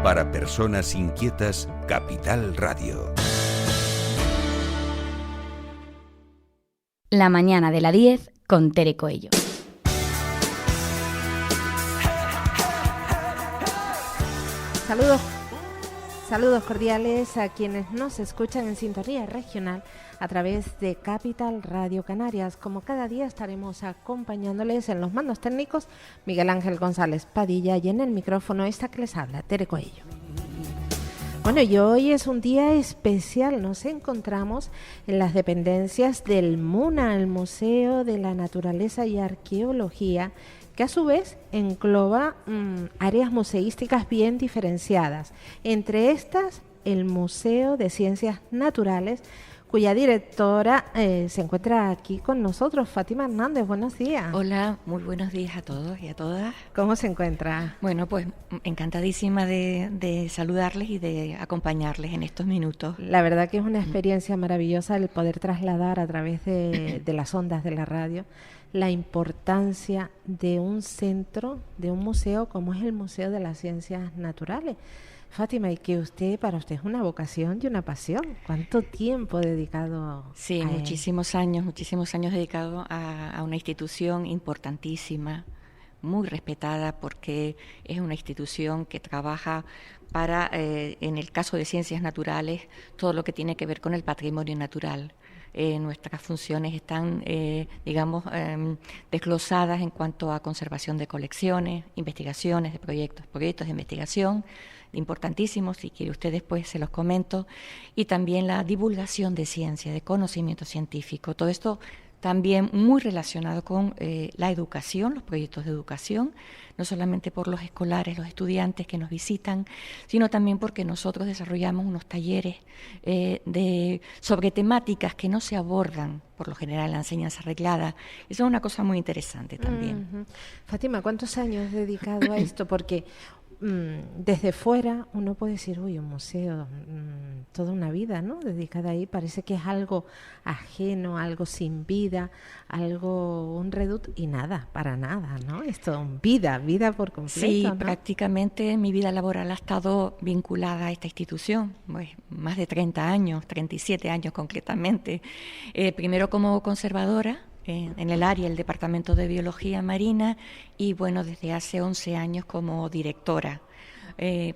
Para personas inquietas, Capital Radio. La mañana de la 10 con Tere Coello. Saludos cordiales a quienes nos escuchan en sintonía regional a través de Capital Radio Canarias. Como cada día estaremos acompañándoles en los mandos técnicos Miguel Ángel González Padilla y en el micrófono esta que les habla, Tere Coello. Bueno, y hoy es un día especial. Nos encontramos en las dependencias del MUNA, el Museo de la Naturaleza y Arqueología, que a su vez engloba áreas museísticas bien diferenciadas. Entre estas, el Museo de Ciencias Naturales, cuya directora se encuentra aquí con nosotros, Fátima Hernández. Buenos días. Hola, muy buenos días a todos y a todas. ¿Cómo se encuentra? Bueno, pues encantadísima de saludarles y de acompañarles en estos minutos. La verdad que es una experiencia maravillosa el poder trasladar a través de las ondas de la radio la importancia de un centro, de un museo como es el Museo de las Ciencias Naturales. Fátima, y que para usted es una vocación y una pasión. ¿Cuánto tiempo dedicado? Sí, muchísimos años dedicado a una institución importantísima, muy respetada, porque es una institución que trabaja para, en el caso de ciencias naturales, todo lo que tiene que ver con el patrimonio natural. Nuestras funciones están, desglosadas en cuanto a conservación de colecciones, investigaciones de proyectos de investigación, importantísimos, si quiere usted después se los comento, y también la divulgación de ciencia, de conocimiento científico. Todo esto también muy relacionado con la educación, los proyectos de educación, no solamente por los escolares, los estudiantes que nos visitan, sino también porque nosotros desarrollamos unos talleres sobre temáticas que no se abordan por lo general en la enseñanza reglada. Eso es una cosa muy interesante también. Uh-huh. Fátima, ¿cuántos años dedicado a esto? Porque desde fuera uno puede decir, uy, un museo, toda una vida, ¿no?, dedicada ahí. Parece que es algo ajeno, algo sin vida, un reducto, y nada, para nada, ¿no? Es todo vida por completo. Sí, ¿no? Prácticamente mi vida laboral ha estado vinculada a esta institución, pues, más de 30 años, 37 años concretamente. Primero como conservadora, en el Departamento de Biología Marina, y bueno, desde hace 11 años como directora.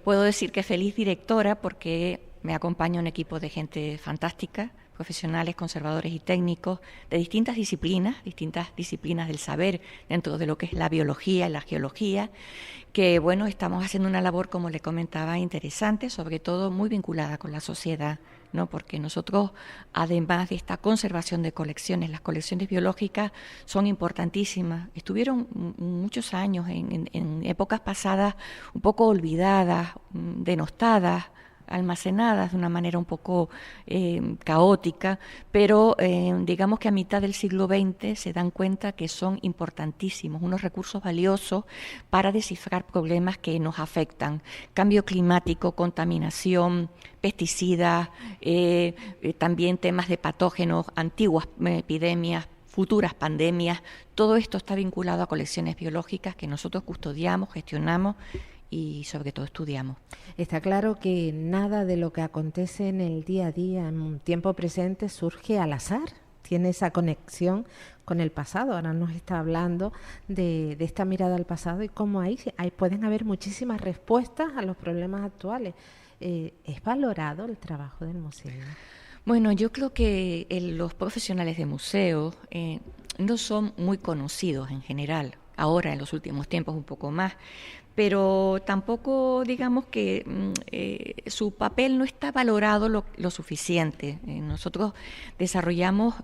Puedo decir que feliz directora porque me acompaña un equipo de gente fantástica, profesionales, conservadores y técnicos de distintas disciplinas del saber dentro de lo que es la biología y la geología, que bueno, estamos haciendo una labor, como le comentaba, interesante, sobre todo muy vinculada con la sociedad, ¿no? Porque nosotros, además de esta conservación de colecciones, las colecciones biológicas son importantísimas. Estuvieron muchos años, en épocas pasadas, un poco olvidadas, denostadas, almacenadas de una manera un poco caótica, pero digamos que a mitad del siglo XX se dan cuenta que son importantísimos, unos recursos valiosos para descifrar problemas que nos afectan: cambio climático, contaminación, pesticidas, también temas de patógenos, antiguas epidemias, futuras pandemias. Todo esto está vinculado a colecciones biológicas que nosotros custodiamos, gestionamos y sobre todo estudiamos. Está claro que nada de lo que acontece en el día a día, en un tiempo presente, surge al azar. Tiene esa conexión con el pasado. Ahora nos está hablando de esta mirada al pasado y cómo ahí pueden haber muchísimas respuestas a los problemas actuales. ¿Es valorado el trabajo del museo? Bueno, yo creo que los profesionales de museos no son muy conocidos en general. Ahora, en los últimos tiempos, un poco más, pero tampoco, digamos que su papel no está valorado lo suficiente. Nosotros desarrollamos,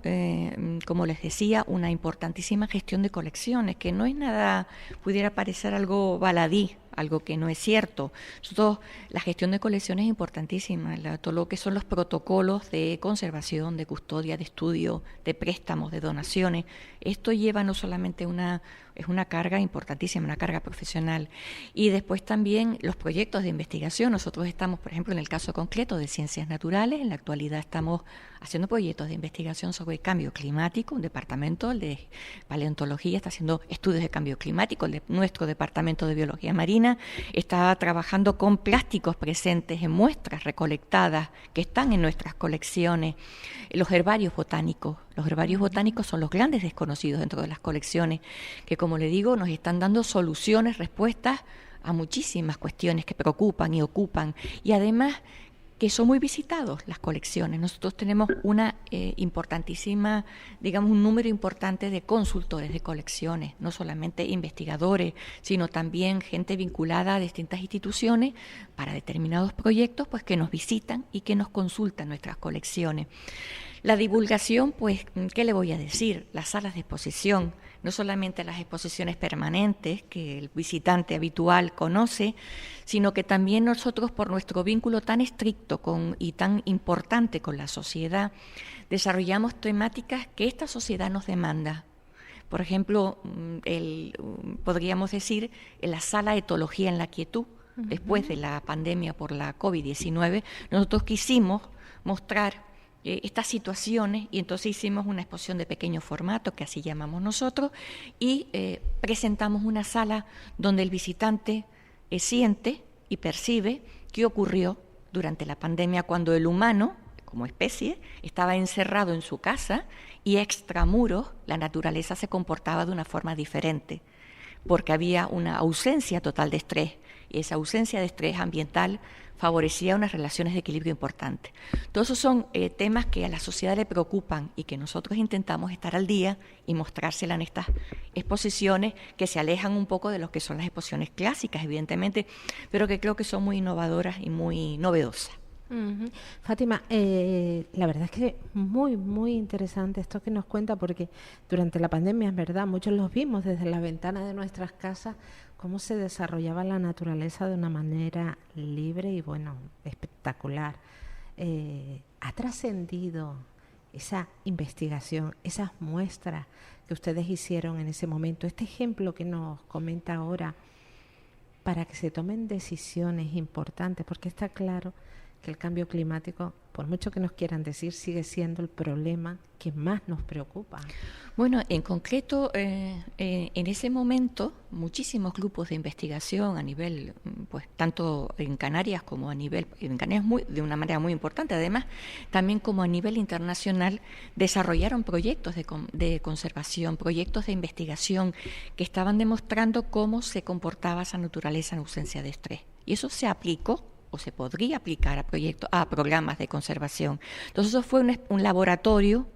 como les decía, una importantísima gestión de colecciones, que no es nada, pudiera parecer algo baladí, algo que no es cierto. Nosotros, la gestión de colecciones es importantísima, todo lo que son los protocolos de conservación, de custodia, de estudio, de préstamos, de donaciones. Esto lleva no solamente es una carga importantísima, una carga profesional. Y después también los proyectos de investigación. Nosotros estamos, por ejemplo, en el caso concreto de ciencias naturales, en la actualidad estamos haciendo proyectos de investigación sobre cambio climático. Un departamento, el de paleontología, está haciendo estudios de cambio climático, el de nuestro departamento de biología marina, Marina está trabajando con plásticos presentes en muestras recolectadas que están en nuestras colecciones. Los herbarios botánicos. Los herbarios botánicos son los grandes desconocidos dentro de las colecciones, que como le digo, nos están dando soluciones, respuestas a muchísimas cuestiones que preocupan y ocupan, y además que son muy visitados las colecciones. Nosotros tenemos una importantísima, digamos, un número importante de consultores de colecciones, no solamente investigadores, sino también gente vinculada a distintas instituciones para determinados proyectos, pues que nos visitan y que nos consultan nuestras colecciones. La divulgación, pues, ¿qué le voy a decir? Las salas de exposición, no solamente las exposiciones permanentes que el visitante habitual conoce, sino que también nosotros, por nuestro vínculo tan estricto y tan importante con la sociedad, desarrollamos temáticas que esta sociedad nos demanda. Por ejemplo, podríamos decir, en la sala Etología en la Quietud, después de la pandemia por la COVID-19, nosotros quisimos mostrar estas situaciones, y entonces hicimos una exposición de pequeño formato, que así llamamos nosotros, y presentamos una sala donde el visitante siente y percibe qué ocurrió durante la pandemia, cuando el humano, como especie, estaba encerrado en su casa y extramuros la naturaleza se comportaba de una forma diferente, porque había una ausencia total de estrés, y esa ausencia de estrés ambiental favorecía unas relaciones de equilibrio importantes. Todos esos son temas que a la sociedad le preocupan y que nosotros intentamos estar al día y mostrárselas en estas exposiciones que se alejan un poco de lo que son las exposiciones clásicas, evidentemente, pero que creo que son muy innovadoras y muy novedosas. Fátima, la verdad es que muy, muy interesante esto que nos cuenta, porque durante la pandemia, es verdad, muchos los vimos desde la ventana de nuestras casas, cómo se desarrollaba la naturaleza de una manera libre y, bueno, espectacular. Ha trascendido esa investigación, esas muestras que ustedes hicieron en ese momento, este ejemplo que nos comenta ahora, para que se tomen decisiones importantes, porque está claro que el cambio climático, por mucho que nos quieran decir, sigue siendo el problema que más nos preocupa. Bueno, en concreto, en ese momento, muchísimos grupos de investigación a nivel, pues tanto en Canarias como en Canarias de una manera muy importante, además, también como a nivel internacional, desarrollaron proyectos de conservación, proyectos de investigación que estaban demostrando cómo se comportaba esa naturaleza en ausencia de estrés. Y eso se aplicó o se podría aplicar a programas de conservación. Entonces eso fue un laboratorio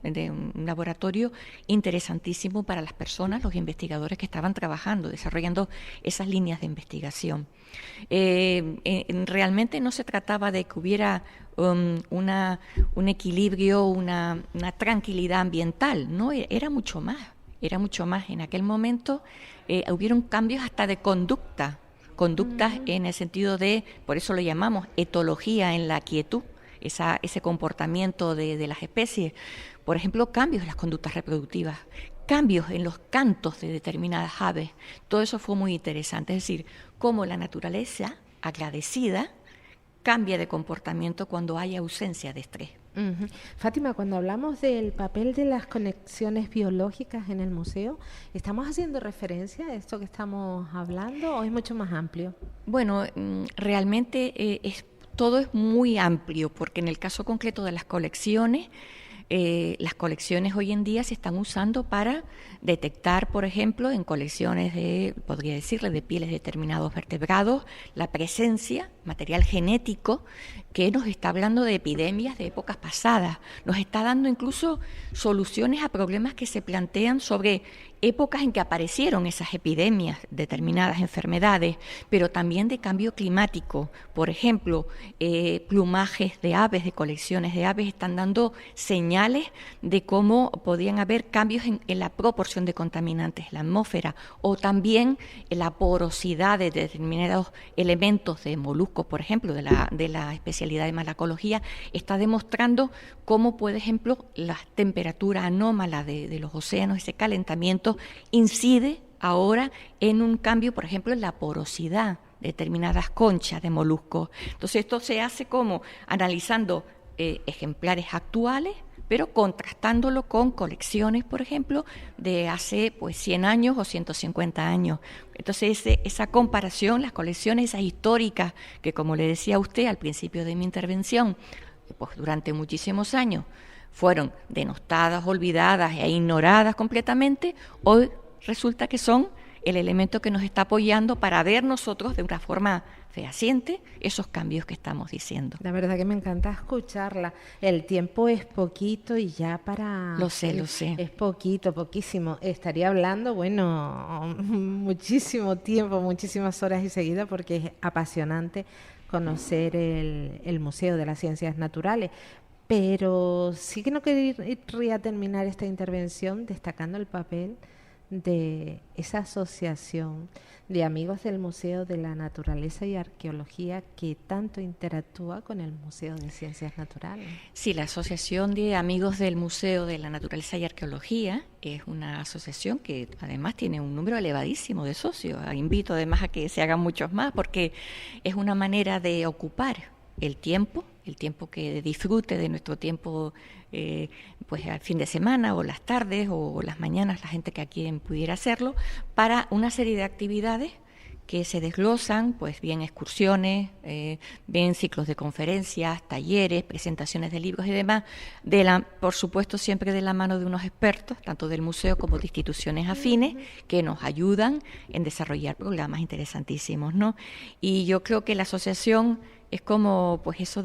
interesantísimo para las personas, los investigadores que estaban trabajando, desarrollando esas líneas de investigación. Realmente no se trataba de que hubiera un equilibrio, una tranquilidad ambiental, no, era mucho más. En aquel momento hubieron cambios hasta de conductas en el sentido de, por eso lo llamamos etología en la quietud, ese comportamiento de las especies. Por ejemplo, cambios en las conductas reproductivas, cambios en los cantos de determinadas aves. Todo eso fue muy interesante, es decir, cómo la naturaleza, agradecida, cambia de comportamiento cuando hay ausencia de estrés. Fátima, cuando hablamos del papel de las conexiones biológicas en el museo, ¿estamos haciendo referencia a esto que estamos hablando o es mucho más amplio? Bueno, realmente todo es muy amplio, porque en el caso concreto de las colecciones hoy en día se están usando para detectar, por ejemplo, en colecciones podría decirle, de pieles de determinados vertebrados, la presencia, material genético, que nos está hablando de epidemias de épocas pasadas, nos está dando incluso soluciones a problemas que se plantean sobre épocas en que aparecieron esas epidemias, determinadas enfermedades, pero también de cambio climático. Por ejemplo, plumajes de aves, de colecciones de aves, están dando señales de cómo podían haber cambios en la proporción de contaminantes en la atmósfera, o también en la porosidad de determinados elementos de moluscos, por ejemplo, de la especialidad de malacología, está demostrando cómo, por ejemplo, la temperatura anómala de los océanos, ese calentamiento, incide ahora en un cambio, por ejemplo, en la porosidad de determinadas conchas de moluscos. Entonces esto se hace como analizando ejemplares actuales pero contrastándolo con colecciones, por ejemplo, de hace 100 años o 150 años. Entonces, esa comparación, las colecciones esas históricas, que como le decía a usted al principio de mi intervención, pues durante muchísimos años fueron denostadas, olvidadas e ignoradas completamente, hoy resulta que son el elemento que nos está apoyando para ver nosotros de una forma fehaciente esos cambios que estamos diciendo. La verdad que me encanta escucharla. El tiempo es poquito y ya para... Lo sé. Es poquísimo. Estaría hablando, muchísimo tiempo, muchísimas horas y seguidas, porque es apasionante conocer el Museo de las Ciencias Naturales. Pero sí que no querría terminar esta intervención destacando el papel de esa asociación de amigos del Museo de la Naturaleza y Arqueología que tanto interactúa con el Museo de Ciencias Naturales. Sí, la Asociación de Amigos del Museo de la Naturaleza y Arqueología es una asociación que además tiene un número elevadísimo de socios. Invito además a que se hagan muchos más, porque es una manera de ocupar el tiempo que disfrute de nuestro tiempo, pues al fin de semana o las tardes o las mañanas, la gente que aquí pudiera hacerlo, para una serie de actividades que se desglosan, pues bien excursiones, bien ciclos de conferencias, talleres, presentaciones de libros y demás, por supuesto siempre de la mano de unos expertos, tanto del museo como de instituciones afines, que nos ayudan en desarrollar programas interesantísimos, ¿no? Y yo creo que la asociación es como, pues eso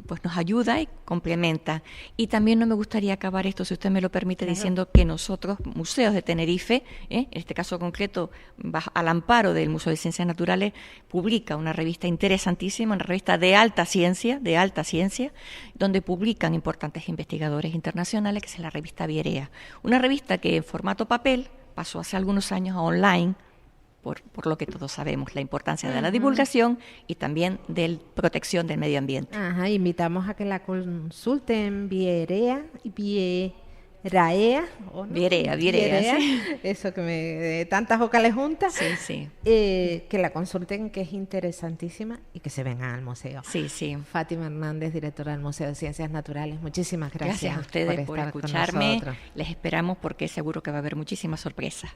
pues nos ayuda y complementa. Y también no me gustaría acabar esto, si usted me lo permite, claro, diciendo que nosotros, Museos de Tenerife, en este caso concreto, al amparo del Museo de Ciencias Naturales, publica una revista interesantísima, una revista de alta ciencia, donde publican importantes investigadores internacionales, que es la revista Vierea. Una revista que en formato papel pasó hace algunos años a online, por lo que todos sabemos, la importancia de la divulgación y también de la protección del medio ambiente. Invitamos a que la consulten Vierea, ¿o no? Vierea, sí. Eso que de tantas vocales juntas. Sí. Que la consulten, que es interesantísima, y que se vengan al museo. Sí. Fátima Hernández, directora del Museo de Ciencias Naturales, muchísimas gracias. Gracias a ustedes por escucharme. Les esperamos, porque seguro que va a haber muchísimas sorpresas.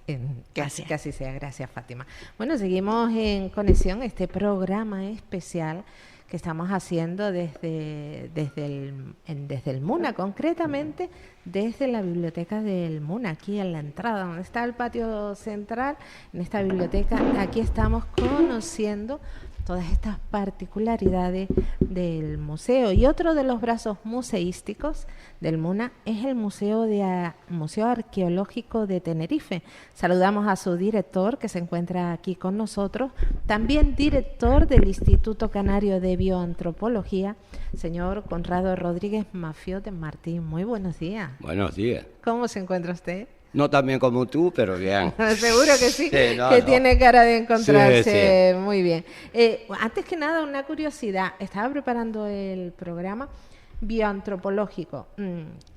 Gracias. Que así sea. Gracias, Fátima. Bueno, seguimos en conexión, este programa especial que estamos haciendo desde el MUNA, concretamente desde la biblioteca del MUNA, aquí en la entrada, donde está el patio central. En esta biblioteca, aquí estamos conociendo todas estas particularidades del museo. Y otro de los brazos museísticos del MUNA es el Museo Arqueológico de Tenerife. Saludamos a su director, que se encuentra aquí con nosotros, también director del Instituto Canario de Bioantropología, señor Conrado Rodríguez Mafiote Martín. Muy buenos días. Buenos días. ¿Cómo se encuentra usted? No tan bien como tú, pero bien. Seguro que sí, tiene cara de encontrarse muy bien. Antes que nada, una curiosidad. Estaba preparando el programa bioantropológico.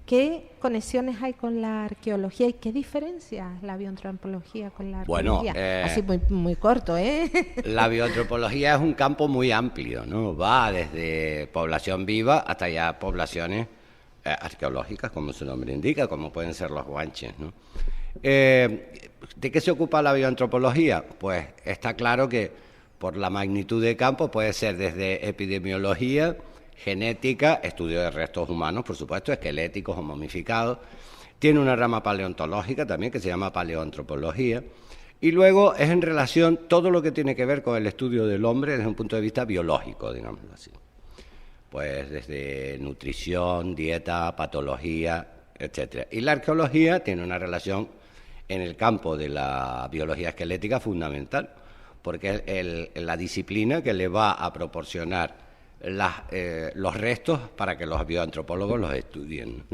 ¿Qué conexiones hay con la arqueología y qué diferencias la bioantropología con la arqueología? Bueno, así muy corto, ¿eh? La bioantropología es un campo muy amplio, ¿no? Va desde población viva hasta ya poblaciones arqueológicas, como su nombre indica, como pueden ser los guanches, ¿no? ¿De qué se ocupa la bioantropología? Pues está claro que por la magnitud de campo puede ser desde epidemiología, genética, estudio de restos humanos, por supuesto, esqueléticos o momificados. Tiene una rama paleontológica también que se llama paleoantropología. Y luego es en relación todo lo que tiene que ver con el estudio del hombre desde un punto de vista biológico, digámoslo así. Pues desde nutrición, dieta, patología, etcétera. Y la arqueología tiene una relación en el campo de la biología esquelética fundamental, porque es la disciplina que le va a proporcionar los restos para que los bioantropólogos los estudien.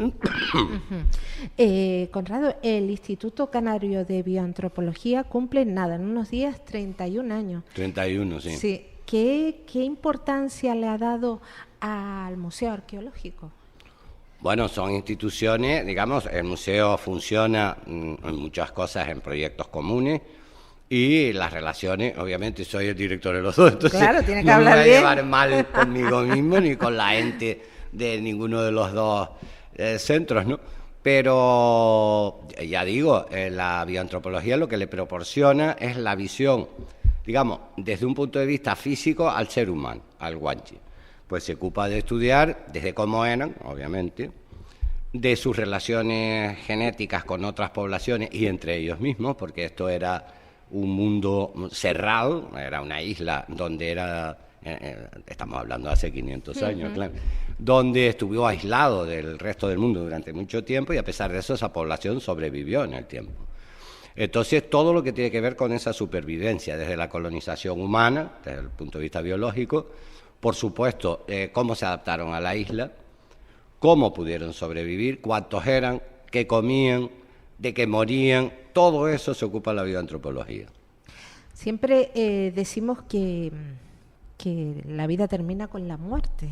Conrado, el Instituto Canario de Bioantropología cumple en unos días 31 años. 31, sí. Sí. ¿Qué importancia le ha dado al Museo Arqueológico? Bueno, son instituciones, digamos, el museo funciona en muchas cosas en proyectos comunes y las relaciones, obviamente soy el director de los dos, entonces claro, tiene que no hablar me voy a bien. llevar mal conmigo mismo ni con la gente de ninguno de los dos centros, ¿no? Pero, ya digo, la bioantropología lo que le proporciona es la visión, digamos, desde un punto de vista físico al ser humano, al guanche. Pues se ocupa de estudiar desde cómo eran, obviamente, de sus relaciones genéticas con otras poblaciones y entre ellos mismos, porque esto era un mundo cerrado, era una isla donde era, estamos hablando de hace 500 años, claro, donde estuvo aislado del resto del mundo durante mucho tiempo y a pesar de eso esa población sobrevivió en el tiempo. Entonces todo lo que tiene que ver con esa supervivencia, desde la colonización humana, desde el punto de vista biológico, por supuesto, cómo se adaptaron a la isla, cómo pudieron sobrevivir, cuántos eran, qué comían, de qué morían, todo eso se ocupa la bioantropología. Siempre decimos que la vida termina con la muerte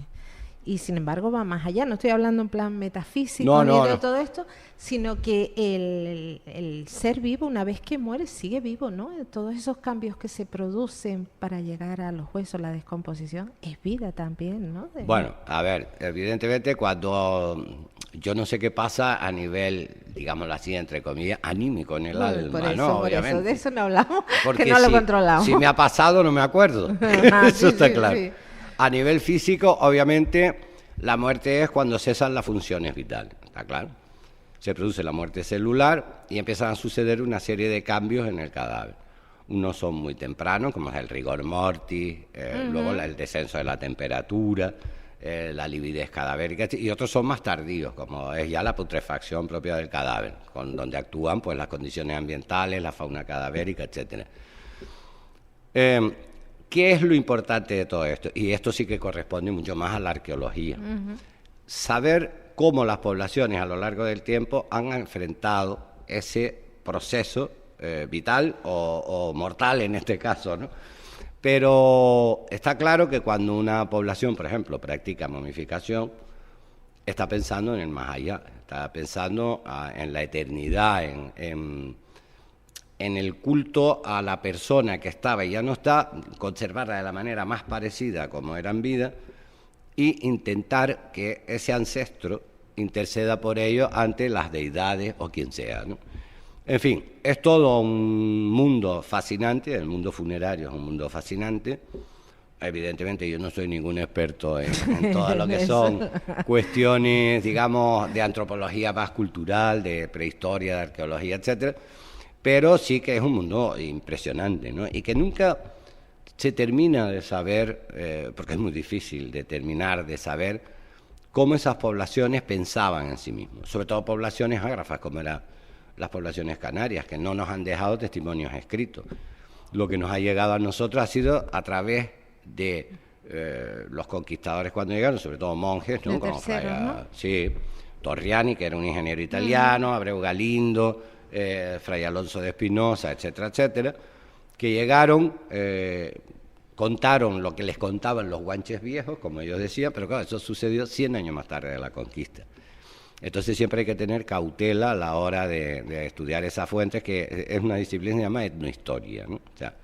y sin embargo va más allá. No estoy hablando en plan metafísico ni de todo esto, sino que el ser vivo una vez que muere sigue vivo, ¿no? Todos esos cambios que se producen para llegar a los huesos, la descomposición, es vida también, ¿no? Bueno, a ver, evidentemente cuando yo no sé qué pasa a nivel, digámoslo así, entre comillas, anímico en el alma, ¿no? Obviamente. Eso, de eso no hablamos, porque que no lo controlamos. Si me ha pasado no me acuerdo, eso está claro. Sí. A nivel físico, obviamente, la muerte es cuando cesan las funciones vitales, ¿está claro? Se produce la muerte celular y empiezan a suceder una serie de cambios en el cadáver. Unos son muy tempranos, como es el rigor mortis, luego el descenso de la temperatura, la lividez cadavérica, y otros son más tardíos, como es ya la putrefacción propia del cadáver, donde actúan pues las condiciones ambientales, la fauna cadavérica, etcétera. ¿Qué es lo importante de todo esto? Y esto sí que corresponde mucho más a la arqueología. Saber cómo las poblaciones a lo largo del tiempo han enfrentado ese proceso vital o mortal en este caso, ¿no? Pero está claro que cuando una población, por ejemplo, practica momificación, está pensando en el más allá, está pensando en la eternidad, en el culto a la persona que estaba y ya no está, conservarla de la manera más parecida como era en vida e intentar que ese ancestro interceda por ello ante las deidades o quien sea, ¿no? En fin, es todo un mundo fascinante, el mundo funerario es un mundo fascinante. Evidentemente yo no soy ningún experto en todo lo que son cuestiones, digamos, de antropología más cultural, de prehistoria, de arqueología, etcétera. Pero sí que es un mundo impresionante, ¿no? Y que nunca se termina de saber, porque es muy difícil de terminar de saber cómo esas poblaciones pensaban en sí mismos, sobre todo poblaciones ágrafas como eran las poblaciones canarias, que no nos han dejado testimonios escritos. Lo que nos ha llegado a nosotros ha sido a través de los conquistadores cuando llegaron, sobre todo monjes, ¿no? Como ¿no? Sí, Torriani, que era un ingeniero italiano, Abreu Galindo, Fray Alonso de Espinosa, etcétera, etcétera, que llegaron, contaron lo que les contaban los guanches viejos, como ellos decían, pero claro, eso sucedió 100 años más tarde de la conquista. Entonces siempre hay que tener cautela a la hora de estudiar esas fuentes, que es una disciplina que se llama etnohistoria, ¿no? O sea,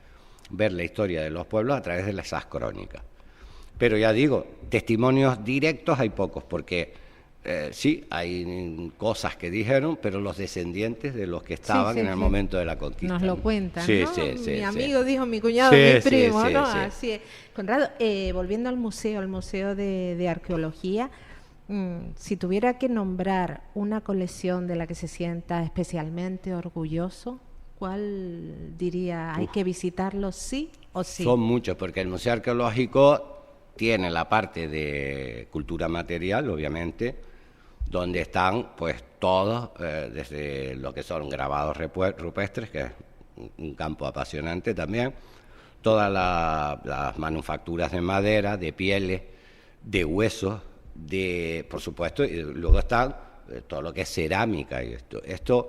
ver la historia de los pueblos a través de esas crónicas. Pero ya digo, testimonios directos hay pocos, porque sí, hay cosas que dijeron, pero los descendientes de los que estaban en el momento de la conquista. Nos lo cuentan, sí, ¿no? Sí, mi amigo dijo, mi cuñado, mi primo, ¿no? Sí. Así es. Conrado, volviendo al museo de arqueología, si tuviera que nombrar una colección de la que se sienta especialmente orgulloso, ¿cuál diría hay que visitarlo sí o sí? Son muchos, porque el Museo Arqueológico tiene la parte de cultura material, obviamente, donde están pues todos, desde lo que son grabados rupestres, que es un campo apasionante también, todas las manufacturas de madera, de pieles, de huesos, por supuesto, y luego están todo lo que es cerámica y esto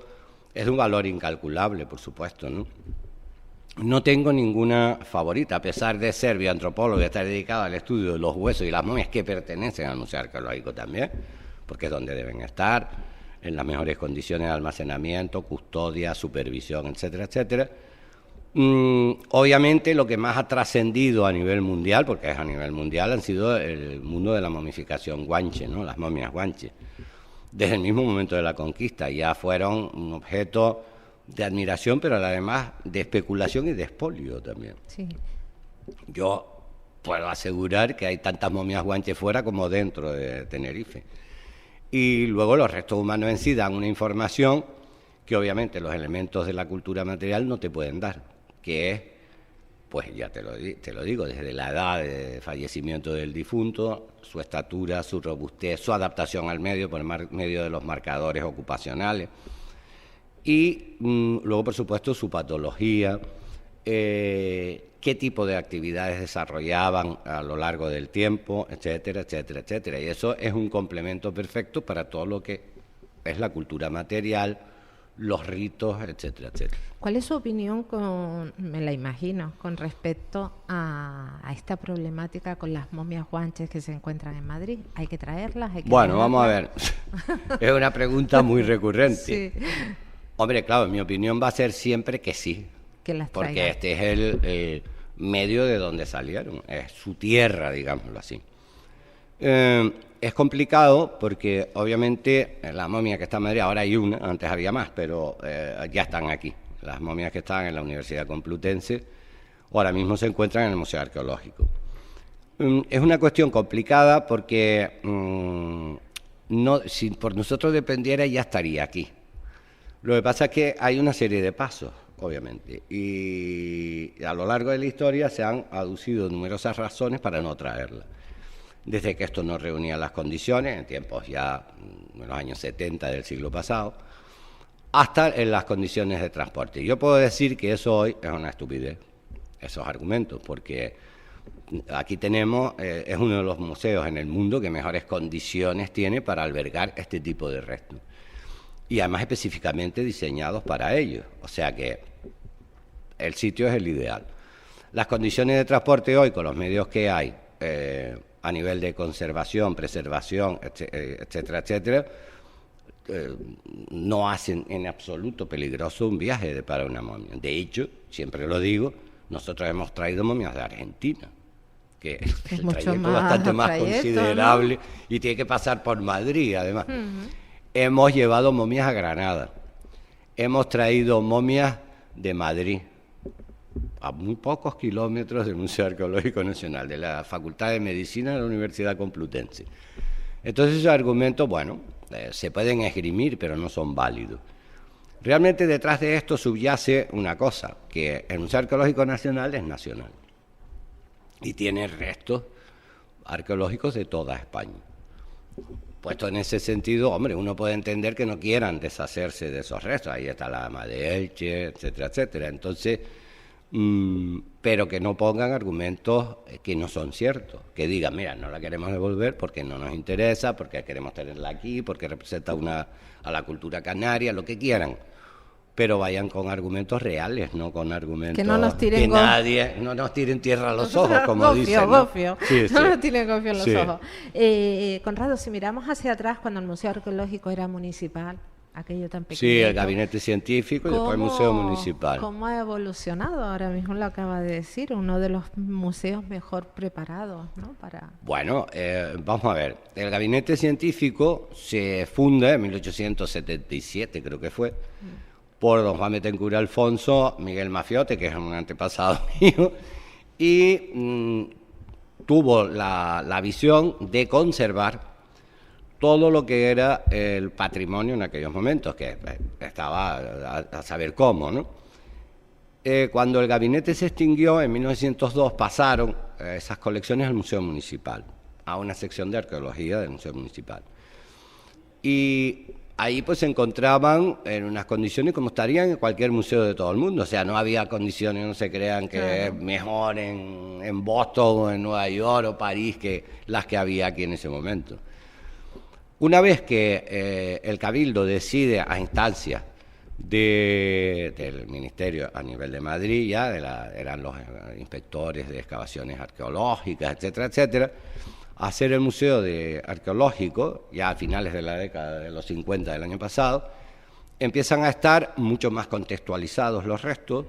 es de un valor incalculable, por supuesto, ¿no? No tengo ninguna favorita, a pesar de ser bioantropólogo y estar dedicado al estudio de los huesos y las momias que pertenecen al Museo Arqueológico también, porque es donde deben estar, en las mejores condiciones de almacenamiento, custodia, supervisión, etcétera, etcétera. Obviamente lo que más ha trascendido a nivel mundial, porque es a nivel mundial, han sido el mundo de la momificación guanche, ¿no? Las momias guanche. desde el mismo momento de la conquista. Ya fueron un objeto de admiración, pero además de especulación y de expolio también. Sí. Yo puedo asegurar que hay tantas momias guanches fuera como dentro de Tenerife. Y luego los restos humanos en sí dan una información que obviamente los elementos de la cultura material no te pueden dar, que es, pues ya te lo digo, desde la edad de fallecimiento del difunto, su estatura, su robustez, su adaptación al medio por medio de los marcadores ocupacionales y luego, por supuesto, su patología, qué tipo de actividades desarrollaban a lo largo del tiempo, etcétera, etcétera, etcétera. Y eso es un complemento perfecto para todo lo que es la cultura material, los ritos, etcétera, etcétera. ¿Cuál es su opinión, me la imagino, con respecto a esta problemática con las momias guanches que se encuentran en Madrid? ¿Hay que traerlas? ¿Hay que bueno, vamos a ver. Es una pregunta muy recurrente. Sí. Hombre, claro, mi opinión va a ser siempre que sí. Que las porque traigan. este es el medio de donde salieron, es su tierra, digámoslo así. Es complicado porque obviamente la momia que está en Madrid, ahora hay una, antes había más, pero ya están aquí. Las momias que están en la Universidad Complutense ahora mismo se encuentran en el Museo Arqueológico. Es una cuestión complicada porque si por nosotros dependiera ya estaría aquí. Lo que pasa es que hay una serie de pasos, obviamente, y a lo largo de la historia se han aducido numerosas razones para no traerla. Desde que esto no reunía las condiciones, en tiempos ya, en los años 70 del siglo pasado, hasta en las condiciones de transporte. Yo puedo decir que eso hoy es una estupidez, esos argumentos, porque aquí tenemos, es uno de los museos en el mundo que mejores condiciones tiene para albergar este tipo de restos. Y además específicamente diseñados para ello. O sea que el sitio es el ideal. Las condiciones de transporte hoy, con los medios que hay, a nivel de conservación, preservación, etcétera, etcétera, no hacen en absoluto peligroso un viaje para una momia. De hecho, siempre lo digo, nosotros hemos traído momias de Argentina, que es el mucho trayecto más bastante más trayecto, considerable, ¿no? Y tiene que pasar por Madrid, además. Hemos llevado momias a Granada, hemos traído momias de Madrid, a muy pocos kilómetros del Museo Arqueológico Nacional, de la Facultad de Medicina de la Universidad Complutense. Entonces esos argumentos, bueno, se pueden esgrimir, pero no son válidos. Realmente detrás de esto subyace una cosa, que el Museo Arqueológico Nacional es nacional y tiene restos arqueológicos de toda España. Puesto en ese sentido, hombre, uno puede entender que no quieran deshacerse de esos restos. Ahí está la Dama de Elche, etcétera, etcétera. Entonces, pero que no pongan argumentos que no son ciertos. Que digan, mira, no la queremos devolver porque no nos interesa, porque queremos tenerla aquí, porque representa a la cultura canaria, lo que quieran. Pero vayan con argumentos reales, no con argumentos que no nos tiren no nos tiren tierra a los ojos, como gofio, dicen. Gofio. Sí, no sí. nos tiren gofio en los Sí. ojos. Conrado, si miramos hacia atrás, cuando el Museo Arqueológico era municipal, aquello tan pequeño. Sí, el gabinete científico y después el museo municipal. ¿Cómo ha evolucionado? Ahora mismo lo acaba de decir, uno de los museos mejor preparados, ¿no? Bueno, vamos a ver. El gabinete científico se funda en 1877, creo que fue, por don Juan Betancur Alfonso, Miguel Mafiote, que es un antepasado mío, y tuvo la visión de conservar todo lo que era el patrimonio en aquellos momentos, que estaba a saber cómo, ¿no? Cuando el gabinete se extinguió, en 1902 pasaron esas colecciones al Museo Municipal, a una sección de arqueología del Museo Municipal. Y ahí pues se encontraban en unas condiciones como estarían en cualquier museo de todo el mundo. O sea, no había condiciones, no se crean que Claro. es mejor en Boston o en Nueva York o París que las que había aquí en ese momento. Una vez que el Cabildo decide a instancias del Ministerio a nivel de Madrid, ya eran los inspectores de excavaciones arqueológicas, etcétera, etcétera, hacer el Museo Arqueológico, ya a finales de la década de los 50 del año pasado, empiezan a estar mucho más contextualizados los restos,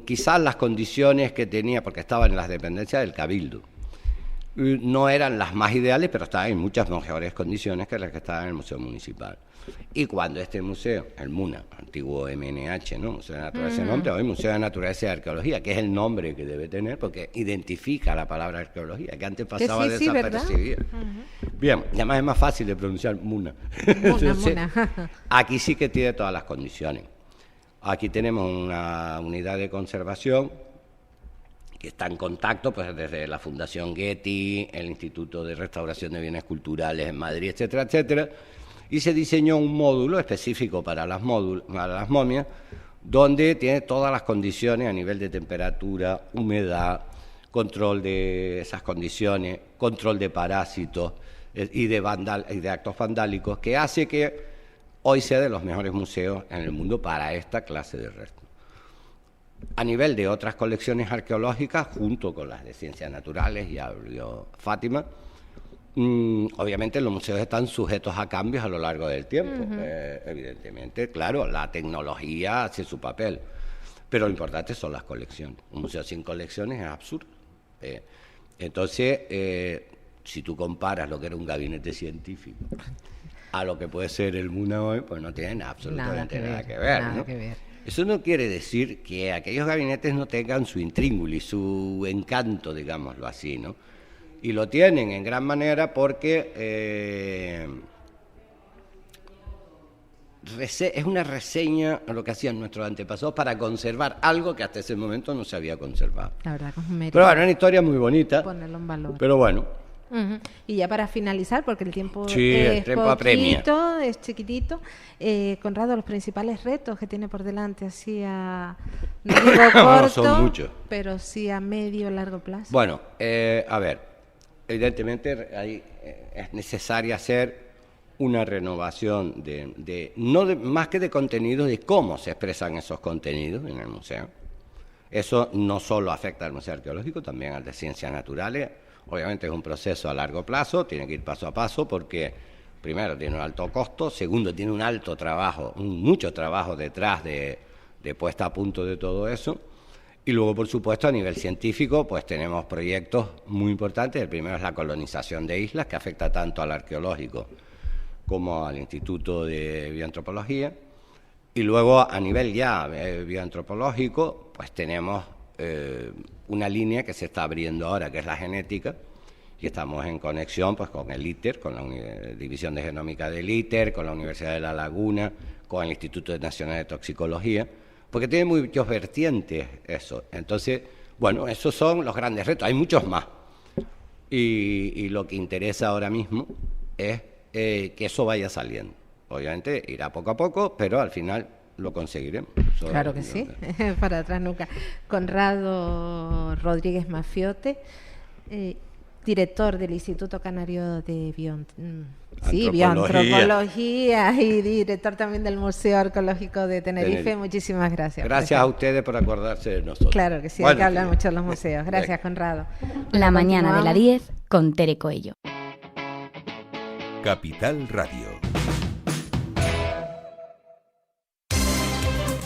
quizás las condiciones que tenía, porque estaban en las dependencias del Cabildo. No eran las más ideales, pero estaban en muchas mejores condiciones que las que estaban en el Museo Municipal. Y cuando este museo, el MUNA, antiguo MNH, ¿no? Museo de Naturaleza, nombre, hoy Museo de Naturaleza y Arqueología, que es el nombre que debe tener porque identifica la palabra arqueología, que antes pasaba desapercibida. Bien, y además es más fácil de pronunciar MUNA. Entonces, aquí sí que tiene todas las condiciones. Aquí tenemos una unidad de conservación que está en contacto pues desde la Fundación Getty, el Instituto de Restauración de Bienes Culturales en Madrid, etcétera, etcétera, y se diseñó un módulo específico para las momias, donde tiene todas las condiciones a nivel de temperatura, humedad, control de esas condiciones, control de parásitos y de actos vandálicos, que hace que hoy sea de los mejores museos en el mundo para esta clase de restos. A nivel de otras colecciones arqueológicas, junto con las de ciencias naturales, ya habló Fátima, obviamente los museos están sujetos a cambios a lo largo del tiempo. Evidentemente, claro, la tecnología hace su papel, pero lo importante son las colecciones. Un museo sin colecciones es absurdo. Entonces, si tú comparas lo que era un gabinete científico a lo que puede ser el MUNA hoy, pues no tienen absolutamente nada que ver, ¿no? Eso no quiere decir que aquellos gabinetes no tengan su intríngulis, su encanto, digámoslo así, ¿no? Y lo tienen en gran manera porque es una reseña a lo que hacían nuestros antepasados para conservar algo que hasta ese momento no se había conservado. La verdad que es un mérito. Pero bueno, una historia muy bonita. Ponerlo en valor. Pero bueno. Y ya para finalizar, porque el tiempo es poquito, es chiquitito, Conrado, los principales retos que tiene por delante, así no digo corto, son muchos, pero sí a medio o largo plazo. Bueno, a ver, evidentemente es necesario hacer una renovación más que de contenidos, de cómo se expresan esos contenidos en el museo. Eso no solo afecta al Museo Arqueológico, también al de Ciencias Naturales. Obviamente es un proceso a largo plazo, tiene que ir paso a paso porque, primero, tiene un alto costo, segundo, tiene un alto trabajo, mucho trabajo detrás de puesta a punto de todo eso. Y luego, por supuesto, a nivel científico, pues tenemos proyectos muy importantes. El primero es la colonización de islas, que afecta tanto al arqueológico como al Instituto de Bioantropología. Y luego, a nivel ya bioantropológico, pues tenemos una línea que se está abriendo ahora, que es la genética, y estamos en conexión pues con el ITER, con la División de Genómica del ITER, con la Universidad de La Laguna, con el Instituto Nacional de Toxicología, porque tiene muchos vertientes eso. Entonces, bueno, esos son los grandes retos, hay muchos más. Y lo que interesa ahora mismo es que eso vaya saliendo. Obviamente irá poco a poco, pero al final lo conseguiremos. Claro que sí, para atrás nunca. Conrado Rodríguez Mafiote, director del Instituto Canario de Bioantropología y director también del Museo Arqueológico de Tenerife. Muchísimas gracias. Gracias a ustedes por acordarse de nosotros. Claro que sí, hay que hablar mucho de los museos. Gracias, Conrado. La mañana de la 10 con Tere Coello. Capital Radio.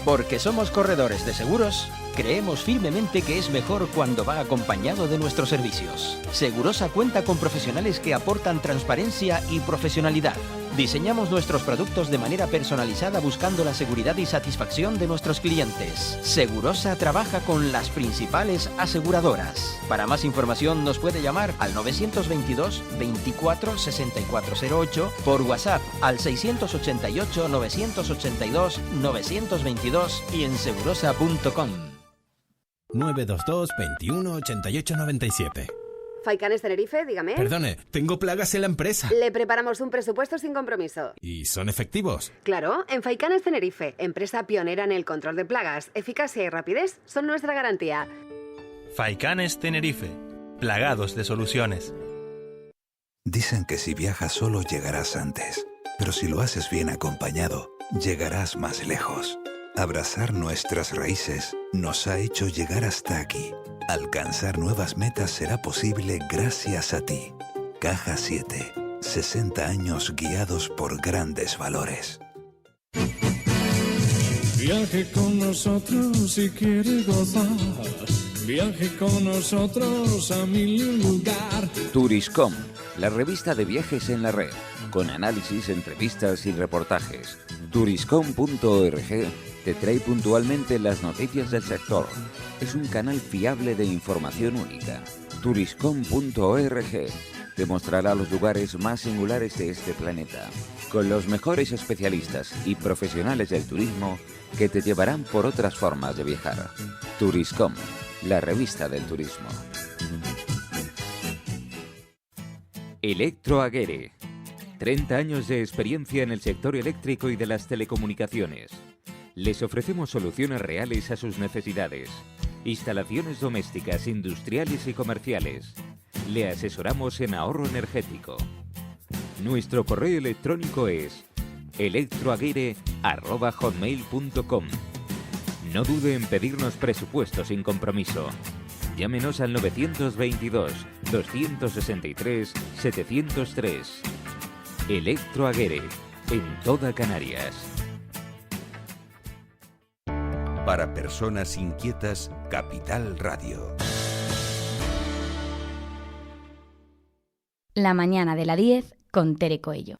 Porque somos corredores de seguros, creemos firmemente que es mejor cuando va acompañado de nuestros servicios. Segurosa cuenta con profesionales que aportan transparencia y profesionalidad. Diseñamos nuestros productos de manera personalizada buscando la seguridad y satisfacción de nuestros clientes. Segurosa trabaja con las principales aseguradoras. Para más información nos puede llamar al 922 24 6408, por WhatsApp al 688 982 922 y en segurosa.com. 922 21 88 97. Faicanes Tenerife, dígame. Perdone, tengo plagas en la empresa. Le preparamos un presupuesto sin compromiso. ¿Y son efectivos? Claro, en Faicanes Tenerife, empresa pionera en el control de plagas, eficacia y rapidez son nuestra garantía. Faicanes Tenerife, plagados de soluciones. Dicen que si viajas solo llegarás antes, pero si lo haces bien acompañado, llegarás más lejos. Abrazar nuestras raíces nos ha hecho llegar hasta aquí. Alcanzar nuevas metas será posible gracias a ti. Caja 7. 60 años guiados por grandes valores. Viaje con nosotros si quiere gozar Viaje con nosotros a mi lugar. Turiscom, la revista de viajes en la red, con análisis, entrevistas y reportajes. Turiscom.org te trae puntualmente las noticias del sector. Es un canal fiable de información única. Turiscom.org te mostrará los lugares más singulares de este planeta, con los mejores especialistas y profesionales del turismo que te llevarán por otras formas de viajar. Turiscom, la revista del turismo. Electroaguere. 30 años de experiencia en el sector eléctrico y de las telecomunicaciones. Les ofrecemos soluciones reales a sus necesidades. Instalaciones domésticas, industriales y comerciales. Le asesoramos en ahorro energético. Nuestro correo electrónico es electroaguere@hotmail.com. No dude en pedirnos presupuesto sin compromiso. Llámenos al 922-263-703. Electroaguere, en toda Canarias. Para personas inquietas, Capital Radio. La mañana de la 10 con Tere Coello.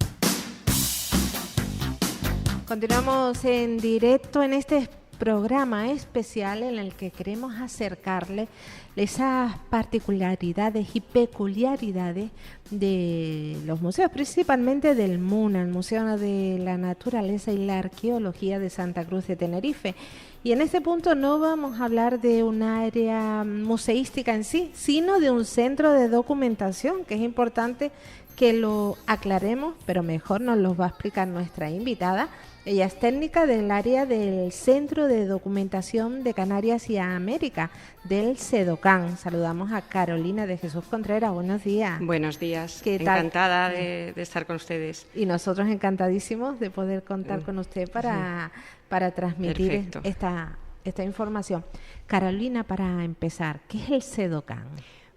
Continuamos en directo en este programa especial en el que queremos acercarle esas particularidades y peculiaridades de los museos, principalmente del MUNA, el Museo de la Naturaleza y la Arqueología de Santa Cruz de Tenerife. Y en este punto no vamos a hablar de un área museística en sí, sino de un centro de documentación, que es importante que lo aclaremos, pero mejor nos lo va a explicar nuestra invitada. Ella es técnica del área del Centro de Documentación de Canarias y América, del CEDOCAN. Saludamos a Carolina de Jesús Contreras. Buenos días. Buenos días. ¿Qué tal? Encantada de estar con ustedes. Y nosotros encantadísimos de poder contar con usted para transmitir esta información. Carolina, para empezar, ¿qué es el CEDOCAN?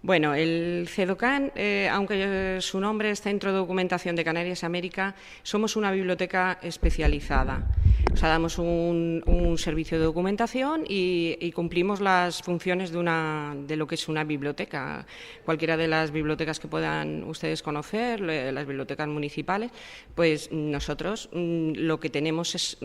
Bueno, el CEDOCAN, aunque su nombre es Centro de Documentación de Canarias y América, somos una biblioteca especializada. O sea, damos un servicio de documentación y cumplimos las funciones de lo que es una biblioteca. Cualquiera de las bibliotecas que puedan ustedes conocer, las bibliotecas municipales, pues nosotros lo que tenemos es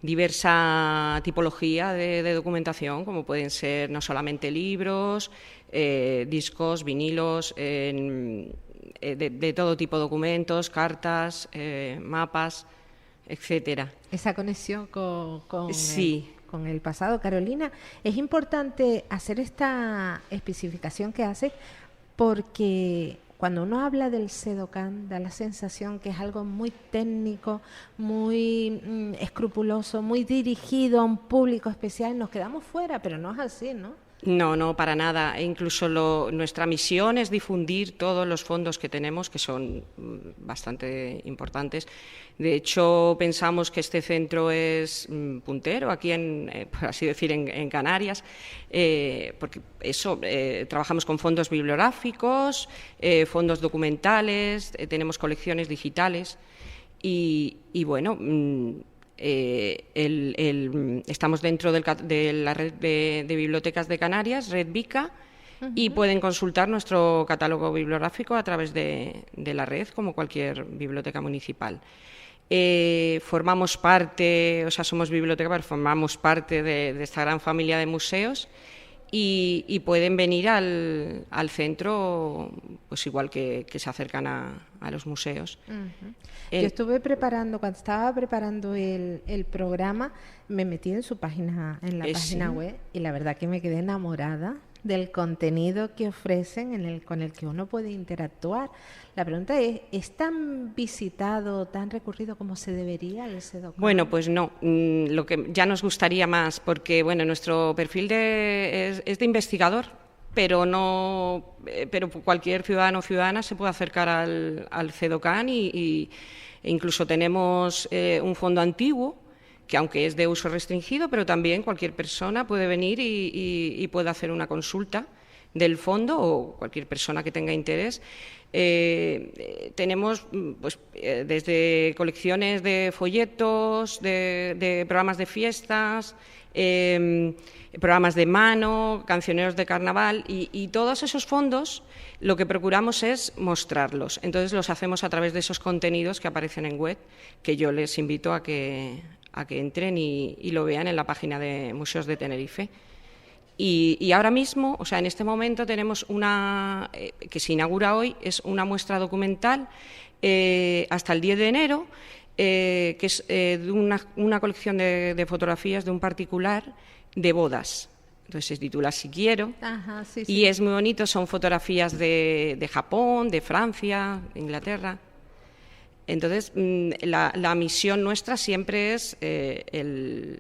diversa tipología de documentación, como pueden ser no solamente libros, discos, vinilos, de todo tipo de documentos, cartas, mapas, etcétera. Esa conexión con sí. Con el pasado. Carolina, es importante hacer esta especificación que hace porque cuando uno habla del CEDOCAN da la sensación que es algo muy técnico, muy escrupuloso, muy dirigido a un público especial. Nos quedamos fuera, pero no es así, ¿no? No, para nada. E incluso nuestra misión es difundir todos los fondos que tenemos, que son bastante importantes. De hecho, pensamos que este centro es puntero aquí, por así decir, en Canarias, porque trabajamos con fondos bibliográficos, fondos documentales, tenemos colecciones digitales y bueno, estamos dentro de la red de bibliotecas de Canarias, Red Bica, y pueden consultar nuestro catálogo bibliográfico a través de la red, como cualquier biblioteca municipal. Formamos parte, o sea, somos biblioteca, pero formamos parte de esta gran familia de museos y pueden venir al centro, pues igual que se acercan a los museos. Yo estuve cuando estaba preparando el programa, me metí en su página, en la página web, y la verdad que me quedé enamorada del contenido que ofrecen, con el que uno puede interactuar. La pregunta es tan visitado, tan recurrido como se debería el CEDOCAN? Bueno, pues no, lo que ya nos gustaría más, porque bueno, nuestro perfil es de investigador, pero cualquier ciudadano o ciudadana se puede acercar al CEDOCAN e incluso tenemos un fondo antiguo, que aunque es de uso restringido, pero también cualquier persona puede venir y puede hacer una consulta del fondo o cualquier persona que tenga interés. Tenemos pues, desde colecciones de folletos, de programas de fiestas, programas de mano, cancioneros de carnaval y todos esos fondos lo que procuramos es mostrarlos. Entonces los hacemos a través de esos contenidos que aparecen en web, que yo les invito a que entren y lo vean en la página de Museos de Tenerife. Y ahora mismo, o sea, en este momento tenemos una que se inaugura hoy, es una muestra documental hasta el 10 de enero, que es de una colección de fotografías de un particular de bodas. Entonces se titula Si quiero. Ajá, sí, y es muy bonito, son fotografías de Japón, de Francia, de Inglaterra. Entonces la misión nuestra siempre es el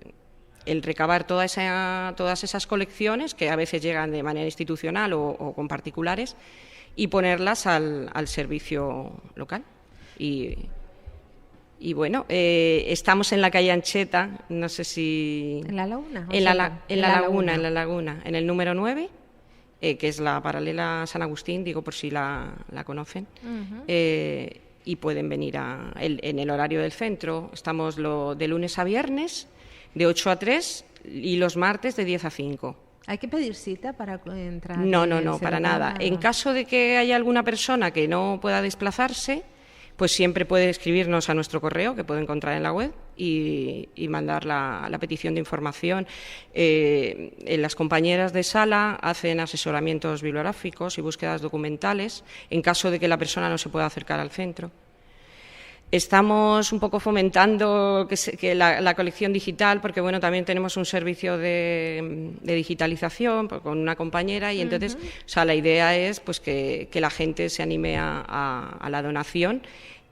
recabar todas esas colecciones, que a veces llegan de manera institucional o con particulares, y ponerlas al servicio local. Y bueno, estamos en la calle Ancheta, no sé si... ¿En la Laguna? En la Laguna, en el número 9, que es la paralela a San Agustín, digo por si la conocen. Y pueden venir en el horario del centro. Estamos de lunes a viernes, de 8 a 3, y los martes de 10 a 5. ¿Hay que pedir cita para entrar? No, para nada. En caso de que haya alguna persona que no pueda desplazarse, pues siempre puede escribirnos a nuestro correo, que puede encontrar en la web, y mandar la petición de información. Las compañeras de sala hacen asesoramientos bibliográficos y búsquedas documentales en caso de que la persona no se pueda acercar al centro. Estamos un poco fomentando que la colección digital, porque bueno, también tenemos un servicio de digitalización con una compañera, y entonces o sea, la idea es pues que la gente se anime a la donación,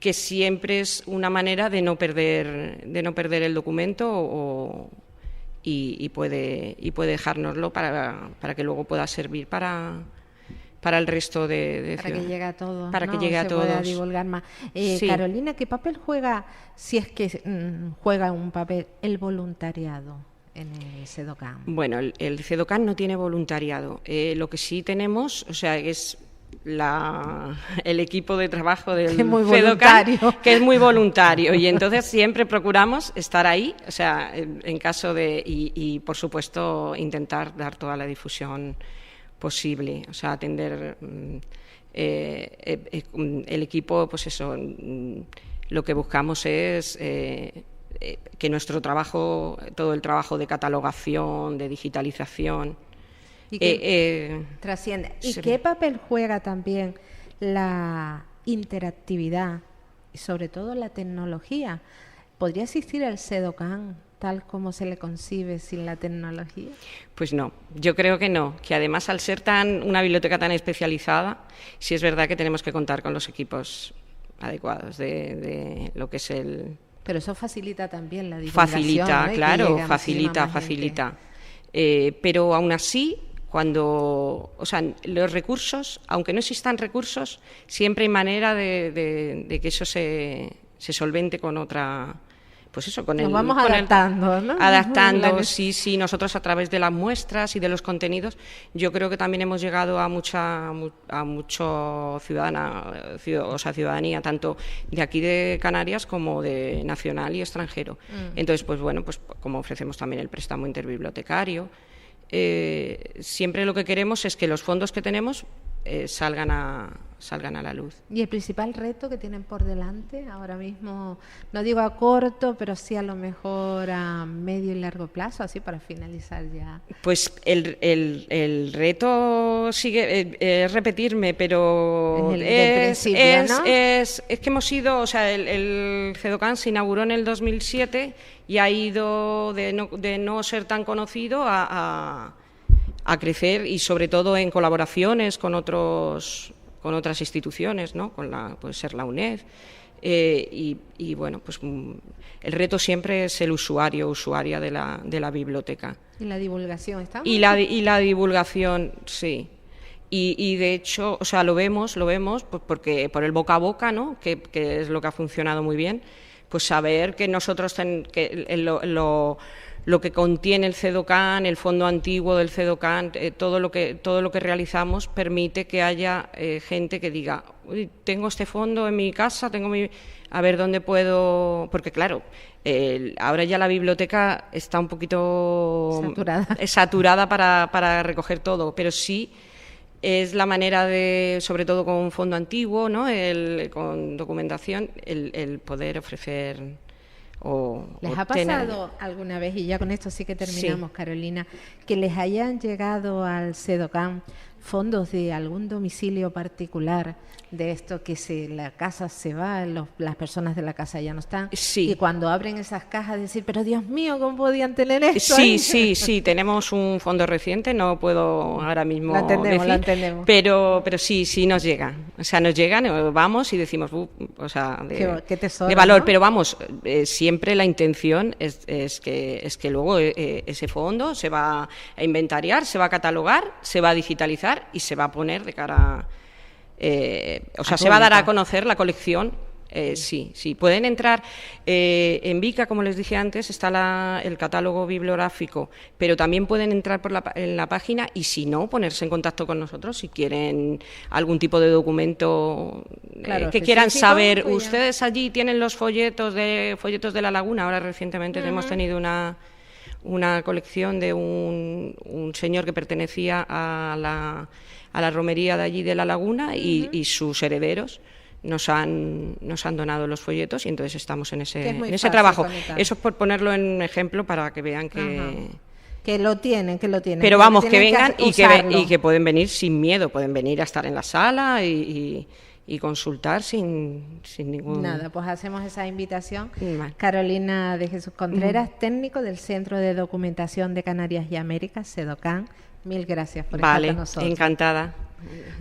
que siempre es una manera de no perder el documento y puede dejárnoslo para que luego pueda servir para el resto de para que llegue a todos, para que llegue a todos, pueda divulgar más. Sí. Carolina, ¿qué papel juega, si es que juega un papel, el voluntariado en el CEDOCAN? Bueno, el CEDOCAN no tiene voluntariado. Lo que sí tenemos, o sea, es el equipo de trabajo del CEDOCAN, que es muy voluntario, y entonces siempre procuramos estar ahí, o sea, en caso de y por supuesto intentar dar toda la difusión posible, o sea, atender el equipo, pues eso, lo que buscamos es que nuestro trabajo, todo el trabajo de catalogación, de digitalización, trasciende. ¿Y sí. qué papel juega también la interactividad y sobre todo la tecnología? ¿Podría existir el CEDOCAN tal como se le concibe sin la tecnología? Pues no, yo creo que no, que además al ser una biblioteca tan especializada, sí es verdad que tenemos que contar con los equipos adecuados de lo que es el... Pero eso facilita también la divulgación. Facilita, ¿no? Claro, facilita. Pero aún así, o sea, los recursos, aunque no existan recursos, siempre hay manera de que eso se solvente con otra... Pues eso, Nos vamos adaptando, ¿no? Adaptando, sí, nosotros a través de las muestras y de los contenidos, yo creo que también hemos llegado a mucho ciudadanía, tanto de aquí de Canarias como de nacional y extranjero. Entonces, pues bueno, pues como ofrecemos también el préstamo interbibliotecario, siempre lo que queremos es que los fondos que tenemos salgan a la luz. ¿Y el principal reto que tienen por delante ahora mismo, no digo a corto, pero sí a lo mejor a medio y largo plazo, así para finalizar ya? Pues el reto sigue, es repetirme, pero es que hemos ido, o sea, el CEDOCAN se inauguró en el 2007 y ha ido de no ser tan conocido a crecer, y sobre todo en colaboraciones con otras instituciones, ¿no? Puede ser la UNED, y bueno, pues el reto siempre es el usuaria de la biblioteca. ¿Y la divulgación está? Y la divulgación, sí. Y de hecho, o sea, lo vemos pues porque por el boca a boca, ¿no? Que es lo que ha funcionado muy bien, pues saber que nosotros lo que contiene el CEDOCAN, el fondo antiguo del CEDOCAN, todo lo que realizamos permite que haya gente que diga, uy, tengo este fondo en mi casa, a ver dónde puedo, porque claro, ahora ya la biblioteca está un poquito saturada para recoger todo, pero sí es la manera de, sobre todo con un fondo antiguo, ¿no? Con documentación, el poder ofrecer. ¿Les ha pasado alguna vez, y ya con esto sí que terminamos, Carolina, que les hayan llegado al CEDOCAN fondos de algún domicilio particular, de esto que la casa se va, las personas de la casa ya no están, y cuando abren esas cajas decir, pero Dios mío, ¿cómo podían tener esto? Sí, tenemos un fondo reciente, no puedo ahora mismo lo entendemos. Pero sí nos llega, o sea, nos llegan, vamos y decimos, qué tesoro, de valor, ¿no? Pero vamos, siempre la intención es que luego ese fondo se va a inventariar, se va a catalogar, se va a digitalizar y se va a poner de cara se va a dar a conocer la colección. Sí, pueden entrar en Vica, como les dije antes, está el catálogo bibliográfico, pero también pueden entrar en la página y si no, ponerse en contacto con nosotros si quieren algún tipo de documento que quieran saber. Pues ustedes allí tienen los folletos de La Laguna. Ahora recientemente hemos tenido una colección de un señor que pertenecía a la romería de allí de La Laguna y sus herederos nos han donado los folletos y entonces estamos en ese trabajo. Eso es por ponerlo en ejemplo para que vean que lo tienen. Pero vamos, que vengan y que pueden venir sin miedo, pueden venir a estar en la sala y consultar sin ningún... Nada, pues hacemos esa invitación. Carolina de Jesús Contreras, técnico del Centro de Documentación de Canarias y Américas, CEDOCAN. Mil gracias por estar con nosotros. Encantada.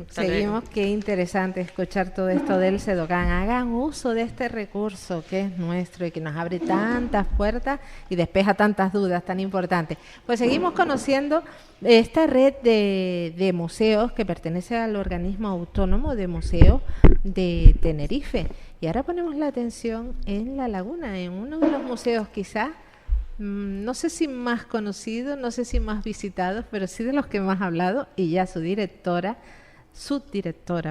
Seguimos, qué interesante escuchar todo esto del CEDOCAN. Hagan uso de este recurso que es nuestro y que nos abre tantas puertas y despeja tantas dudas tan importantes. Pues seguimos conociendo esta red de museos que pertenece al organismo autónomo de museos de Tenerife. Y ahora ponemos la atención en La Laguna, en uno de los museos quizás, no sé si más conocidos, no sé si más visitados, pero sí de los que más ha hablado, y ya su directora,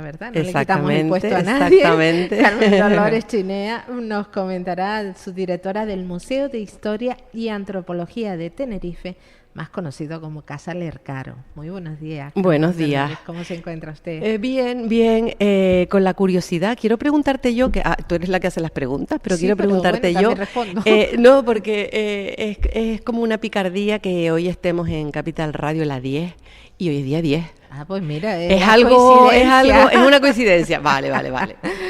¿verdad? No le quitamos el puesto a nadie. Exactamente. Carmen Dolores Chinea nos comentará, su directora del Museo de Historia y Antropología de Tenerife, más conocido como Casa Lercaro. Muy buenos días. Buenos días. ¿Cómo se encuentra usted? Bien. Con la curiosidad, quiero preguntarte yo, que tú eres la que hace las preguntas, pero quiero preguntarte yo. Respondo. No, porque es como una picardía que hoy estemos en Capital Radio la 10 y hoy es día 10. Ah, pues mira, es una coincidencia. Vale.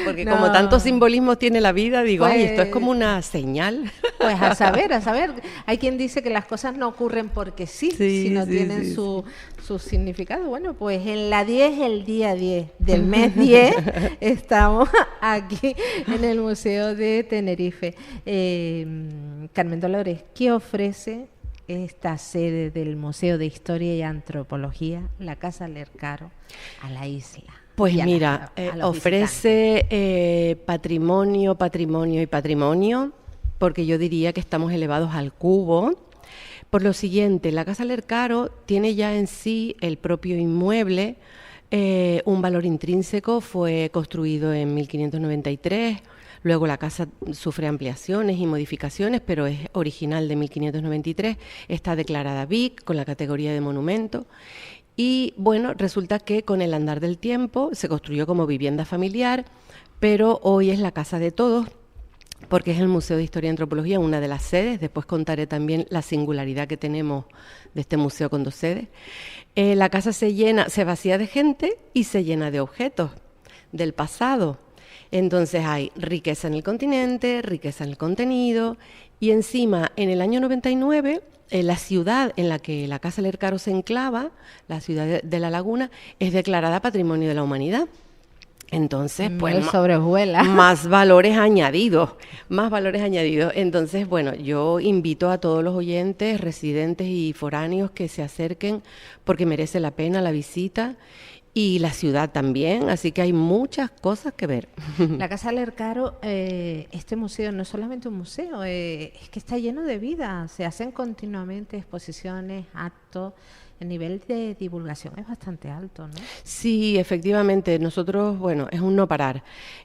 Porque como tantos simbolismos tiene la vida, digo, esto es como una señal. Pues a saber. Hay quien dice que las cosas no ocurren porque sino tienen su significado. Bueno, pues en la 10, el día 10 del mes 10, estamos aquí en el Museo de Tenerife. Carmen Dolores, ¿qué ofrece esta sede del Museo de Historia y Antropología, la Casa Lercaro, a la isla? Pues mira, ofrece patrimonio, porque yo diría que estamos elevados al cubo. Por lo siguiente, la Casa Lercaro tiene ya en sí el propio inmueble un valor intrínseco, fue construido en 1593. Luego la casa sufre ampliaciones y modificaciones, pero es original de 1593, está declarada BIC con la categoría de monumento y bueno, resulta que con el andar del tiempo se construyó como vivienda familiar, pero hoy es la casa de todos porque es el Museo de Historia y Antropología, una de las sedes. Después contaré también la singularidad que tenemos de este museo con 2 sedes. La casa se vacía de gente y se llena de objetos del pasado. Entonces hay riqueza en el continente, riqueza en el contenido y encima en el año 99 la ciudad en la que la Casa Lercaro se enclava, la ciudad de La Laguna, es declarada Patrimonio de la Humanidad. Entonces, pues sobrevuela. Más valores añadidos. Entonces, bueno, yo invito a todos los oyentes, residentes y foráneos que se acerquen porque merece la pena la visita. y la ciudad también, así que hay muchas cosas que ver. La Casa Lercaro, este museo no es solamente un museo, es que está lleno de vida, se hacen continuamente exposiciones, actos. El nivel de divulgación es bastante alto, ¿no? Sí, efectivamente. Nosotros, bueno, es un no parar.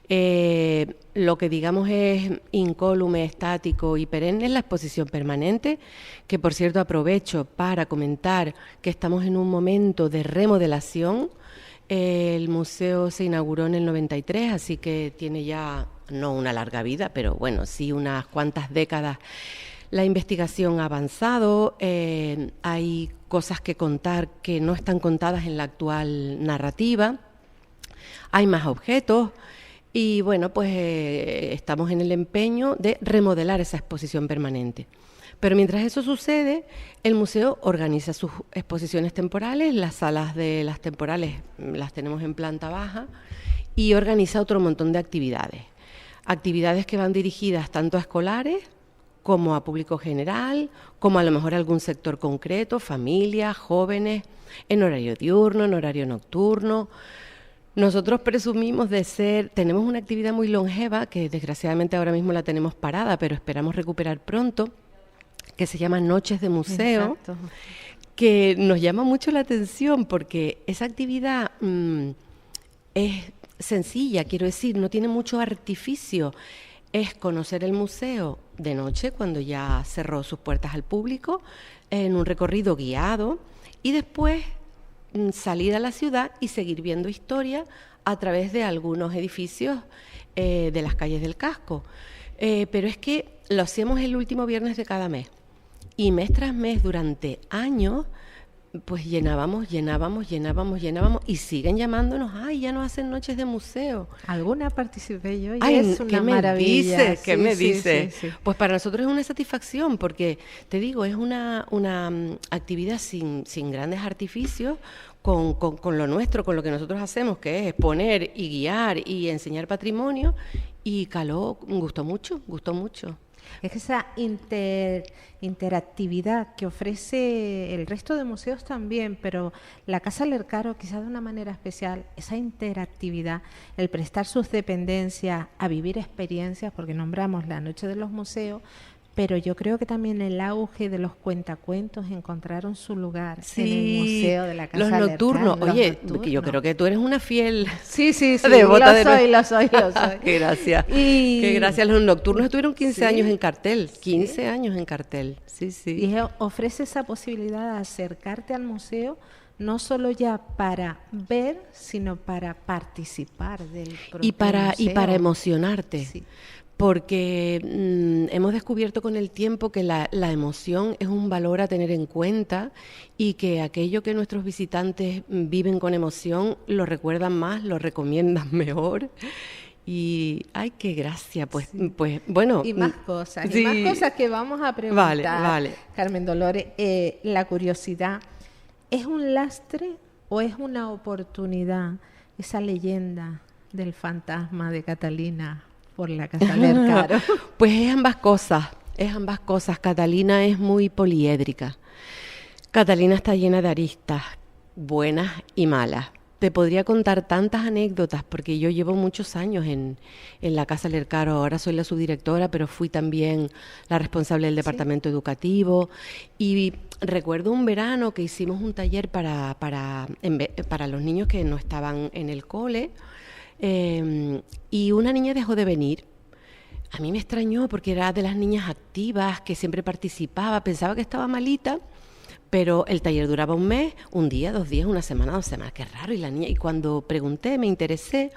Lo que digamos es incólume, estático y perenne es la exposición permanente, que por cierto aprovecho para comentar que estamos en un momento de remodelación. El museo se inauguró en el 93, así que tiene ya, no una larga vida, pero bueno, sí unas cuantas décadas. La investigación ha avanzado, hay cosas que contar que no están contadas en la actual narrativa, hay más objetos y bueno, pues estamos en el empeño de remodelar esa exposición permanente. Pero mientras eso sucede, el museo organiza sus exposiciones temporales, las salas de las temporales las tenemos en planta baja y organiza otro montón de actividades. Actividades que van dirigidas tanto a escolares como a público general, como a lo mejor a algún sector concreto, familias, jóvenes, en horario diurno, en horario nocturno. Nosotros presumimos de tenemos una actividad muy longeva, que desgraciadamente ahora mismo la tenemos parada, pero esperamos recuperar pronto, que se llama Noches de Museo, Exacto. Que nos llama mucho la atención porque esa actividad es sencilla, quiero decir, no tiene mucho artificio. Es conocer el museo de noche, cuando ya cerró sus puertas al público, en un recorrido guiado, y después salir a la ciudad y seguir viendo historia a través de algunos edificios de las calles del casco. Pero es que lo hacemos el último viernes de cada mes, y mes tras mes, durante años, pues llenábamos, y siguen llamándonos, ¡ay, ya nos hacen noches de museo! Alguna participé yo y Ay, es una maravilla. ¿Qué me dices? Sí. Pues para nosotros es una satisfacción porque, te digo, es una actividad sin grandes artificios, con lo nuestro, con lo que nosotros hacemos, que es exponer y guiar y enseñar patrimonio, y caló, gustó mucho. Es que esa interactividad que ofrece el resto de museos también, pero la Casa Lercaro quizás de una manera especial, esa interactividad, el prestar sus dependencias a vivir experiencias, porque nombramos la Noche de los Museos, pero yo creo que también el auge de los cuentacuentos encontraron su lugar en el museo de la Casa los nocturnos. Lercaro. Oye, que yo creo que tú eres una fiel sí, devota lo soy. Qué gracias. Qué gracias. Los nocturnos estuvieron 15 años en cartel. 15 años en cartel. Sí. Y ofrece esa posibilidad de acercarte al museo, no solo ya para ver, sino para participar del propio museo. Y para emocionarte. Sí. Porque hemos descubierto con el tiempo que la emoción es un valor a tener en cuenta, y que aquello que nuestros visitantes viven con emoción lo recuerdan más, lo recomiendan mejor. Y ¡ay, qué gracia! Pues bueno. Y más cosas, sí. Y más cosas que vamos a preguntar. Vale. Carmen Dolores, la curiosidad, ¿es un lastre o es una oportunidad esa leyenda del fantasma de Catalina por la Casa Lercaro? Pues es ambas cosas. Catalina es muy poliédrica. Catalina está llena de aristas, buenas y malas. Te podría contar tantas anécdotas, porque yo llevo muchos años en la Casa Lercaro. Ahora soy la subdirectora, pero fui también la responsable del departamento educativo. Y recuerdo un verano que hicimos un taller para los niños que no estaban en el cole, y una niña dejó de venir. A mí me extrañó porque era de las niñas activas, que siempre participaba, pensaba que estaba malita, pero el taller duraba un mes, un día, 2 días, una semana, 2 semanas, qué raro. Y cuando pregunté, me interesé,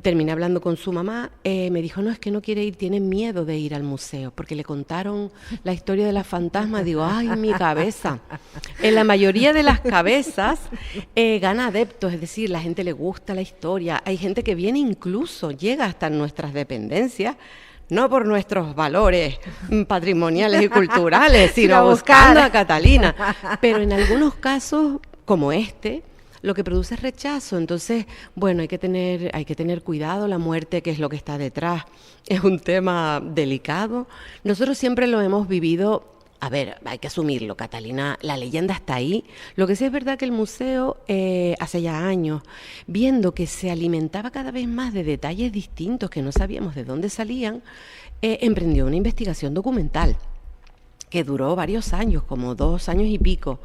terminé hablando con su mamá, me dijo, no, es que no quiere ir, tiene miedo de ir al museo, porque le contaron la historia de la fantasma. Digo, ¡ay, mi cabeza! En la mayoría de las cabezas gana adeptos, es decir, la gente le gusta la historia. Hay gente que viene, incluso llega hasta nuestras dependencias, no por nuestros valores patrimoniales y culturales, sino buscando a Catalina. Pero en algunos casos, como este, lo que produce es rechazo. Entonces, bueno, hay que tener cuidado. La muerte, que es lo que está detrás, es un tema delicado. Nosotros siempre lo hemos vivido a ver, hay que asumirlo, Catalina, la leyenda está ahí. Lo que sí es verdad que el museo, hace ya años, viendo que se alimentaba cada vez más de detalles distintos que no sabíamos de dónde salían, emprendió una investigación documental que duró varios años, como 2 años y pico.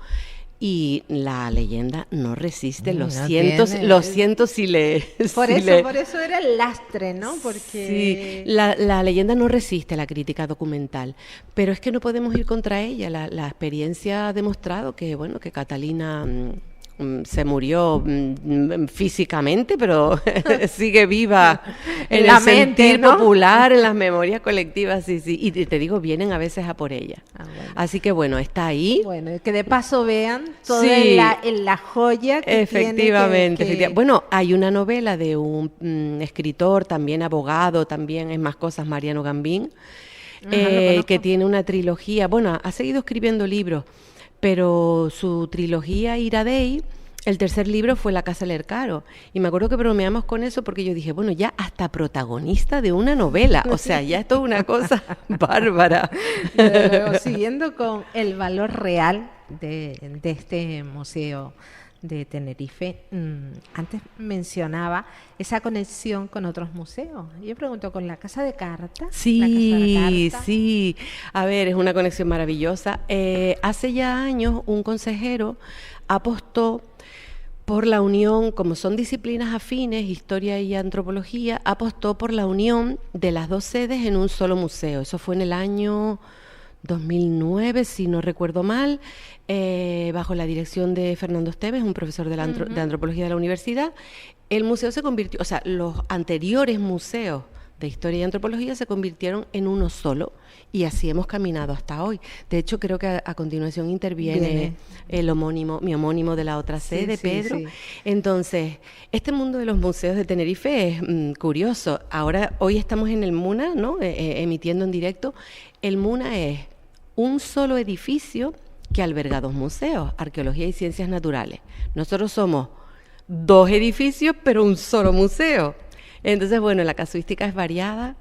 Y la leyenda no resiste, lo siento si le... Por eso era el lastre, ¿no? Porque... Sí, la leyenda no resiste la crítica documental, pero es que no podemos ir contra ella. La experiencia ha demostrado que, bueno, que Catalina se murió físicamente, pero sigue viva en la el mente, sentir ¿no? popular, en las memorias colectivas, sí. Y te digo, vienen a veces a por ella. Bueno. Así que bueno, está ahí. Bueno, que de paso vean toda Sí. la joya que Efectivamente, tiene Bueno, hay una novela de un escritor, también abogado, también es más cosas, Mariano Gambín, Ajá, lo conozco. que tiene una trilogía. Bueno, ha seguido escribiendo libros, pero su trilogía Iradei, el tercer libro fue La casa Lercaro. Y me acuerdo que bromeamos con eso porque yo dije, bueno, ya hasta protagonista de una novela. O sea, ya esto es una cosa bárbara. Desde luego, siguiendo con el valor real de este museo de Tenerife, antes mencionaba esa conexión con otros museos. Yo pregunto, ¿con la Casa de Carta? Sí, sí. A ver, es una conexión maravillosa. Hace ya años un consejero apostó por la unión, como son disciplinas afines, historia y antropología, apostó por la unión de las dos sedes en un solo museo. Eso fue en el año 2009, si no recuerdo mal, bajo la dirección de Fernando Esteves, un profesor de antropología de la universidad. El museo se convirtió, o sea, los anteriores museos de historia y antropología se convirtieron en uno solo, y así hemos caminado hasta hoy. De hecho, creo que a continuación interviene mi homónimo de la otra sede, Pedro. Sí. Entonces, este mundo de los museos de Tenerife es curioso. Hoy estamos en el MUNA, ¿no? Emitiendo en directo. El MUNA es un solo edificio que alberga 2 museos, Arqueología y Ciencias Naturales. Nosotros somos 2 edificios, pero un solo museo. Entonces, bueno, la casuística es variada,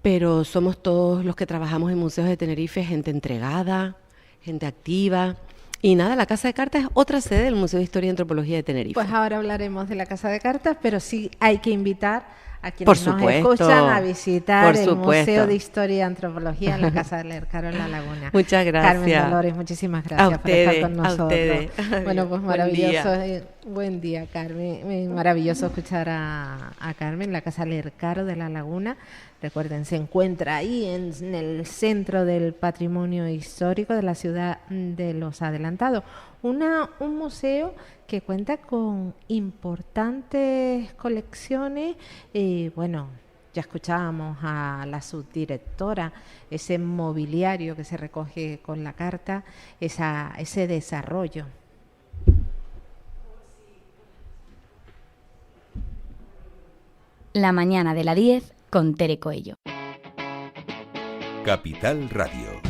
pero somos todos los que trabajamos en museos de Tenerife, gente entregada, gente activa. Y nada, la Casa de Cartas es otra sede del Museo de Historia y Antropología de Tenerife. Pues ahora hablaremos de la Casa de Cartas, pero sí hay que invitar a quienes nos supuesto, escuchan a visitar el supuesto. Museo de Historia y Antropología en la Casa del Lercaro en La Laguna. Muchas gracias. Carmen Dolores, muchísimas gracias por estar con nosotros. A ustedes. Bueno, pues Buen maravilloso. día. Buen día, Carmen. Maravilloso escuchar a Carmen, la Casa Lercaro de La Laguna. Recuerden, se encuentra ahí en el centro del patrimonio histórico de la ciudad de Los Adelantados. Un museo que cuenta con importantes colecciones. Bueno, ya escuchábamos a la subdirectora, ese mobiliario que se recoge con la carta, ese desarrollo. La mañana de la 10 con Tere Coello. Capital Radio.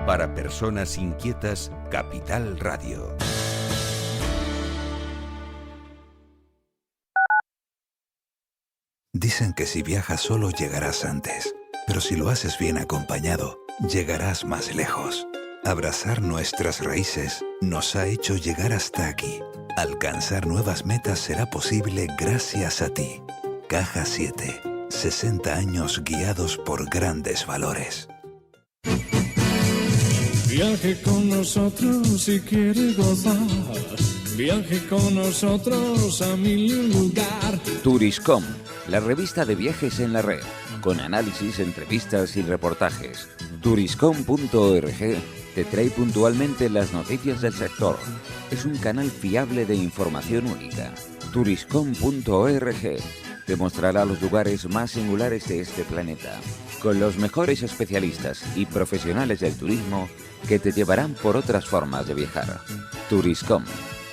Para personas inquietas, Capital Radio. Dicen que si viajas solo llegarás antes, pero si lo haces bien acompañado, llegarás más lejos. Abrazar nuestras raíces nos ha hecho llegar hasta aquí. Alcanzar nuevas metas será posible gracias a ti. Caja 7. 60 años guiados por grandes valores. Viaje con nosotros si quiere gozar. Viaje con nosotros a mil lugar. Turiscom, la revista de viajes en la red, con análisis, entrevistas y reportajes. Turiscom.org te trae puntualmente las noticias del sector. Es un canal fiable de información única. Turiscom.org te mostrará los lugares más singulares de este planeta, con los mejores especialistas y profesionales del turismo que te llevarán por otras formas de viajar. Turiscom,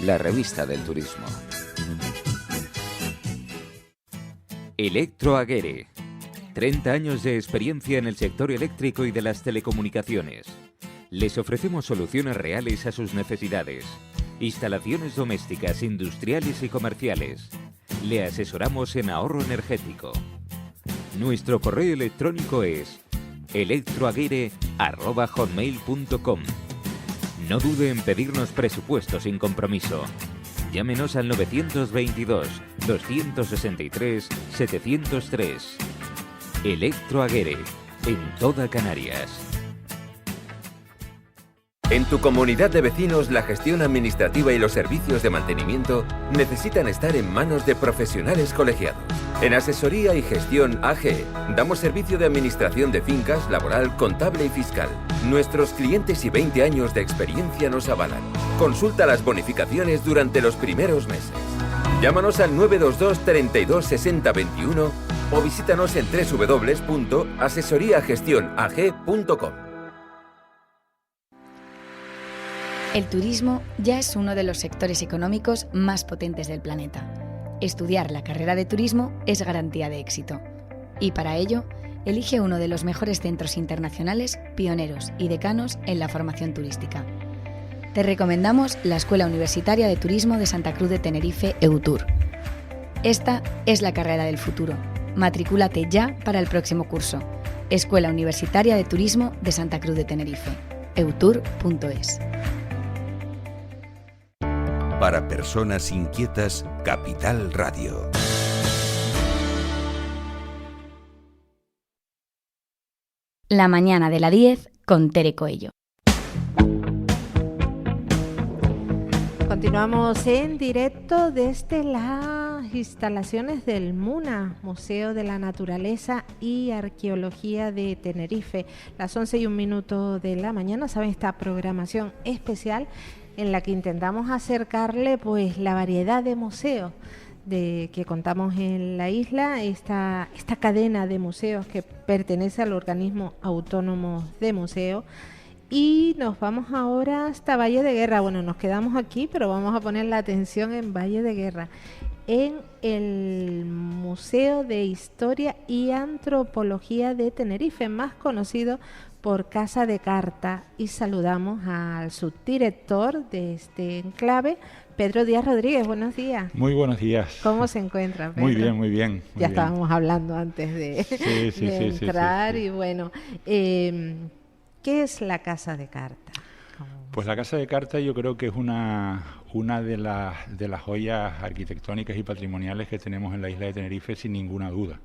la revista del turismo. Electroaguere. 30 años de experiencia en el sector eléctrico y de las telecomunicaciones. Les ofrecemos soluciones reales a sus necesidades. Instalaciones domésticas, industriales y comerciales. Le asesoramos en ahorro energético. Nuestro correo electrónico es electroaguirre@hotmail.com. No dude en pedirnos presupuesto sin compromiso. Llámenos al 922-263-703. Electroaguirre, en toda Canarias. En tu comunidad de vecinos, la gestión administrativa y los servicios de mantenimiento necesitan estar en manos de profesionales colegiados. En Asesoría y Gestión AG damos servicio de administración de fincas, laboral, contable y fiscal. Nuestros clientes y 20 años de experiencia nos avalan. Consulta las bonificaciones durante los primeros meses. Llámanos al 922 32 60 21 o visítanos en www.asesoriagestionag.com. El turismo ya es uno de los sectores económicos más potentes del planeta. Estudiar la carrera de turismo es garantía de éxito. Y para ello, elige uno de los mejores centros internacionales, pioneros y decanos en la formación turística. Te recomendamos la Escuela Universitaria de Turismo de Santa Cruz de Tenerife, EUTUR. Esta es la carrera del futuro. Matricúlate ya para el próximo curso. Escuela Universitaria de Turismo de Santa Cruz de Tenerife, eutur.es. Para personas inquietas, Capital Radio. La mañana de la 10 con Tere Coello. Continuamos en directo desde las instalaciones del MUNA, Museo de la Naturaleza y Arqueología de Tenerife. Las 11:01 de la mañana, saben, esta programación especial en la que intentamos acercarle pues la variedad de museos que contamos en la isla, esta cadena de museos que pertenece al organismo autónomo de museos. Y nos vamos ahora hasta Valle de Guerra. Bueno, nos quedamos aquí, pero vamos a poner la atención en Valle de Guerra, en el Museo de Historia y Antropología de Tenerife, más conocido por Casa de Carta, y saludamos al subdirector de este enclave, Pedro Díaz Rodríguez. Buenos días. Muy buenos días. ¿Cómo se encuentra, Pedro? Muy bien, muy bien. Ya estábamos hablando antes de entrar. Y bueno, ¿qué es la Casa de Carta? Pues la Casa de Carta yo creo que es una de las joyas arquitectónicas y patrimoniales que tenemos en la isla de Tenerife, sin ninguna duda.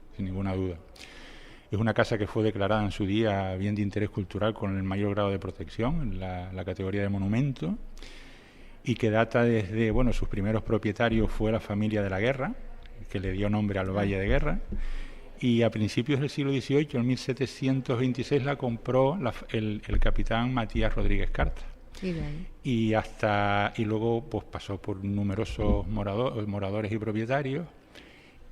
Es una casa que fue declarada en su día bien de interés cultural con el mayor grado de protección, en la categoría de monumento, y que data desde, bueno, sus primeros propietarios fue la familia de la Guerra, que le dio nombre al Valle de Guerra, y a principios del siglo XVIII, en 1726, la compró el capitán Matías Rodríguez Carta. Y luego pues pasó por numerosos moradores y propietarios,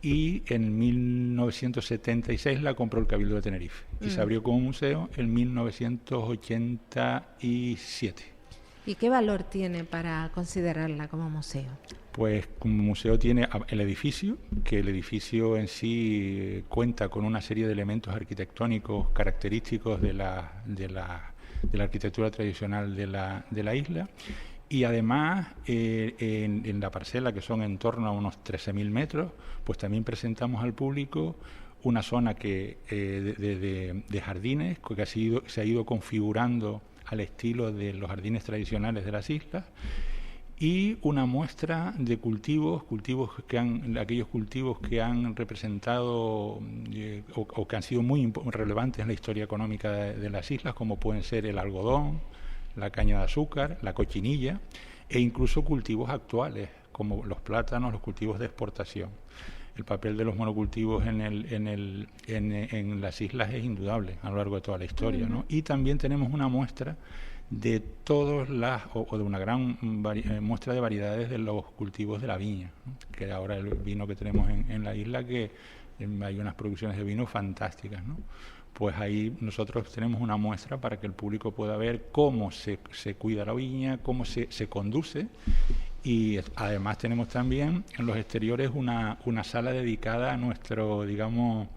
y en 1976 la compró el Cabildo de Tenerife y se abrió como museo en 1987. ¿Y qué valor tiene para considerarla como museo? Pues como museo tiene el edificio, que el edificio en sí cuenta con una serie de elementos arquitectónicos característicos de la arquitectura tradicional de la isla. Y además, en la parcela, que son en torno a unos 13.000 metros, pues también presentamos al público una zona de jardines que se ha ido configurando al estilo de los jardines tradicionales de las islas, y una muestra de aquellos cultivos que han representado o que han sido muy relevantes en la historia económica de las islas, como pueden ser el algodón, la caña de azúcar, la cochinilla, e incluso cultivos actuales como los plátanos, los cultivos de exportación. El papel de los monocultivos en las islas es indudable a lo largo de toda la historia, ¿no? Y también tenemos una muestra de de una gran muestra de variedades de los cultivos de la viña, ¿no? Que ahora el vino que tenemos en la isla, que hay unas producciones de vino fantásticas, ¿no? Pues ahí nosotros tenemos una muestra para que el público pueda ver cómo se cuida la viña, cómo se conduce, y además tenemos también en los exteriores una sala dedicada a nuestro, digamos,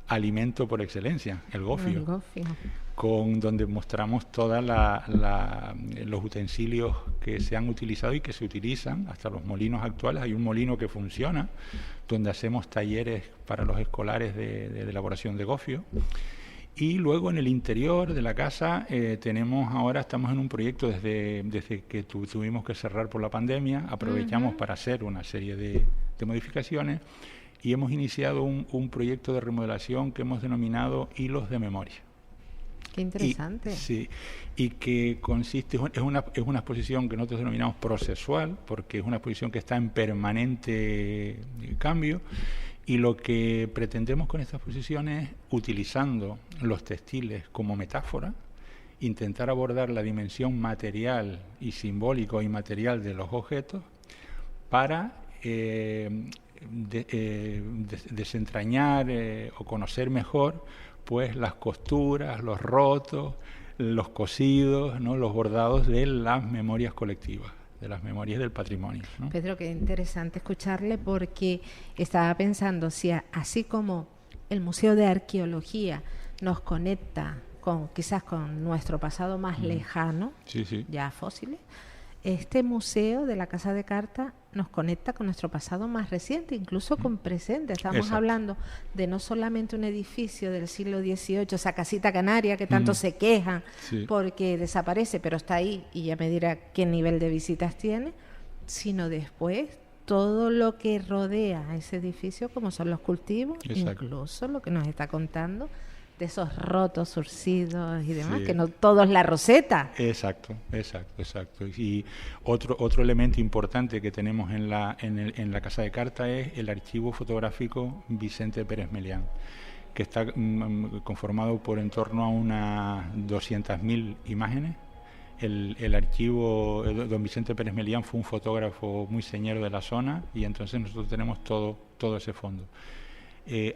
alimento por excelencia, el gofio. El gofio. Donde mostramos todos los utensilios que se han utilizado y que se utilizan, hasta los molinos actuales. Hay un molino que funciona, donde hacemos talleres para los escolares de elaboración de gofio. Y luego en el interior de la casa estamos en un proyecto desde que tuvimos que cerrar por la pandemia, aprovechamos para hacer una serie de modificaciones y hemos iniciado un proyecto de remodelación que hemos denominado Hilos de Memoria. Qué interesante. Y que consiste, es una exposición que nosotros denominamos procesual, porque es una exposición que está en permanente cambio, y lo que pretendemos con esta exposición es, utilizando los textiles como metáfora, intentar abordar la dimensión material y simbólico y material de los objetos para desentrañar o conocer mejor pues las costuras, los rotos, los cosidos, ¿no?, los bordados de las memorias colectivas, de las memorias del patrimonio, ¿no? Pedro, qué interesante escucharle, porque estaba pensando si así como el Museo de Arqueología nos conecta quizás con nuestro pasado más lejano, ya fósiles, este museo de la Casa de Carta nos conecta con nuestro pasado más reciente, incluso con presente. Estamos hablando de no solamente un edificio del siglo XVIII, esa casita canaria que tanto se quejan porque desaparece, pero está ahí y ya me dirá qué nivel de visitas tiene, sino después todo lo que rodea a ese edificio, como son los cultivos, incluso lo que nos está contando de esos rotos, surcidos y demás, que no todo es la roseta. Exacto. Y otro elemento importante que tenemos en la Casa de Carta es el archivo fotográfico Vicente Pérez Melián, que está conformado por en torno a unas 200.000 imágenes. El archivo, don Vicente Pérez Melián fue un fotógrafo muy señero de la zona, y entonces nosotros tenemos todo ese fondo.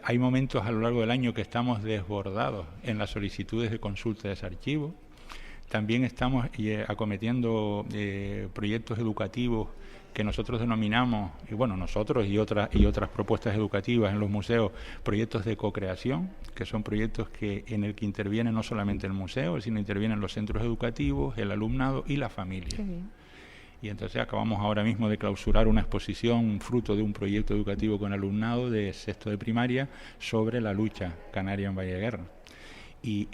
Hay momentos a lo largo del año que estamos desbordados en las solicitudes de consulta de ese archivo. También estamos acometiendo proyectos educativos que nosotros denominamos, nosotros y otras propuestas educativas en los museos, proyectos de co-creación, que son proyectos en el que interviene no solamente el museo, sino intervienen los centros educativos, el alumnado y la familia. Y entonces acabamos ahora mismo de clausurar una exposición fruto de un proyecto educativo con alumnado de sexto de primaria sobre la lucha canaria en Valle de Guerra. Y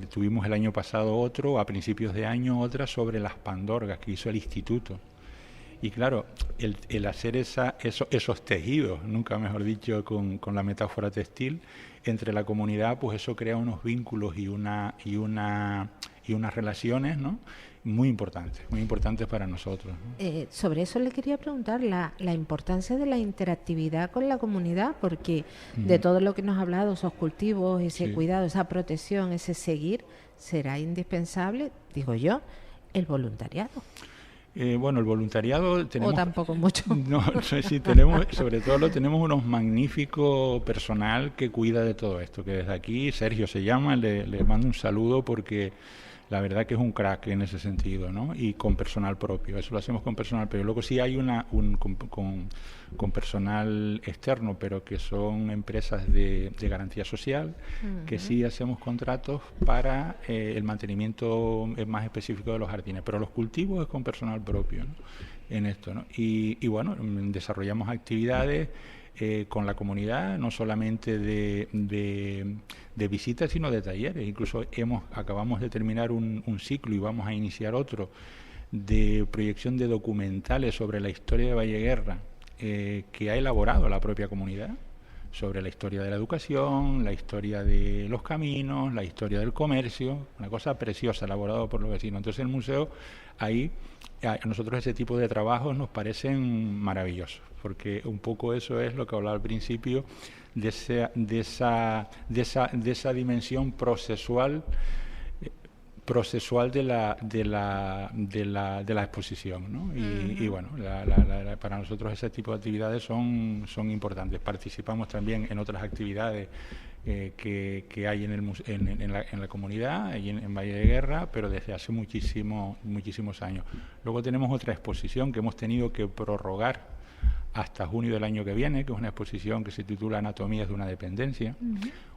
tuvimos el año pasado a principios de año, otra sobre las pandorgas que hizo el instituto. Y claro, el hacer esos tejidos, nunca mejor dicho, con la metáfora textil, entre la comunidad, pues eso crea unos vínculos y unas relaciones, ¿no?, muy importantes para nosotros, ¿no? Sobre eso le quería preguntar la importancia de la interactividad con la comunidad, porque de todo lo que nos ha hablado, esos cultivos, ese cuidado, esa protección, ese seguir, será indispensable, digo yo, el voluntariado. El voluntariado tenemos... O tampoco mucho. No, sí, sobre todo tenemos unos magníficos personal que cuida de todo esto, que desde aquí, Sergio se llama, le mando un saludo porque la verdad que es un crack en ese sentido, ¿no? Y con personal propio, eso lo hacemos con personal propio. Luego sí hay con personal externo, pero que son empresas de garantía social, que sí hacemos contratos para el mantenimiento más específico de los jardines, pero los cultivos es con personal propio, ¿no?, en esto, ¿no? Y desarrollamos actividades con la comunidad, no solamente de visitas, sino de talleres. Incluso acabamos de terminar un ciclo y vamos a iniciar otro de proyección de documentales sobre la historia de Valle de Guerra, que ha elaborado la propia comunidad, sobre la historia de la educación, la historia de los caminos, la historia del comercio, una cosa preciosa elaborada por los vecinos. Entonces el museo, ahí, a nosotros ese tipo de trabajos nos parecen maravillosos, porque un poco eso es lo que hablaba al principio, de esa dimensión procesual de la exposición, ¿no? Y para nosotros ese tipo de actividades son importantes. Participamos también en otras actividades que hay en la comunidad, en Valle de Guerra, pero desde hace muchísimos años. Luego tenemos otra exposición que hemos tenido que prorrogar hasta junio del año que viene, que es una exposición que se titula Anatomías de una dependencia,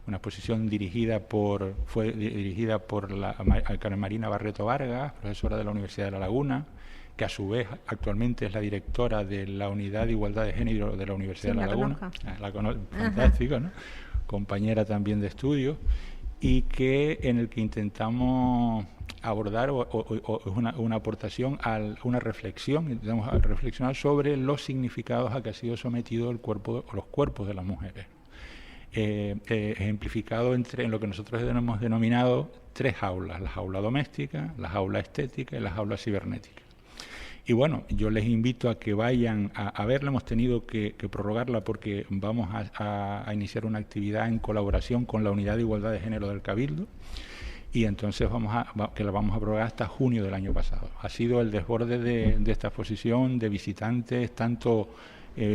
una exposición fue dirigida por Carmen Marina Barreto Vargas, profesora de la Universidad de La Laguna, que a su vez actualmente es la directora de la Unidad de Igualdad de Género de la Universidad de La Laguna. Fantástico, ¿no? Compañera también de estudios, y en el que intentamos abordar una aportación a una reflexión, intentamos reflexionar sobre los significados a que ha sido sometido el cuerpo o los cuerpos de las mujeres. Ejemplificado en lo que nosotros hemos denominado 3 jaulas: la jaula doméstica, la jaula estética y la jaula cibernética. Y bueno, yo les invito a que vayan a verla. Hemos tenido que prorrogarla porque vamos a iniciar una actividad en colaboración con la Unidad de Igualdad de Género del Cabildo, y entonces la vamos a prorrogar hasta junio del año pasado. Ha sido el desborde de esta exposición, de visitantes, tanto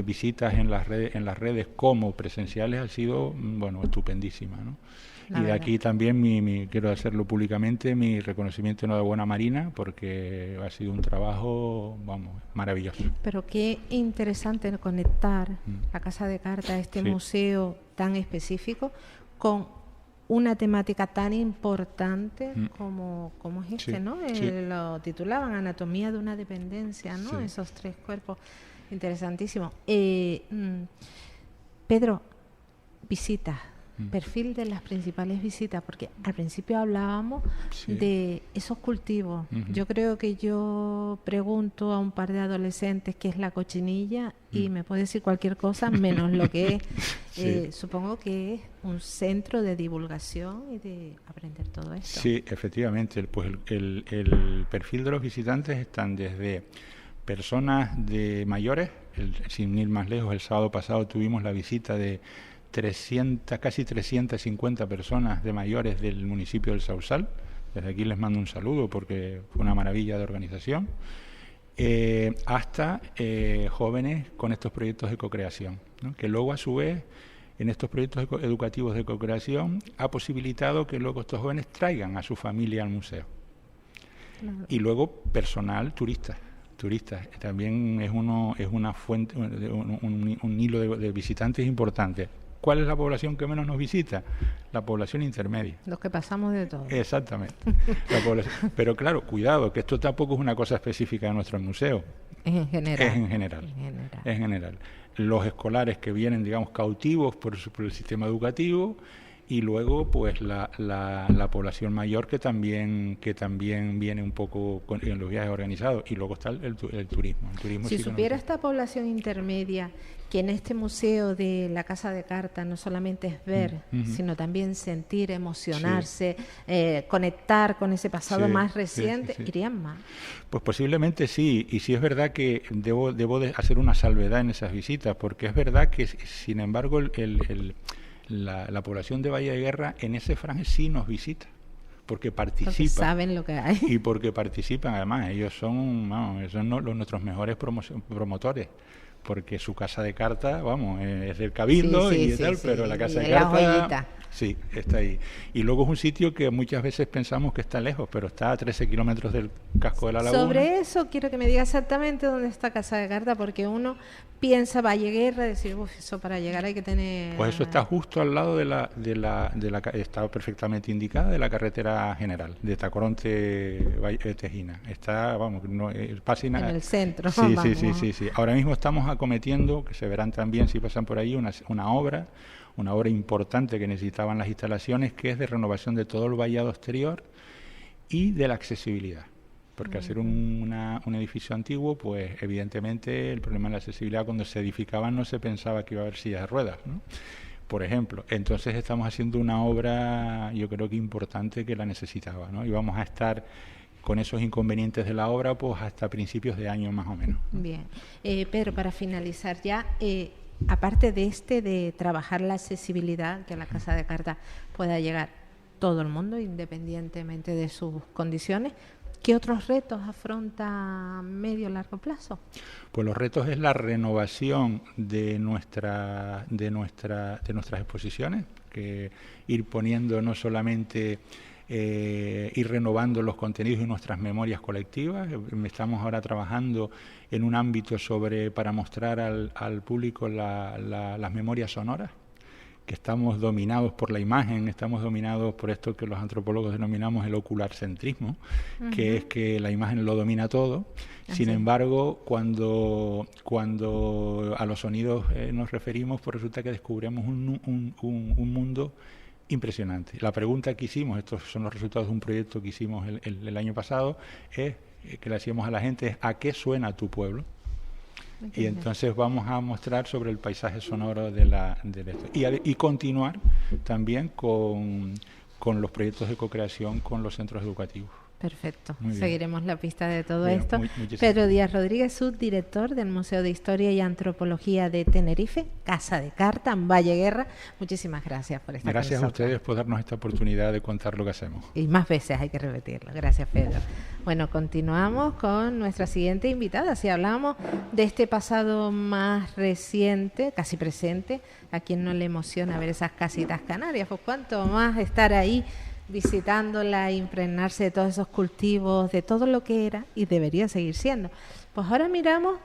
visitas en las redes como presenciales, ha sido, bueno, estupendísima, ¿no? Y de aquí también quiero hacerlo públicamente, mi reconocimiento y enhorabuena a Marina, porque ha sido un trabajo, vamos, maravilloso. Pero qué interesante conectar la Casa de Carta, este museo tan específico, con una temática tan importante como es este, ¿no? Lo titulaban Anatomía de una dependencia, ¿no? Esos 3 cuerpos, interesantísimo. Pedro, visitas. Perfil de las principales visitas, porque al principio hablábamos de esos cultivos. Yo creo que yo pregunto a un par de adolescentes qué es la cochinilla y me puede decir cualquier cosa menos lo que es. Supongo que es un centro de divulgación y de aprender todo esto. Sí, efectivamente. Pues el perfil de los visitantes están desde personas de mayores, sin ir más lejos, el sábado pasado tuvimos la visita de casi 350 personas de mayores del municipio del Sausal. Desde aquí les mando un saludo porque fue una maravilla de organización. Hasta jóvenes con estos proyectos de cocreación, ¿no? Que luego a su vez en estos proyectos educativos de cocreación ha posibilitado que luego estos jóvenes traigan a su familia al museo. Claro. Y luego personal turistas. También es una fuente, un hilo de visitantes importante. ¿Cuál es la población que menos nos visita? La población intermedia. Los que pasamos de todo. Exactamente. Pero claro, cuidado, que esto tampoco es una cosa específica de nuestro museo. Es en general. Es en general. Los escolares que vienen, digamos, cautivos por el sistema educativo, y luego pues la población mayor que también viene un poco en los viajes organizados, y luego está el turismo. Si supiera esta población intermedia que en este museo de la Casa de Carta no solamente es ver, sino también sentir, emocionarse, conectar con ese pasado más reciente, irían más. Pues posiblemente sí, y sí es verdad que debo de hacer una salvedad en esas visitas, porque es verdad que, sin embargo, la población de Valle de Guerra en ese franje sí nos visita, porque participan. Porque saben lo que hay. Y porque participan, además, ellos son nuestros mejores promotores, porque su Casa de Carta, es del Cabildo pero la Casa de Carta sí, está ahí. Y luego es un sitio que muchas veces pensamos que está lejos, pero está a 13 kilómetros del casco de la Laguna. Sobre eso quiero que me diga exactamente dónde está Casa de Carta, porque uno piensa Valle Guerra, decir, eso para llegar hay que tener... Pues eso está justo al lado está perfectamente indicada, de la carretera general, de Tacoronte Tejina. Está, en el centro. Sí. Ahora mismo estamos acometiendo, que se verán también si pasan por ahí, una obra importante que necesitaban las instalaciones, que es de renovación de todo el vallado exterior y de la accesibilidad. Porque al ser un edificio antiguo, pues evidentemente el problema de la accesibilidad, cuando se edificaban no se pensaba que iba a haber sillas de ruedas, ¿no? Por ejemplo. Entonces estamos haciendo una obra, yo creo que importante, que la necesitaba, ¿no? Y vamos a estar con esos inconvenientes de la obra pues hasta principios de año más o menos, ¿no? Bien. Pedro, para finalizar ya, aparte de trabajar la accesibilidad, que a la Casa de Carta pueda llegar todo el mundo, independientemente de sus condiciones, ¿qué otros retos afronta a medio y largo plazo? Pues los retos es la renovación de nuestras exposiciones, que ir poniendo no solamente ir renovando los contenidos y nuestras memorias colectivas. Estamos ahora trabajando en un ámbito para mostrar al público las memorias sonoras, que estamos dominados por la imagen, estamos dominados por esto que los antropólogos denominamos el ocularcentrismo, que es que la imagen lo domina todo. Sin embargo, cuando a los sonidos nos referimos, pues resulta que descubrimos un mundo impresionante. La pregunta que hicimos, estos son los resultados de un proyecto que hicimos el año pasado, que le hacíamos a la gente, es ¿a qué suena tu pueblo? Y entonces vamos a mostrar sobre el paisaje sonoro de esto. Y continuar también con los proyectos de co-creación con los centros educativos. Perfecto. Seguiremos la pista de todo esto. Muchísimas Pedro Díaz Rodríguez, subdirector del Museo de Historia y Antropología de Tenerife, Casa de Carta, en Valle Guerra. Muchísimas gracias por estar con nosotros. Gracias a ustedes por darnos esta oportunidad de contar lo que hacemos. Y más veces hay que repetirlo. Gracias, Pedro. Bueno, continuamos con nuestra siguiente invitada. Si hablamos de este pasado más reciente, casi presente, ¿a quién no le emociona ver esas casitas canarias? Pues cuánto más estar ahí visitándola, impregnarse de todos esos cultivos, de todo lo que era y debería seguir siendo. Pues ahora miramos,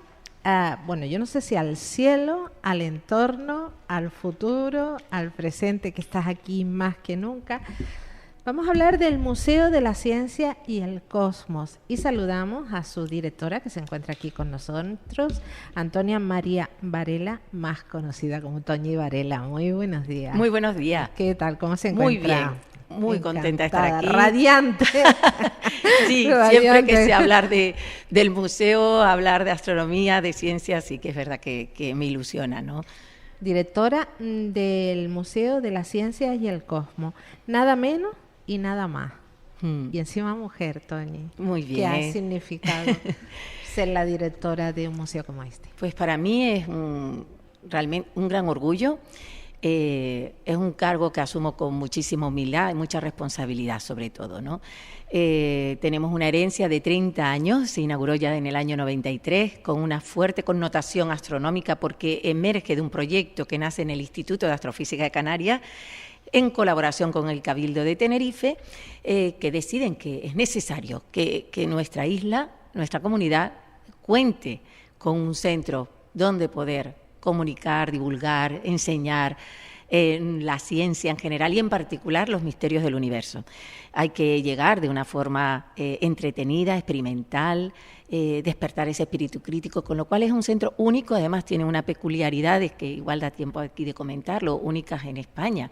yo no sé si al cielo, al entorno, al futuro, al presente, que estás aquí más que nunca. Vamos a hablar del Museo de la Ciencia y el Cosmos y saludamos a su directora que se encuentra aquí con nosotros, Antonia María Varela, más conocida como Toñi Varela. Muy buenos días. Muy buenos días. ¿Qué tal? ¿Cómo se encuentra? Muy bien. Muy contenta de estar aquí. Radiante. Sí, radiante. Siempre que sé hablar del museo, hablar de astronomía, de ciencia, sí que es verdad que me ilusiona, ¿no? Directora del Museo de las Ciencias y el Cosmos. Nada menos y nada más. Y encima mujer, Toñi. Muy bien. ¿Qué ha significado ser la directora de un museo como este? Pues para mí es realmente un gran orgullo. Es un cargo que asumo con muchísima humildad y mucha responsabilidad sobre todo, ¿no? Tenemos una herencia de 30 años, se inauguró ya en el año 93, con una fuerte connotación astronómica porque emerge de un proyecto que nace en el Instituto de Astrofísica de Canarias, en colaboración con el Cabildo de Tenerife, que deciden que es necesario que nuestra isla, nuestra comunidad, cuente con un centro donde poder comunicar, divulgar, enseñar la ciencia en general y en particular los misterios del universo. Hay que llegar de una forma entretenida, experimental, despertar ese espíritu crítico, con lo cual es un centro único, además tiene una peculiaridad que igual da tiempo aquí de comentarlo, únicas en España.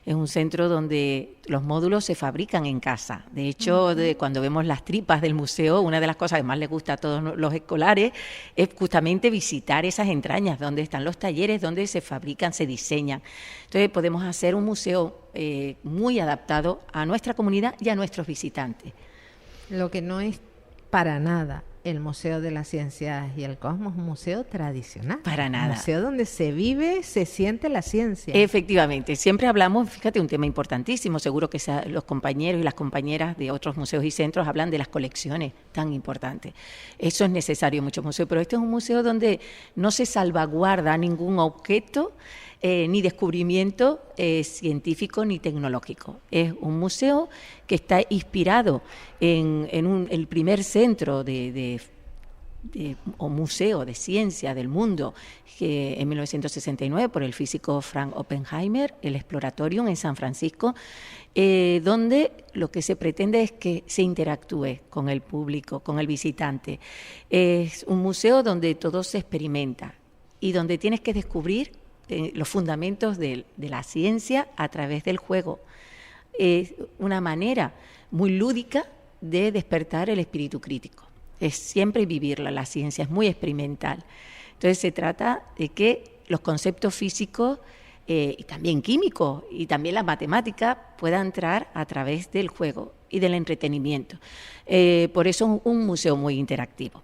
Es un centro donde los módulos se fabrican en casa. De hecho, cuando vemos las tripas del museo, una de las cosas que más les gusta a todos los escolares es justamente visitar esas entrañas, donde están los talleres, donde se fabrican, se diseñan. Entonces podemos hacer un museo muy adaptado a nuestra comunidad y a nuestros visitantes. Lo que no es para nada el Museo de las Ciencias y el Cosmos, un museo tradicional. Para nada. Un museo donde se vive, se siente la ciencia. Efectivamente. Siempre hablamos, fíjate, un tema importantísimo, seguro que los compañeros y las compañeras de otros museos y centros hablan de las colecciones tan importantes. Eso es necesario en muchos museos, pero este es un museo donde no se salvaguarda ningún objeto ni descubrimiento científico ni tecnológico. Es un museo que está inspirado en el primer centro o museo de ciencia del mundo, que en 1969 por el físico Frank Oppenheimer, el Exploratorium en San Francisco, donde lo que se pretende es que se interactúe con el público, con el visitante. Es un museo donde todo se experimenta y donde tienes que descubrir los fundamentos de la ciencia a través del juego. Es una manera muy lúdica de despertar el espíritu crítico. Es siempre vivirla, la ciencia es muy experimental. Entonces se trata de que los conceptos físicos y también químicos y también la matemática puedan entrar a través del juego y del entretenimiento. Por eso es un museo muy interactivo.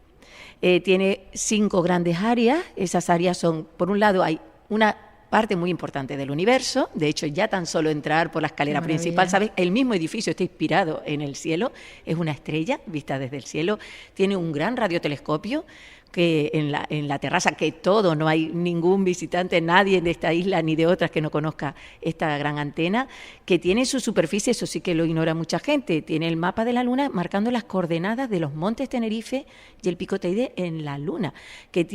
Tiene 5 grandes áreas. Esas áreas son, por un lado, hay una parte muy importante del universo. De hecho, ya tan solo entrar por la escalera principal, ¿sabes? El mismo edificio está inspirado en el cielo, es una estrella vista desde el cielo, tiene un gran radiotelescopio que en la terraza, que todo, no hay ningún visitante, nadie de esta isla ni de otras que no conozca esta gran antena, que tiene su superficie, eso sí que lo ignora mucha gente, tiene el mapa de la Luna marcando las coordenadas de los montes Tenerife y el Pico Teide en la Luna, que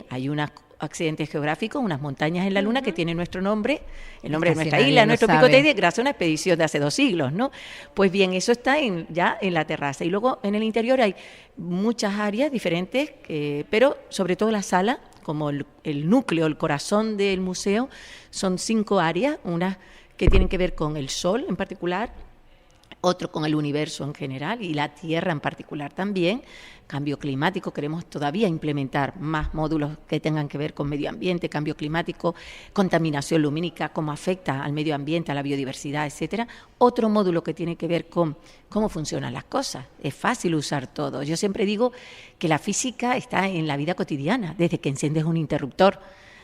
hay unos accidentes geográficos, unas montañas en la Luna que tienen nuestro nombre, el nombre de nuestra isla, nuestro Pico Teide, gracias a una expedición de hace 2 siglos, ¿no? Pues bien, eso está ya en la terraza. Y luego en el interior hay muchas áreas diferentes, pero sobre todo la sala, como el núcleo, el corazón del museo, son 5 áreas, unas que tienen que ver con el Sol en particular, otro con el universo en general y la Tierra en particular también. Cambio climático, queremos todavía implementar más módulos que tengan que ver con medio ambiente, cambio climático, contaminación lumínica, cómo afecta al medio ambiente, a la biodiversidad, etcétera. Otro módulo que tiene que ver con cómo funcionan las cosas. Es fácil usar todo. Yo siempre digo que la física está en la vida cotidiana, desde que enciendes un interruptor,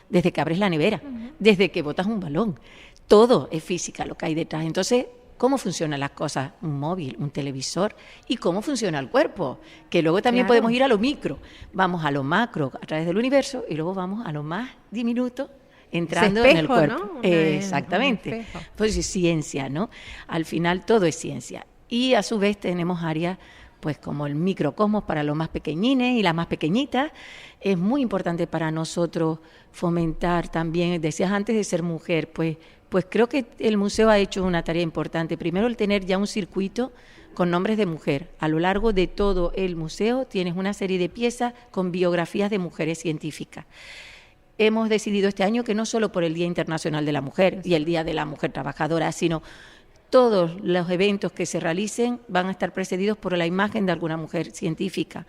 desde que abres la nevera, desde que botas un balón. Todo es física lo que hay detrás. Entonces, ¿cómo funcionan las cosas? Un móvil, un televisor, y cómo funciona el cuerpo, que luego también podemos ir a lo micro, vamos a lo macro a través del universo y luego vamos a lo más diminuto entrando espejo, en el cuerpo. ¿no? Exactamente. Pues es ciencia, ¿no? Al final todo es ciencia. Y a su vez tenemos áreas pues como el microcosmos para los más pequeñines y las más pequeñitas. Es muy importante para nosotros fomentar también, decías antes de ser mujer, pues creo que el museo ha hecho una tarea importante. Primero, el tener ya un circuito con nombres de mujer. A lo largo de todo el museo tienes una serie de piezas con biografías de mujeres científicas. Hemos decidido este año que no solo por el Día Internacional de la Mujer y el Día de la Mujer Trabajadora, sino todos los eventos que se realicen van a estar precedidos por la imagen de alguna mujer científica,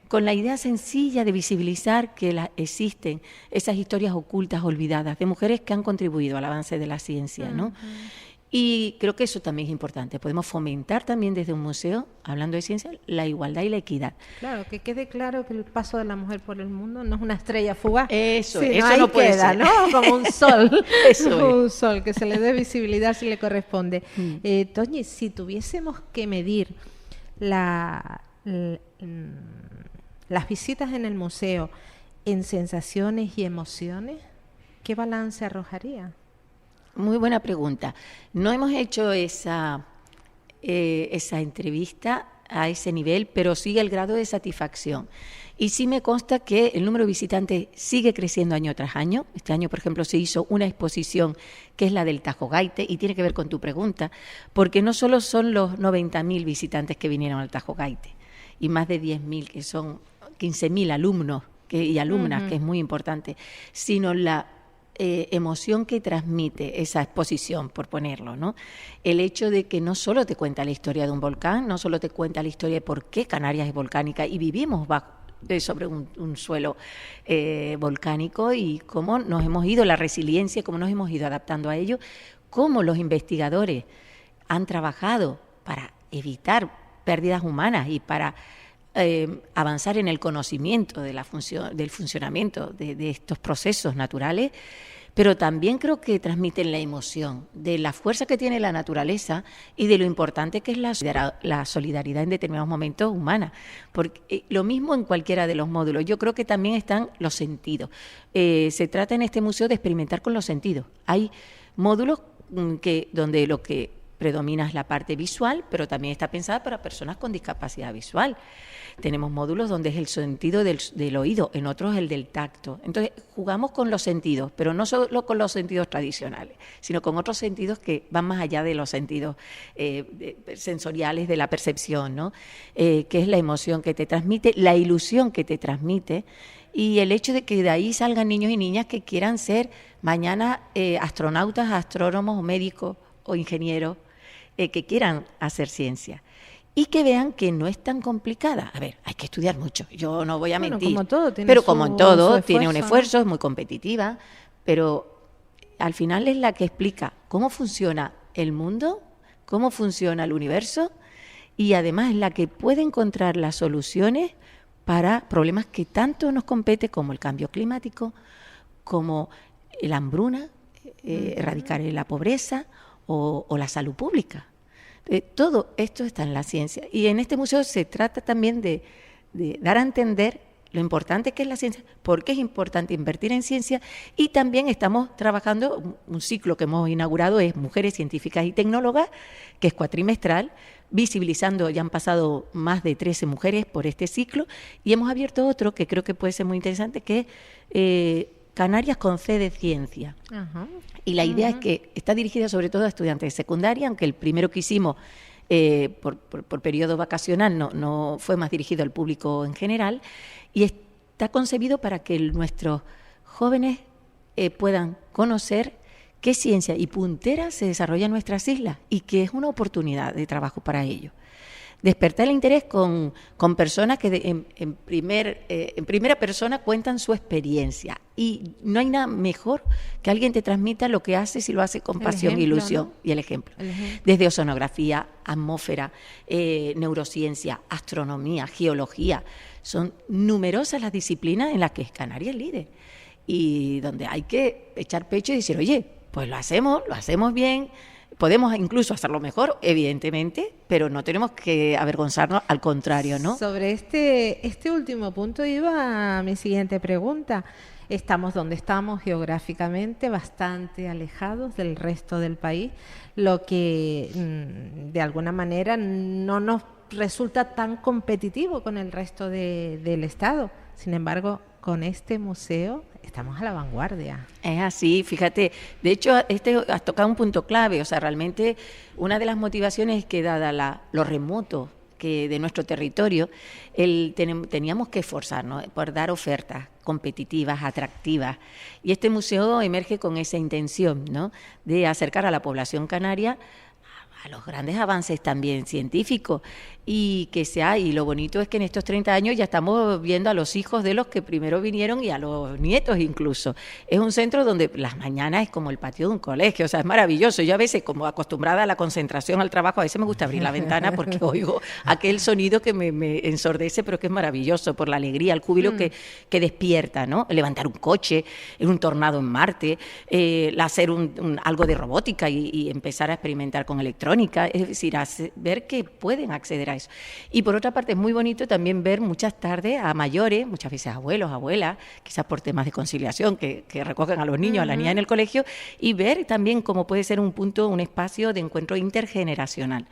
con la idea sencilla de visibilizar que existen esas historias ocultas, olvidadas, de mujeres que han contribuido al avance de la ciencia, ¿no? Y creo que eso también es importante. Podemos fomentar también desde un museo, hablando de ciencia, la igualdad y la equidad. Claro, que quede claro que el paso de la mujer por el mundo no es una estrella fugaz. Eso no puede queda, ser, ¿no? Como un sol. Eso un sol, que se le dé visibilidad si le corresponde. Toñi, si tuviésemos que medir las visitas en el museo en sensaciones y emociones, ¿qué balance arrojaría? Muy buena pregunta. No hemos hecho esa entrevista a ese nivel, pero sí el grado de satisfacción. Y sí me consta que el número de visitantes sigue creciendo año tras año. Este año, por ejemplo, se hizo una exposición que es la del Tajo Gaite, y tiene que ver con tu pregunta, porque no solo son los 90.000 visitantes que vinieron al Tajo Gaite, y más de 10.000, que son 15.000 alumnos y alumnas, que es muy importante, sino la emoción que transmite esa exposición, por ponerlo, ¿no? El hecho de que no solo te cuenta la historia de un volcán, no solo te cuenta la historia de por qué Canarias es volcánica y vivimos sobre un suelo volcánico, y cómo nos hemos ido, la resiliencia, cómo nos hemos ido adaptando a ello, cómo los investigadores han trabajado para evitar pérdidas humanas y para avanzar en el conocimiento de del funcionamiento de estos procesos naturales, pero también creo que transmiten la emoción de la fuerza que tiene la naturaleza y de lo importante que es la solidaridad en determinados momentos humana. Porque lo mismo en cualquiera de los módulos. Yo creo que también están los sentidos. Se trata en este museo de experimentar con los sentidos. Hay módulos donde lo que predomina es la parte visual, pero también está pensada para personas con discapacidad visual. Tenemos módulos donde es el sentido del oído, en otros el del tacto. Entonces, jugamos con los sentidos, pero no solo con los sentidos tradicionales, sino con otros sentidos que van más allá de los sentidos sensoriales de la percepción, ¿no? Que es la emoción que te transmite, la ilusión que te transmite, y el hecho de que de ahí salgan niños y niñas que quieran ser mañana astronautas, astrónomos o médicos o ingenieros, que quieran hacer ciencia. Y que vean que no es tan complicada. A ver, hay que estudiar mucho, yo no voy a mentir. Como todo, como en todo, tiene un esfuerzo, es muy competitiva, pero al final es la que explica cómo funciona el mundo, cómo funciona el universo, y además es la que puede encontrar las soluciones para problemas que tanto nos compete, como el cambio climático, como la hambruna, erradicar la pobreza o la salud pública. Todo esto está en la ciencia, y en este museo se trata también de dar a entender lo importante que es la ciencia, por qué es importante invertir en ciencia, y también estamos trabajando, un ciclo que hemos inaugurado es Mujeres Científicas y Tecnólogas, que es cuatrimestral, visibilizando, ya han pasado más de 13 mujeres por este ciclo, y hemos abierto otro que creo que puede ser muy interesante, que es Canarias con C de Ciencia. Ajá. Y la idea es que está dirigida sobre todo a estudiantes de secundaria, aunque el primero que hicimos por periodo vacacional no fue más dirigido al público en general, y está concebido para que nuestros jóvenes puedan conocer qué ciencia y puntera se desarrolla en nuestras islas y que es una oportunidad de trabajo para ellos. Despertar el interés con personas que en primera persona cuentan su experiencia. Y no hay nada mejor que alguien te transmita lo que hace si lo hace con pasión e ilusión. ¿No? Y el ejemplo. Desde oceanografía, atmósfera, neurociencia, astronomía, geología. Son numerosas las disciplinas en las que Canarias es líder. Y donde hay que echar pecho y decir, oye, pues lo hacemos bien. Podemos incluso hacerlo mejor, evidentemente, pero no tenemos que avergonzarnos, al contrario, ¿no? Sobre este último punto iba mi siguiente pregunta. Estamos donde estamos geográficamente, bastante alejados del resto del país, lo que de alguna manera no nos resulta tan competitivo con el resto del Estado. Sin embargo, con este museo estamos a la vanguardia. Es así, fíjate. De hecho, has tocado un punto clave. O sea, realmente una de las motivaciones es que dada lo remoto que de nuestro territorio, teníamos que esforzarnos por dar ofertas competitivas, atractivas. Y este museo emerge con esa intención, ¿no?, de acercar a la población canaria a los grandes avances también científicos, y lo bonito es que en estos 30 años ya estamos viendo a los hijos de los que primero vinieron y a los nietos incluso. Es un centro donde las mañanas es como el patio de un colegio, o sea, es maravilloso. Yo a veces, como acostumbrada a la concentración, al trabajo, a veces me gusta abrir la ventana porque oigo aquel sonido que me ensordece, pero que es maravilloso por la alegría, el júbilo que despierta, ¿no? Levantar un coche, un tornado en Marte, hacer algo de robótica y empezar a experimentar con electrónica, es decir, ver que pueden acceder a eso. Y por otra parte es muy bonito también ver muchas tardes a mayores, muchas veces abuelos, abuelas, quizás por temas de conciliación, que recogen a los niños, a la niña en el colegio, y ver también cómo puede ser un espacio de encuentro intergeneracional.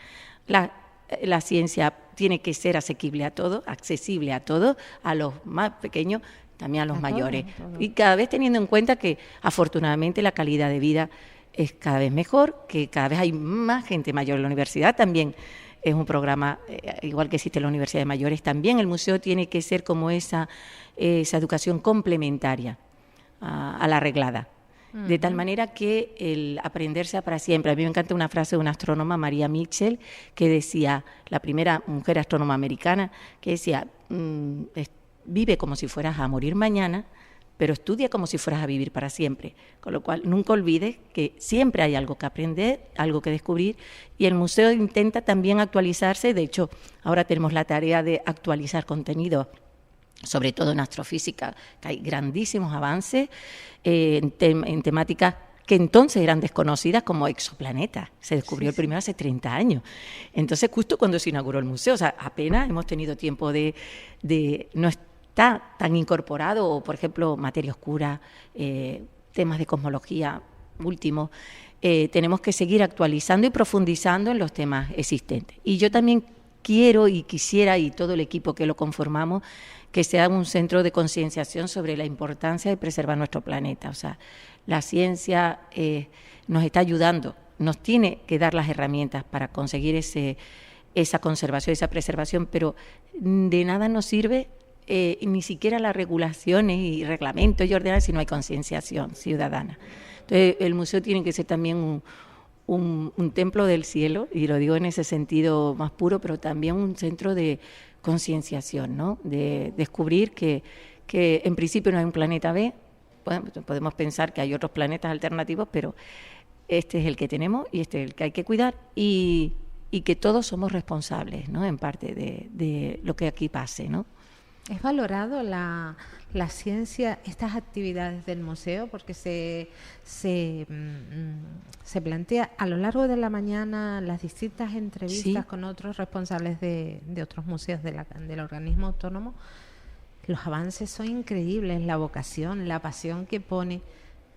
La ciencia tiene que ser accesible a todos, a los más pequeños, también a los mayores. Todo. Y cada vez teniendo en cuenta que afortunadamente la calidad de vida es cada vez mejor, que cada vez hay más gente mayor en la universidad. También es un programa, igual que existe en la Universidad de Mayores, también el museo tiene que ser como esa educación complementaria a la reglada. De tal manera que el aprender sea para siempre. A mí me encanta una frase de una astrónoma, María Mitchell, que decía, la primera mujer astrónoma americana, que decía, vive como si fueras a morir mañana, pero estudia como si fueras a vivir para siempre. Con lo cual, nunca olvides que siempre hay algo que aprender, algo que descubrir, y el museo intenta también actualizarse. De hecho, ahora tenemos la tarea de actualizar contenido, sobre todo en astrofísica, que hay grandísimos avances en temáticas que entonces eran desconocidas, como exoplanetas. Se descubrió el primero hace 30 años. Entonces, justo cuando se inauguró el museo, o sea, apenas hemos tenido tiempo de no está tan incorporado, o por ejemplo, materia oscura, temas de cosmología últimos. Tenemos que seguir actualizando y profundizando en los temas existentes. Y yo también quiero y quisiera, y todo el equipo que lo conformamos, que sea un centro de concienciación sobre la importancia de preservar nuestro planeta. O sea, la ciencia nos está ayudando, nos tiene que dar las herramientas para conseguir esa conservación, esa preservación, pero de nada nos sirve ni siquiera las regulaciones y reglamentos y ordenanzas si no hay concienciación ciudadana. Entonces, el museo tiene que ser también un templo del cielo, y lo digo en ese sentido más puro, pero también un centro de concienciación, ¿no? De descubrir que en principio no hay un planeta B. Podemos pensar que hay otros planetas alternativos, pero este es el que tenemos y este es el que hay que cuidar, y que todos somos responsables, ¿no?, en parte de lo que aquí pase, ¿no? ¿Es valorado la ciencia, estas actividades del museo? Porque se plantea a lo largo de la mañana las distintas entrevistas con otros responsables de otros museos del organismo autónomo. los avances son increíbles, la vocación, la pasión que pone,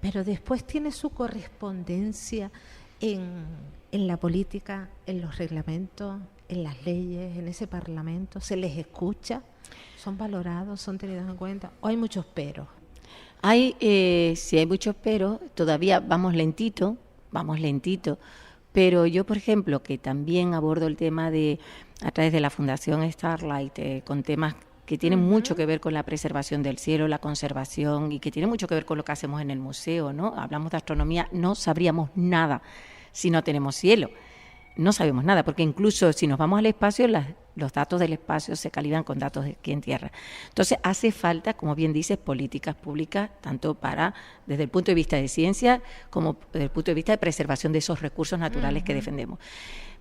pero después tiene su correspondencia en la política, en los reglamentos, en las leyes, en ese parlamento. ¿Se les escucha? ¿Son valorados? ¿Son tenidos en cuenta? ¿O hay muchos peros? Sí hay muchos peros, todavía vamos lentito, pero yo, por ejemplo, que también abordo el tema a través de la Fundación Starlight, con temas que tienen mucho que ver con la preservación del cielo, la conservación, y que tienen mucho que ver con lo que hacemos en el museo, ¿no? Hablamos de astronomía, no sabríamos nada si no tenemos cielo. No sabemos nada, porque incluso si nos vamos al espacio, los datos del espacio se calibran con datos de aquí en tierra. Entonces hace falta, como bien dices, políticas públicas, tanto desde el punto de vista de ciencia como desde el punto de vista de preservación de esos recursos naturales que defendemos.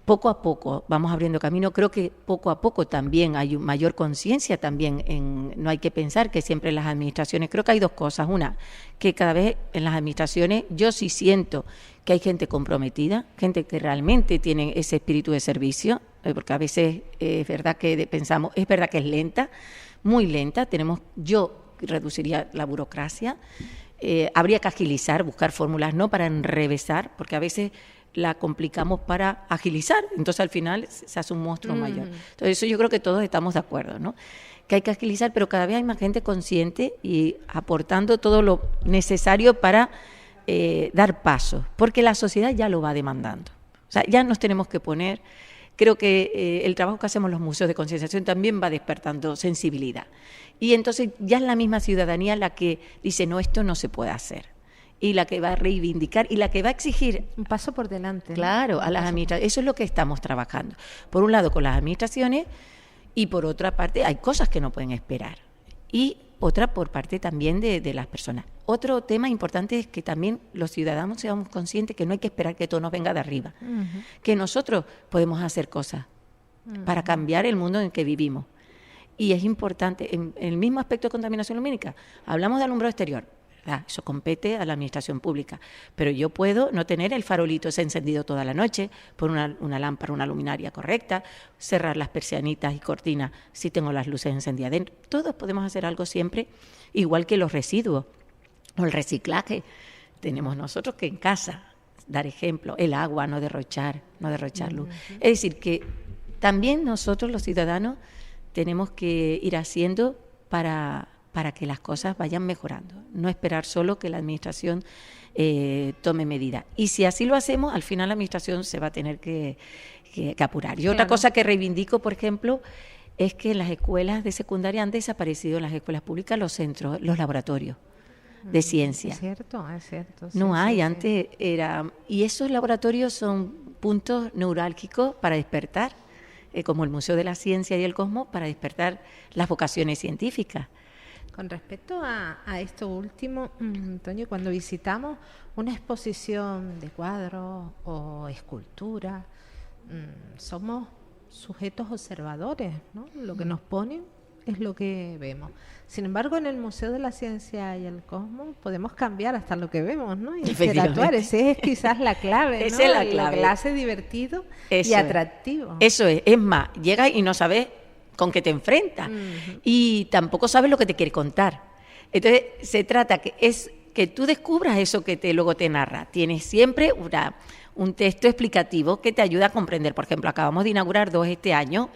Poco a poco vamos abriendo camino. Creo que poco a poco también hay mayor conciencia también. No hay que pensar que siempre en las administraciones, creo que hay dos cosas. Una, que cada vez en las administraciones yo sí siento que hay gente comprometida, gente que realmente tiene ese espíritu de servicio, porque a veces es verdad que pensamos, es verdad que es lenta, muy lenta. Yo reduciría la burocracia, habría que agilizar, buscar fórmulas, no para enrevesar, porque a veces la complicamos para agilizar, entonces al final se hace un monstruo mayor. Entonces eso yo creo que todos estamos de acuerdo, ¿no? Que hay que agilizar, pero cada vez hay más gente consciente y aportando todo lo necesario para dar paso, porque la sociedad ya lo va demandando. O sea, ya nos tenemos que poner, creo que el trabajo que hacemos los museos de concienciación también va despertando sensibilidad. Y entonces ya es la misma ciudadanía la que dice, no, esto no se puede hacer. Y la que va a reivindicar y la que va a exigir un paso por delante. Claro, a las administraciones. Eso es lo que estamos trabajando. Por un lado con las administraciones y por otra parte hay cosas que no pueden esperar. Y otra por parte también de las personas. Otro tema importante es que también los ciudadanos seamos conscientes que no hay que esperar que todo nos venga de arriba. Que nosotros podemos hacer cosas para cambiar el mundo en el que vivimos. Y es importante, en el mismo aspecto de contaminación lumínica, hablamos de alumbrado exterior. Eso compete a la administración pública, pero yo puedo no tener el farolito ese encendido toda la noche, poner una lámpara, una luminaria correcta, cerrar las persianitas y cortinas si tengo las luces encendidas dentro. Todos podemos hacer algo siempre, igual que los residuos o el reciclaje. Tenemos nosotros que en casa dar ejemplo, el agua, no derrochar luz. Es decir, que también nosotros los ciudadanos tenemos que ir haciendo para que las cosas vayan mejorando, no esperar solo que la administración tome medidas. Y si así lo hacemos, al final la administración se va a tener que apurar. Y otra cosa que reivindico, por ejemplo, es que en las escuelas de secundaria han desaparecido, en las escuelas públicas, los centros, los laboratorios de ciencia. Es cierto. No hay, antes era... Y esos laboratorios son puntos neurálgicos para despertar, como el Museo de la Ciencia y el Cosmos, para despertar las vocaciones científicas. Con respecto a esto último, Toño, cuando visitamos una exposición de cuadros o escultura, somos sujetos observadores, ¿no? Lo que nos ponen es lo que vemos. Sin embargo, en el Museo de la Ciencia y el Cosmos podemos cambiar hasta lo que vemos, ¿no? Y interactuar. Esa es quizás la clave, ¿no? Esa es la clave. Lo que la hace divertido y atractivo. Eso es. Es más, llegas y no sabes con qué te enfrentas y tampoco sabes lo que te quiere contar. Entonces se trata que tú descubras eso que luego te narra. Tienes siempre un texto explicativo que te ayuda a comprender. Por ejemplo, acabamos de inaugurar 2 este año.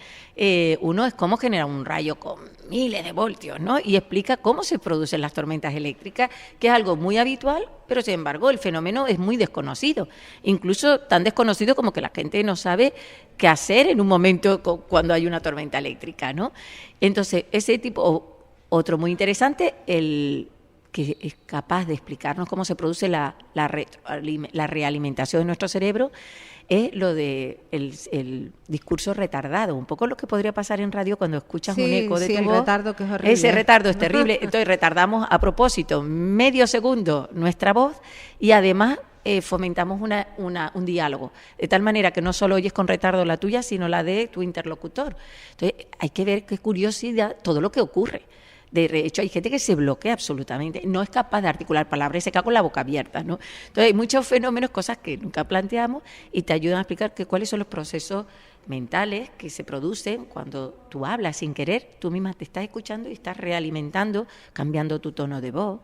Uno es cómo generar un rayo con miles de voltios, ¿no? Y explica cómo se producen las tormentas eléctricas, que es algo muy habitual, pero sin embargo el fenómeno es muy desconocido. Incluso tan desconocido como que la gente no sabe qué hacer en un momento cuando hay una tormenta eléctrica, ¿no? Entonces, ese tipo... Otro muy interesante, que es capaz de explicarnos cómo se produce la realimentación de nuestro cerebro, es lo de el discurso retardado, un poco lo que podría pasar en radio cuando escuchas un eco de tu voz. Retardo, que es horrible. Ese retardo es terrible, entonces retardamos a propósito medio segundo nuestra voz y además fomentamos un diálogo, de tal manera que no solo oyes con retardo la tuya, sino la de tu interlocutor. Entonces hay que ver qué curiosidad todo lo que ocurre. De hecho, hay gente que se bloquea absolutamente, no es capaz de articular palabras y se queda con la boca abierta, ¿no? Entonces, hay muchos fenómenos, cosas que nunca planteamos y te ayudan a explicar cuáles son los procesos mentales que se producen cuando tú hablas sin querer, tú misma te estás escuchando y estás realimentando, cambiando tu tono de voz,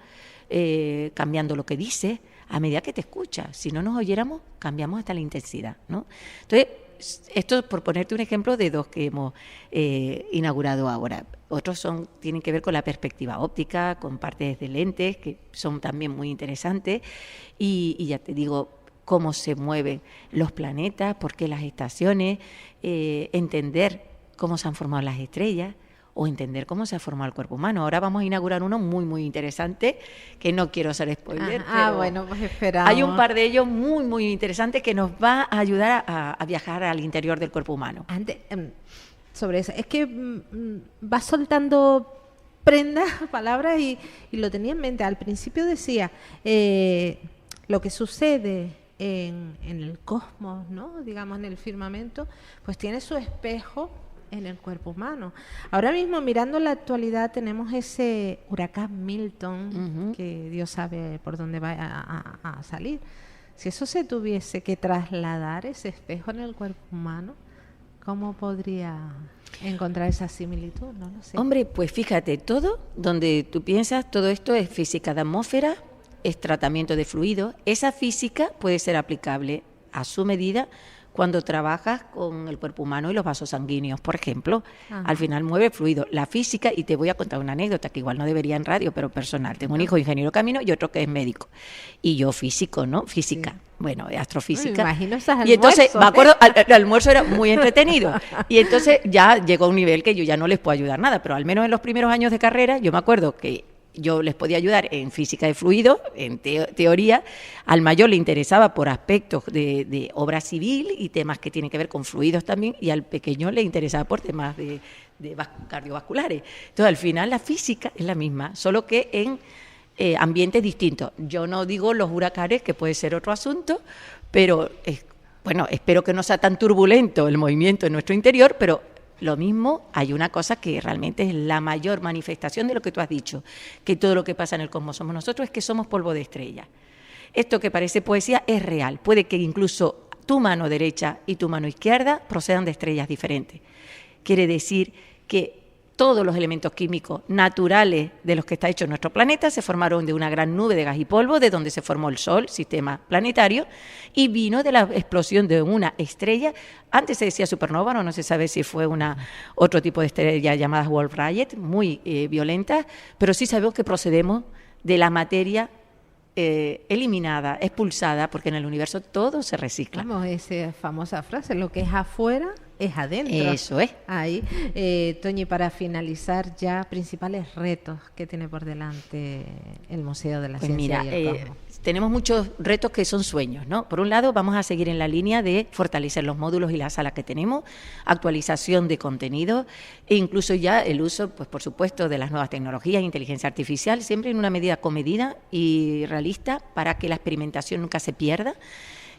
cambiando lo que dices a medida que te escuchas. Si no nos oyéramos, cambiamos hasta la intensidad, ¿no? Entonces, esto por ponerte un ejemplo de 2 que hemos inaugurado ahora. Otros tienen que ver con la perspectiva óptica, con partes de lentes que son también muy interesantes y ya te digo cómo se mueven los planetas, por qué las estaciones, entender cómo se han formado las estrellas o entender cómo se ha formado el cuerpo humano. Ahora vamos a inaugurar uno muy, muy interesante, que no quiero hacer spoiler, pero bueno, pues esperamos. Hay un par de ellos muy, muy interesantes que nos va a ayudar a viajar al interior del cuerpo humano. Antes, sobre eso, es que vas soltando prendas, palabras, y lo tenía en mente. Al principio decía, lo que sucede en el cosmos, ¿no? Digamos, en el firmamento, pues tiene su espejo en el cuerpo humano. Ahora mismo, mirando la actualidad, tenemos ese huracán Milton, que Dios sabe por dónde va a salir. Si eso se tuviese que trasladar, ese espejo en el cuerpo humano, ¿cómo podría encontrar esa similitud? No lo sé. Hombre, pues fíjate, todo donde tú piensas, todo esto es física de atmósfera, es tratamiento de fluidos. Esa física puede ser aplicable a su medida cuando trabajas con el cuerpo humano y los vasos sanguíneos, por ejemplo. Al final mueve fluido. La física, y te voy a contar una anécdota que igual no debería en radio, pero personal. Tengo un hijo ingeniero camino y otro que es médico. Y yo físico, ¿no? Física. Sí. Bueno, astrofísica. Me imagino esas almuerzos, y entonces, me acuerdo, el almuerzo era muy entretenido. Y entonces ya llegó a un nivel que yo ya no les puedo ayudar nada, pero al menos en los primeros años de carrera, yo me acuerdo que yo les podía ayudar en física de fluidos, en teoría. Al mayor le interesaba por aspectos de obra civil y temas que tienen que ver con fluidos también, y al pequeño le interesaba por temas de cardiovasculares. Entonces, al final, la física es la misma, solo que en ambientes distintos. Yo no digo los huracanes, que puede ser otro asunto, pero bueno, espero que no sea tan turbulento el movimiento en nuestro interior, pero lo mismo, hay una cosa que realmente es la mayor manifestación de lo que tú has dicho, que todo lo que pasa en el cosmos somos nosotros, es que somos polvo de estrella. Esto que parece poesía es real. Puede que incluso tu mano derecha y tu mano izquierda procedan de estrellas diferentes. Quiere decir que todos los elementos químicos naturales de los que está hecho nuestro planeta se formaron de una gran nube de gas y polvo, de donde se formó el Sol, sistema planetario, y vino de la explosión de una estrella. Antes se decía supernova, no se sabe si fue otro tipo de estrella llamada Wolf-Rayet, muy violenta, pero sí sabemos que procedemos de la materia eliminada, expulsada, porque en el universo todo se recicla. Vamos, esa famosa frase, lo que es afuera es adentro. Eso es. Ahí. Toñi, para finalizar ya, principales retos que tiene por delante el Museo de la Ciencia y el Cosmos. Tenemos muchos retos que son sueños, ¿no? Por un lado, vamos a seguir en la línea de fortalecer los módulos y las salas que tenemos, actualización de contenido e incluso ya el uso, pues por supuesto, de las nuevas tecnologías, inteligencia artificial, siempre en una medida comedida y realista para que la experimentación nunca se pierda.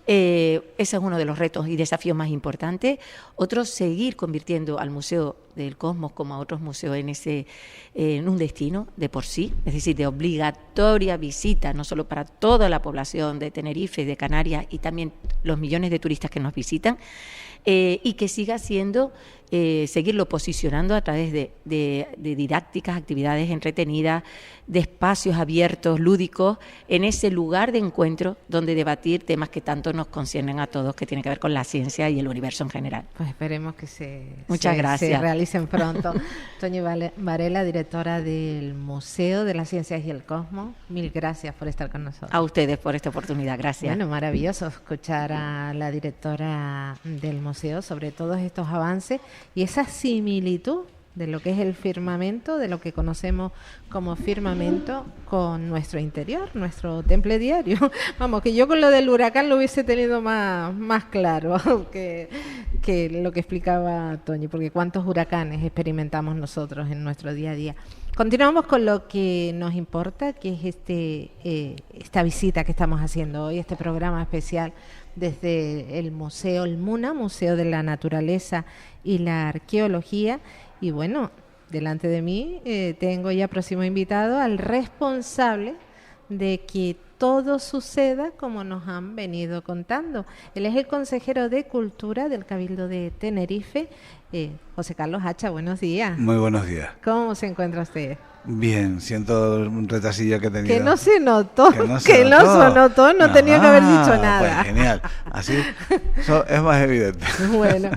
Ese es uno de los retos y desafíos más importantes. Otro, seguir convirtiendo al Museo del Cosmos como a otros museos en un destino de por sí, es decir, de obligatoria visita, no solo para toda la población de Tenerife, de Canarias y también los millones de turistas que nos visitan, y que siga siendo, seguirlo posicionando a través de didácticas, actividades entretenidas, de espacios abiertos, lúdicos, en ese lugar de encuentro donde debatir temas que tanto nos conciernen a todos, que tienen que ver con la ciencia y el universo en general. Pues esperemos que Muchas gracias. Se realicen pronto. Toñi Varela, directora del Museo de las Ciencias y el Cosmos, mil gracias por estar con nosotros. A ustedes por esta oportunidad, gracias. Bueno, maravilloso escuchar a la directora del museo sobre todos estos avances y esa similitud de lo que es el firmamento, de lo que conocemos como firmamento, con nuestro interior, nuestro temple diario. Vamos, que yo con lo del huracán lo hubiese tenido más claro que lo que explicaba Toñi, porque cuántos huracanes experimentamos nosotros en nuestro día a día. Continuamos con lo que nos importa, que es esta visita que estamos haciendo hoy, este programa especial desde el Museo El Muna, Museo de la Naturaleza y la Arqueología. Y bueno, delante de mí tengo ya próximo invitado al responsable de que todo suceda como nos han venido contando. Él es el consejero de Cultura del Cabildo de Tenerife, José Carlos Hacha. Buenos días. Muy buenos días. ¿Cómo se encuentra usted? Bien, siento un retrasillo que he tenido. Que no se notó, que no se notó, no tenía que haber dicho nada. Pues genial, así es más evidente. Bueno,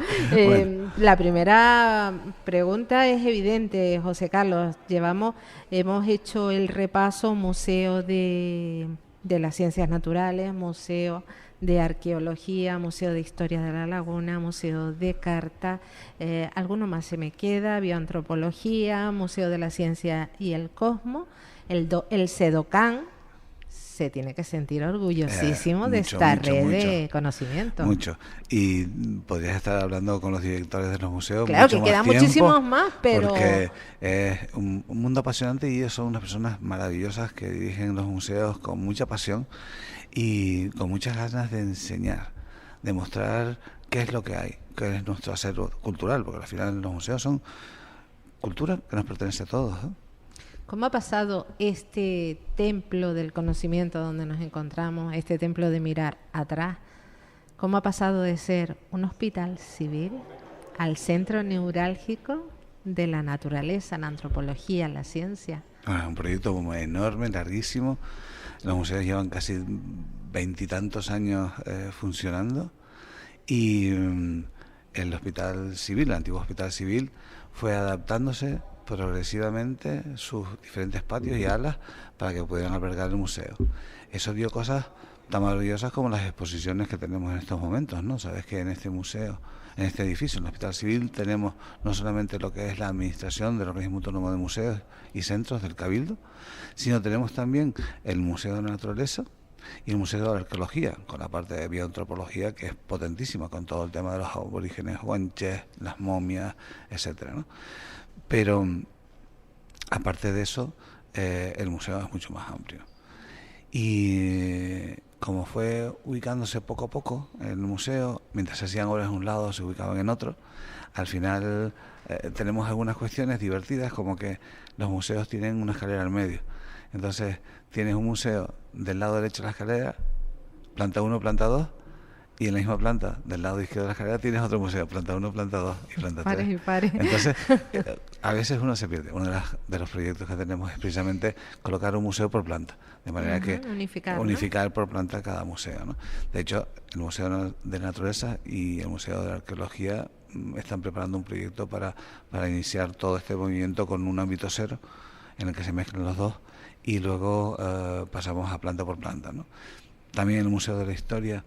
la primera pregunta es evidente, José Carlos. Hemos hecho el repaso Museo de las Ciencias Naturales, Museo de Arqueología, Museo de Historia de la Laguna, Museo de Carta, alguno más se me queda, Bioantropología, Museo de la Ciencia y el Cosmos, el CEDOCAN. Se tiene que sentir orgullosísimo de esta red de conocimiento. Mucho. Y podrías estar hablando con los directores de los museos. Claro, que quedan muchísimos más, pero... Porque es un mundo apasionante y ellos son unas personas maravillosas que dirigen los museos con mucha pasión y con muchas ganas de enseñar, de mostrar qué es lo que hay, qué es nuestro acervo cultural, porque al final los museos son cultura que nos pertenece a todos, ¿no? ¿Cómo ha pasado este templo del conocimiento donde nos encontramos, este templo de mirar atrás? ¿Cómo ha pasado de ser un hospital civil al centro neurálgico de la naturaleza, la antropología, la ciencia? Un proyecto enorme, larguísimo. Los museos llevan casi 20 y tantos años funcionando y el hospital civil, el antiguo hospital civil, fue adaptándose progresivamente sus diferentes patios y alas para que pudieran albergar el museo. Eso dio cosas tan maravillosas como las exposiciones que tenemos en estos momentos, ¿no? Sabes que en este museo, en este edificio, en el Hospital Civil, tenemos no solamente lo que es la administración del Organismo Autónomo de Museos y Centros del Cabildo, sino tenemos también el Museo de la Naturaleza y el Museo de la Arqueología, con la parte de bioantropología que es potentísima, con todo el tema de los aborígenes guanches, las momias, etcétera, ¿no? Pero aparte de eso, el museo es mucho más amplio. Y como fue ubicándose poco a poco en el museo, mientras se hacían obras en un lado, se ubicaban en otro, al final tenemos algunas cuestiones divertidas, como que los museos tienen una escalera al medio. Entonces tienes un museo del lado derecho de la escalera, planta 1, planta 2, y en la misma planta, del lado izquierdo de la escalera, tienes otro museo, planta 1, planta 2 y planta 3. Pares y pares. Entonces, a veces uno se pierde. Uno de los proyectos que tenemos es precisamente colocar un museo por planta, de manera que unificar por planta cada museo, ¿no? De hecho, el Museo de Naturaleza y el Museo de Arqueología están preparando un proyecto para iniciar todo este movimiento con un ámbito cero, en el que se mezclan los dos, y luego pasamos a planta por planta, ¿no? También el Museo de la Historia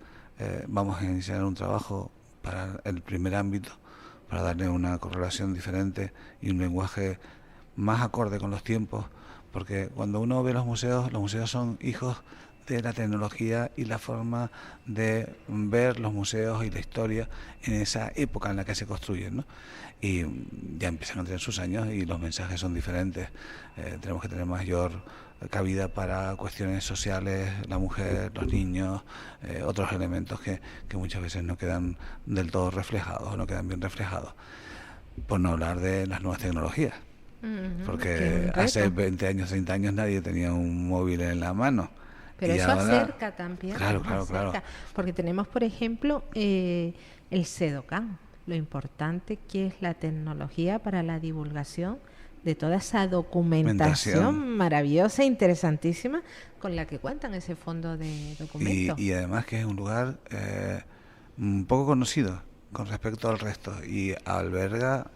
vamos a iniciar un trabajo para el primer ámbito, para darle una correlación diferente y un lenguaje más acorde con los tiempos, porque cuando uno ve los museos son hijos de la tecnología y la forma de ver los museos y la historia en esa época en la que se construyen, ¿no? Y ya empiezan a tener sus años y los mensajes son diferentes. Tenemos que tener mayor cabida para cuestiones sociales, la mujer, los niños, otros elementos que muchas veces no quedan del todo reflejados o no quedan bien reflejados. Por no hablar de las nuevas tecnologías, porque hace 20 años, 30 años nadie tenía un móvil en la mano. Pero eso acerca también. Claro. Porque tenemos, por ejemplo, el CEDOCAN, lo importante que es la tecnología para la divulgación de toda esa documentación maravillosa e interesantísima con la que cuentan ese fondo de documentos. Y además que es un lugar un poco conocido con respecto al resto y alberga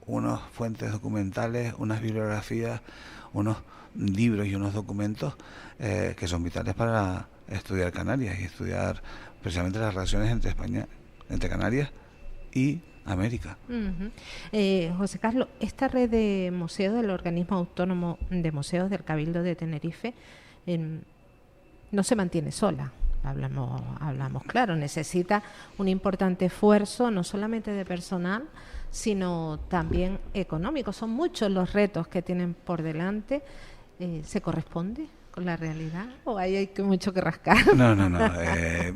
unas fuentes documentales, unas bibliografías, unos libros y unos documentos que son vitales para estudiar Canarias y estudiar precisamente las relaciones entre España, entre Canarias y América. José Carlos, esta red de museos del Organismo Autónomo de Museos del Cabildo de Tenerife no se mantiene sola. Hablamos claro, necesita un importante esfuerzo, no solamente de personal, sino también económico. Son muchos los retos que tienen por delante. ¿Se corresponde con la realidad o hay mucho que rascar? No.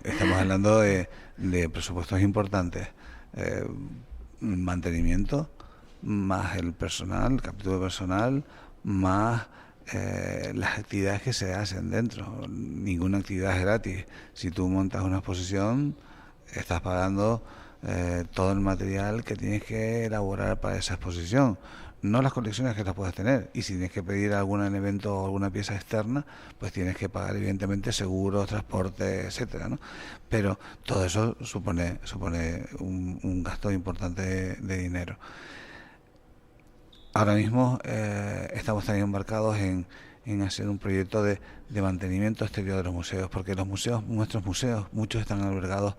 Estamos hablando de presupuestos importantes. Mantenimiento, más el personal, el capítulo de personal, más las actividades que se hacen dentro. Ninguna actividad es gratis. Si tú montas una exposición, estás pagando todo el material que tienes que elaborar para esa exposición, no las colecciones que las puedes tener. Y si tienes que pedir algún evento o alguna pieza externa, pues tienes que pagar evidentemente seguros, transporte, etcétera, ¿no? Pero todo eso supone un gasto importante de dinero. Ahora mismo estamos también embarcados en hacer un proyecto de mantenimiento exterior de los museos, porque nuestros museos, muchos están albergados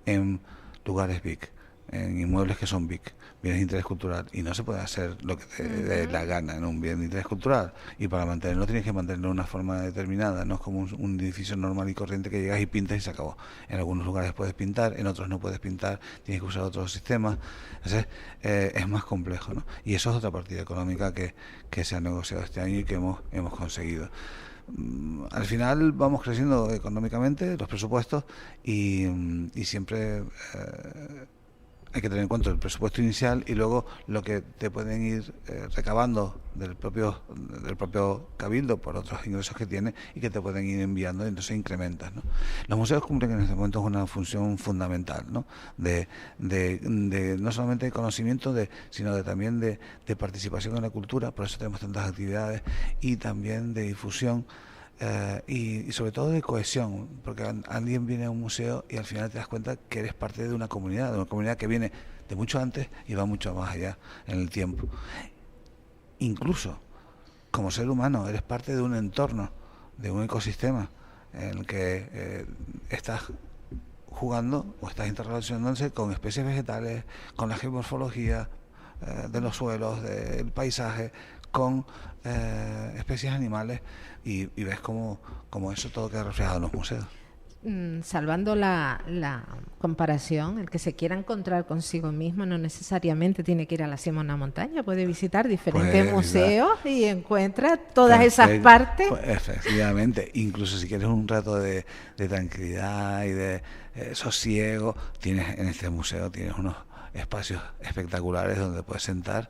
en lugares BIC, en inmuebles que son BIC, bienes de interés cultural, y no se puede hacer lo que te dé la gana en un bien de interés cultural, y para mantenerlo tienes que mantenerlo de una forma determinada, no es como un edificio normal y corriente que llegas y pintas y se acabó. En algunos lugares puedes pintar, en otros no puedes pintar, tienes que usar otros sistemas. Entonces es más complejo, ¿no? Y eso es otra partida económica que se ha negociado este año y que hemos conseguido. Al final vamos creciendo económicamente los presupuestos y siempre hay que tener en cuenta el presupuesto inicial y luego lo que te pueden ir recabando del propio cabildo por otros ingresos que tiene y que te pueden ir enviando, y entonces incrementas, ¿no? Los museos cumplen en este momento una función fundamental, ¿no? De no solamente de conocimiento, sino también de participación en la cultura, por eso tenemos tantas actividades, y también de difusión. Y sobre todo de cohesión, porque alguien viene a un museo y al final te das cuenta que eres parte de una comunidad que viene de mucho antes y va mucho más allá en el tiempo. Incluso como ser humano eres parte de un entorno, de un ecosistema en el que estás jugando o estás interrelacionándose con especies vegetales, con la geomorfología de los suelos, del paisaje, con especies animales, y ves cómo eso todo queda reflejado en los museos. Salvando la comparación, el que se quiera encontrar consigo mismo no necesariamente tiene que ir a la cima de una montaña, puede visitar diferentes museos y encuentra todas esas partes. Pues efectivamente, incluso si quieres un rato de tranquilidad y de sosiego, tienes en este museo tienes unos espacios espectaculares donde puedes sentar,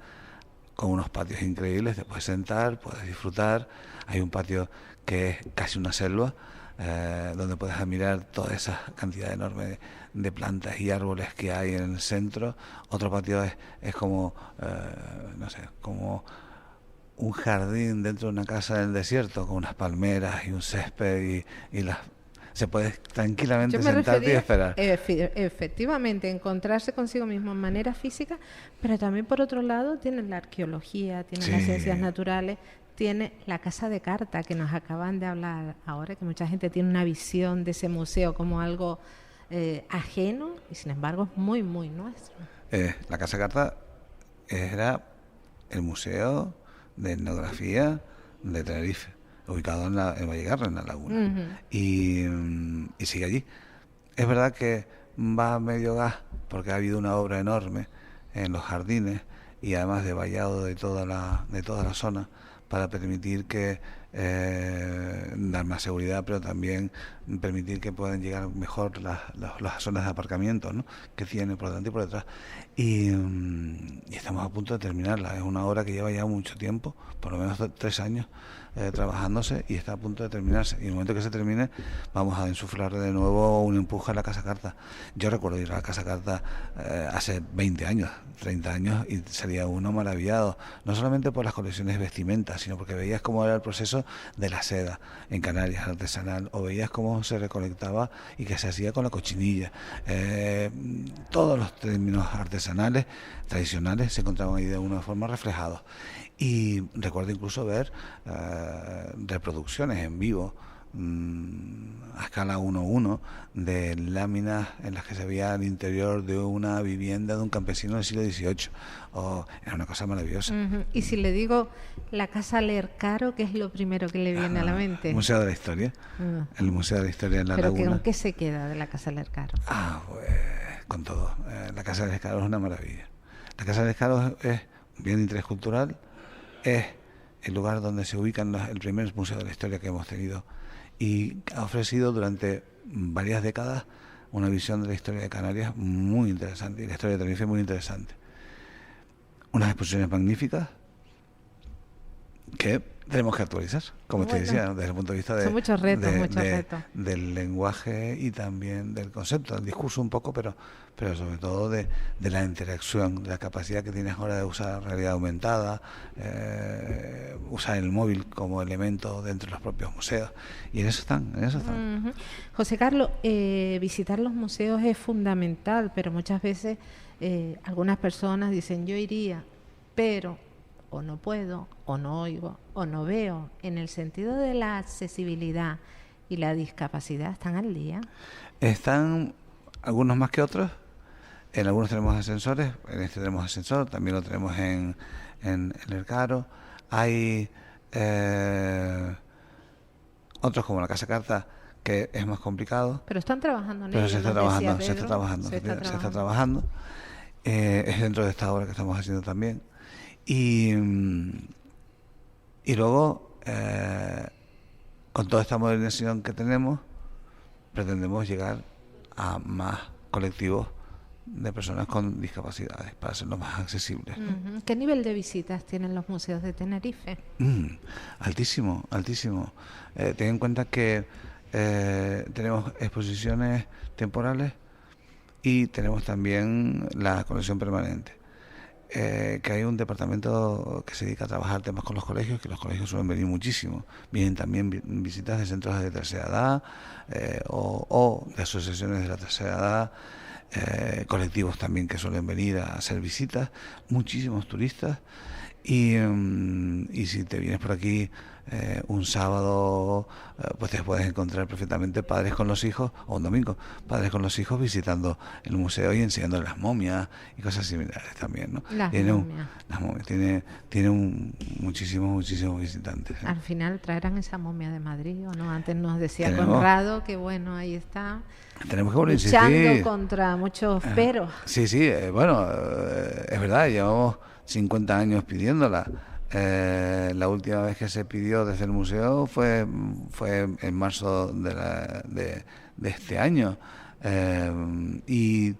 con unos patios increíbles, te puedes sentar, puedes disfrutar. Hay un patio que es casi una selva, donde puedes admirar toda esa cantidad enorme de plantas y árboles que hay en el centro. Otro patio es como, no sé, como un jardín dentro de una casa en el desierto, con unas palmeras y un césped y se puede tranquilamente sentarte y esperar. Efectivamente, encontrarse consigo mismo en manera física, pero también por otro lado tienen la arqueología, tienen las ciencias naturales, tiene la casa de carta que nos acaban de hablar ahora, que mucha gente tiene una visión de ese museo como algo ajeno y sin embargo es muy, muy nuestro. La casa de carta era el museo de etnografía de Tenerife, ubicado en Vallegarra, en la laguna. Y sigue allí. Es verdad que va a medio gas porque ha habido una obra enorme en los jardines y además de vallado de toda la zona, para permitir que dar más seguridad, pero también permitir que puedan llegar mejor las zonas de aparcamiento, ¿no?, que tiene por delante y por detrás. Y estamos a punto de terminarla. Es una obra que lleva ya mucho tiempo, por lo menos 3 años, trabajándose, y está a punto de terminarse. Y en el momento que se termine vamos a insuflar de nuevo un empuje a la Casa Carta. Yo recuerdo ir a la Casa Carta hace 20 años, 30 años, y salía uno maravillado, no solamente por las colecciones de vestimentas, sino porque veías cómo era el proceso de la seda en Canarias, artesanal, o veías cómo se recolectaba y que se hacía con la cochinilla. Todos los términos artesanales, tradicionales, se encontraban ahí de alguna forma reflejados. Y recuerdo incluso ver reproducciones en vivo a escala 1:1 de láminas en las que se veía el interior de una vivienda de un campesino del siglo XVIII. Era una cosa maravillosa. Y si le digo la Casa Lercaro, ¿qué es lo primero que le viene a la mente? El Museo de la Historia. El Museo de la Historia en la laguna. ¿Pero con qué se queda de la Casa Lercaro? Pues con todo. La Casa Lercaro es una maravilla. La Casa Lercaro es un bien de interés cultural, es el lugar donde se ubica el primer museo de la historia que hemos tenido, y ha ofrecido durante varias décadas una visión de la historia de Canarias muy interesante, y la historia de Tenerife muy interesante. Unas exposiciones magníficas que tenemos que actualizar, como te decía, desde el punto de vista son muchos retos, del lenguaje y también del concepto, del discurso un poco, pero sobre todo de la interacción, de la capacidad que tienes ahora de usar realidad aumentada, usar el móvil como elemento dentro de los propios museos, y en eso están. Uh-huh. José Carlos, visitar los museos es fundamental, pero muchas veces algunas personas dicen yo iría, pero o no puedo, o no oigo, o no veo. En el sentido de la accesibilidad y la discapacidad, ¿están al día? Están algunos más que otros. En algunos tenemos ascensores, en este tenemos ascensor, también lo tenemos en el Caro. Hay otros como la Casa Carta, que es más complicado. Pero están trabajando en ello. Pero se está trabajando. Es dentro de esta obra que estamos haciendo también. Y luego, con toda esta modernización que tenemos, pretendemos llegar a más colectivos de personas con discapacidades para hacerlos más accesibles, ¿no? Uh-huh. ¿Qué nivel de visitas tienen los museos de Tenerife? Altísimo. Ten en cuenta que tenemos exposiciones temporales y tenemos también la colección permanente. Que hay un departamento que se dedica a trabajar temas con los colegios, que los colegios suelen venir muchísimo. Vienen también visitas de centros de tercera edad o de asociaciones de la tercera edad, colectivos también que suelen venir a hacer visitas, muchísimos turistas. Y si te vienes por aquí un sábado, pues te puedes encontrar perfectamente padres con los hijos, o un domingo, padres con los hijos visitando el museo y enseñando las momias y cosas similares también, ¿no? Las momias. Tiene muchísimos visitantes. Al final traerán esa momia de Madrid, ¿o no? Antes nos decía Conrado que bueno, ahí está. Tenemos que luchando contra muchos peros. Sí, es verdad, llevamos 50 años pidiéndola. La última vez que se pidió desde el museo fue en marzo de este año. Y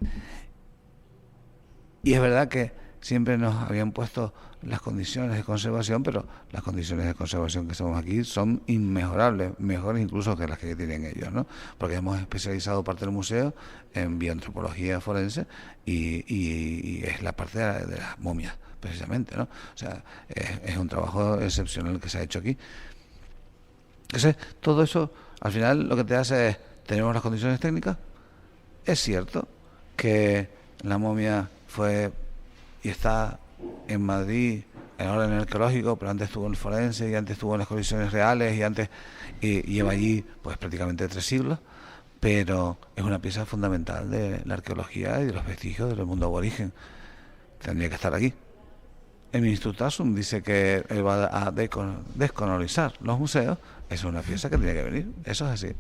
es verdad que siempre nos habían puesto las condiciones de conservación, pero las condiciones de conservación que estamos aquí son inmejorables, mejores incluso que las que tienen ellos, ¿no? Porque hemos especializado parte del museo en bioantropología forense y es la parte de las momias, precisamente, ¿no? O sea, es un trabajo excepcional que se ha hecho aquí. Entonces, todo eso, al final, lo que te hace es, tenemos las condiciones técnicas. Es cierto que la momia fue y está en Madrid, ahora en el arqueológico, pero antes estuvo en el forense y antes estuvo en las colecciones reales y lleva allí pues prácticamente 3 siglos, pero es una pieza fundamental de la arqueología y de los vestigios del mundo aborigen. Tendría que estar aquí. El ministro Tassum dice que él va a descolonizar los museos. Es una pieza que tiene que venir, eso es así.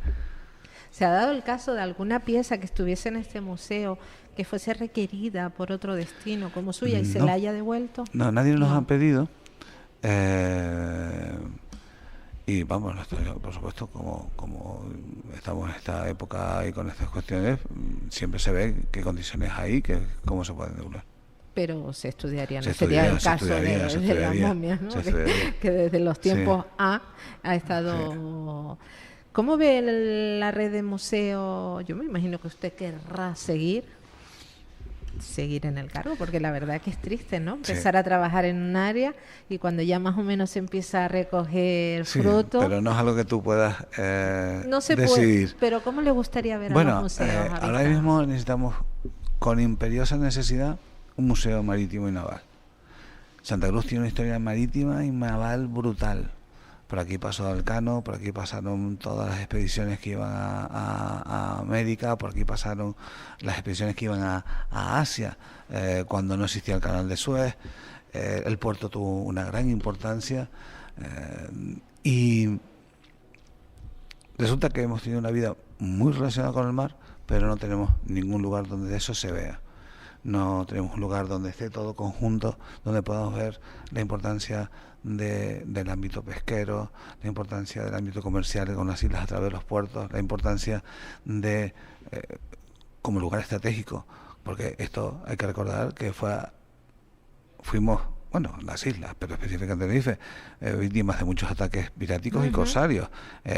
¿Se ha dado el caso de alguna pieza que estuviese en este museo que fuese requerida por otro destino como suya y se la haya devuelto? No, nadie nos ha pedido. Y vamos, por supuesto, como estamos en esta época y con estas cuestiones, siempre se ve qué condiciones hay, cómo se pueden devolver. Pero se estudiaría, no sería el caso de las momias, ¿no? Que desde los tiempos ha estado... Sí. ¿Cómo ve la red de museos? Yo me imagino que usted querrá seguir en el cargo, porque la verdad que es triste, ¿no? Empezar a trabajar en un área y cuando ya más o menos se empieza a recoger frutos... pero no es algo que tú puedas no se decidir. Puede, pero ¿cómo le gustaría ver a los museos? Ahora mismo necesitamos, con imperiosa necesidad, un museo marítimo y naval. Santa Cruz tiene una historia marítima y naval brutal. Por aquí pasó Alcano, por aquí pasaron todas las expediciones que iban a América, por aquí pasaron las expediciones que iban a Asia, cuando no existía el canal de Suez. El puerto tuvo una gran importancia y resulta que hemos tenido una vida muy relacionada con el mar, pero no tenemos ningún lugar donde eso se vea. No tenemos un lugar donde esté todo conjunto, donde podamos ver la importancia del ámbito pesquero, la importancia del ámbito comercial con las islas a través de los puertos, la importancia de como lugar estratégico, porque esto hay que recordar que fuimos bueno, las islas, pero específicamente Tenerife, víctimas de muchos ataques piráticos y corsarios.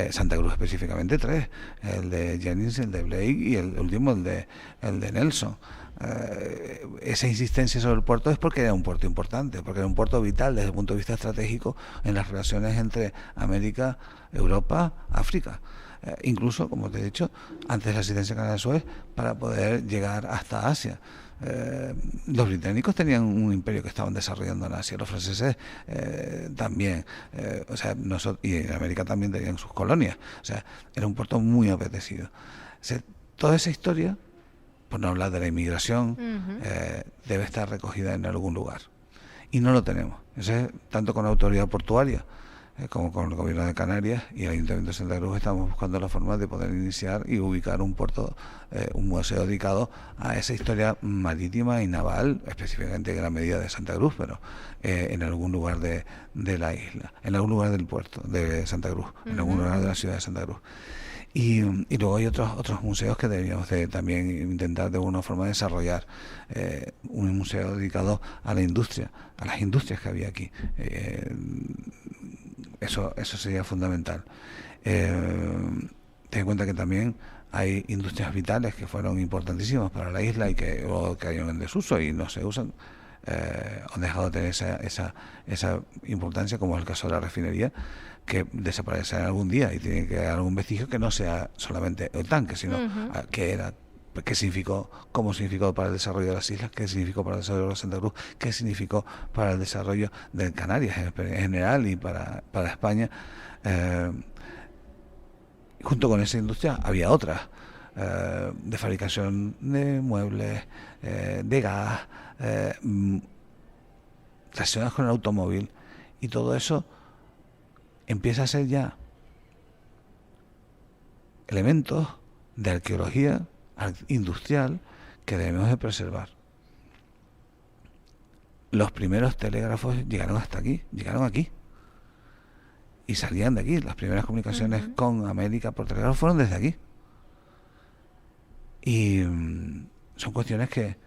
Santa Cruz específicamente 3, el de Jennings, el de Blake y el último, el de Nelson. Esa insistencia sobre el puerto es porque era un puerto importante, porque era un puerto vital desde el punto de vista estratégico en las relaciones entre América, Europa, África. Incluso, como te he dicho, antes de la asistencia Canal de Suez, para poder llegar hasta Asia. Los británicos tenían un imperio que estaban desarrollando en Asia, los franceses también, o sea, y en América también tenían sus colonias, o sea, era un puerto muy apetecido. O sea, toda esa historia, por no hablar de la inmigración, debe estar recogida en algún lugar. Y no lo tenemos. Eso es tanto con la autoridad portuaria como con el gobierno de Canarias y el Ayuntamiento de Santa Cruz. Estamos buscando la forma de poder iniciar y ubicar un puerto, un museo dedicado a esa historia marítima y naval, específicamente en gran medida de Santa Cruz, pero en algún lugar de la isla, en algún lugar del puerto de Santa Cruz, en algún lugar de la ciudad de Santa Cruz. Y luego hay otros museos que deberíamos de también intentar de alguna forma desarrollar. Un museo dedicado a la industria, a las industrias que había aquí. Eso sería fundamental. Ten en cuenta que también hay industrias vitales que fueron importantísimas para la isla y que cayeron en desuso y no se usan. Han dejado de tener esa importancia, como es el caso de la refinería, que desaparecerá algún día y tiene que haber algún vestigio que no sea solamente el tanque, sino qué significó, cómo significó para el desarrollo de las islas, qué significó para el desarrollo de Santa Cruz, qué significó para el desarrollo de Canarias en general y para España. Junto con esa industria había otras de fabricación de muebles, de gas, relacionadas con el automóvil, y todo eso empieza a ser ya elementos de arqueología industrial que debemos de preservar. Los primeros telégrafos llegaron hasta aquí, llegaron aquí y salían de aquí. Las primeras comunicaciones con América por telégrafo fueron desde aquí. Y son cuestiones que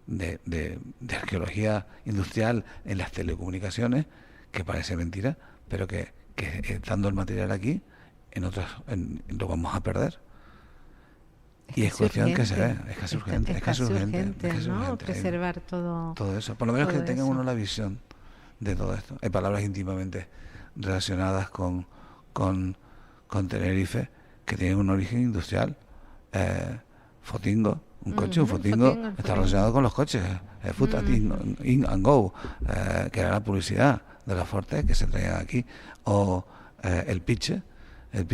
de arqueología industrial en las telecomunicaciones, que parece mentira, pero que estando el material aquí, en otras lo vamos a perder. Y es cuestión que se ve, es casi urgente, ¿no? Preservar todo eso, por lo menos que tenga uno la visión de todo esto. Hay palabras íntimamente relacionadas con Tenerife que tienen un origen industrial. Fotingo, un coche, un fotingo está relacionado con los coches. Food in and go, que era la publicidad de la Forte que se traía aquí, o el piche, que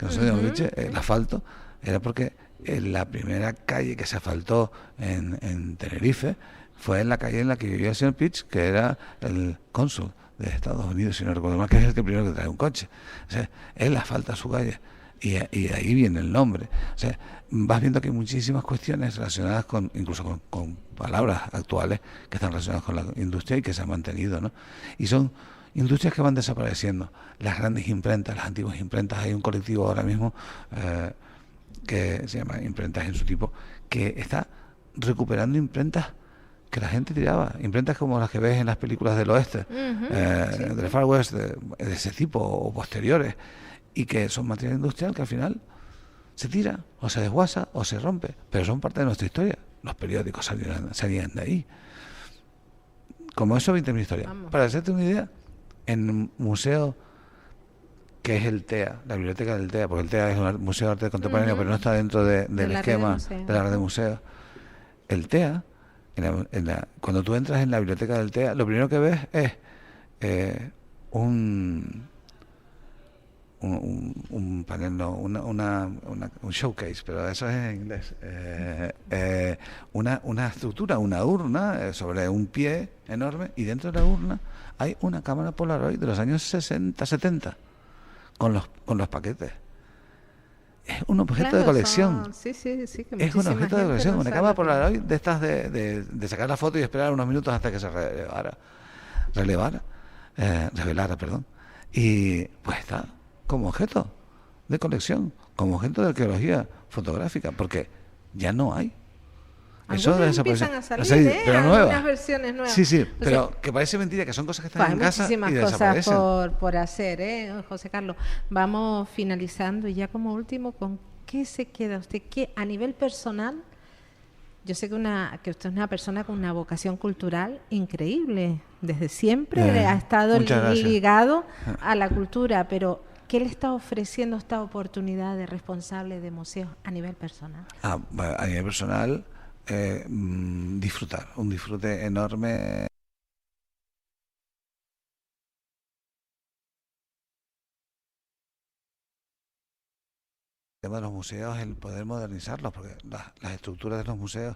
no se llama piche, el asfalto, era porque la primera calle que se asfaltó en Tenerife fue en la calle en la que vivía el señor Pitch, que era el cónsul de Estados Unidos, si no recuerdo mal, que es el primero que trae un coche. O sea, él asfalta su calle y de ahí viene el nombre. O sea, vas viendo que hay muchísimas cuestiones relacionadas incluso con palabras actuales que están relacionadas con la industria y que se han mantenido, ¿no? Y son industrias que van desapareciendo. Las grandes imprentas, las antiguas imprentas, hay un colectivo ahora mismo que se llama Imprentas en su tipo, que está recuperando imprentas que la gente tiraba, imprentas como las que ves en las películas del oeste, del Far West, de ese tipo o posteriores, y que son material industrial que al final se tira o se desguasa o se rompe, pero son parte de nuestra historia. Los periódicos salían de ahí. Como eso, 20.000 historias. Para hacerte una idea, en un museo que es el TEA, la biblioteca del TEA, porque el TEA es un museo de arte contemporáneo, pero no está dentro del esquema de la red de museos. El TEA, cuando tú entras en la biblioteca del TEA, lo primero que ves es un panel, no, un showcase, pero eso es en inglés. Una estructura, una urna sobre un pie enorme, y dentro de la urna hay una cámara Polaroid de los años 60-70 con los paquetes. Es un objeto de colección. Es un objeto de colección, una cámara Polaroid de estas de sacar la foto y esperar unos minutos hasta que se revelara. Y pues está como objeto de colección, como objeto de arqueología fotográfica, porque ya no hay. Eso empiezan a salir, pero algunas versiones nuevas. Sí, pero que parece mentira, que son cosas que están en casa y desaparecen. Hay muchísimas cosas por hacer, José Carlos. Vamos finalizando y ya como último, ¿con qué se queda usted? ¿Qué a nivel personal? Yo sé que usted es una persona con una vocación cultural increíble. Desde siempre ha estado ligado a la cultura, pero ¿qué le está ofreciendo esta oportunidad de responsable de museos a nivel personal? A nivel personal, disfrutar, un disfrute enorme. El tema de los museos, el poder modernizarlos, porque las estructuras de los museos,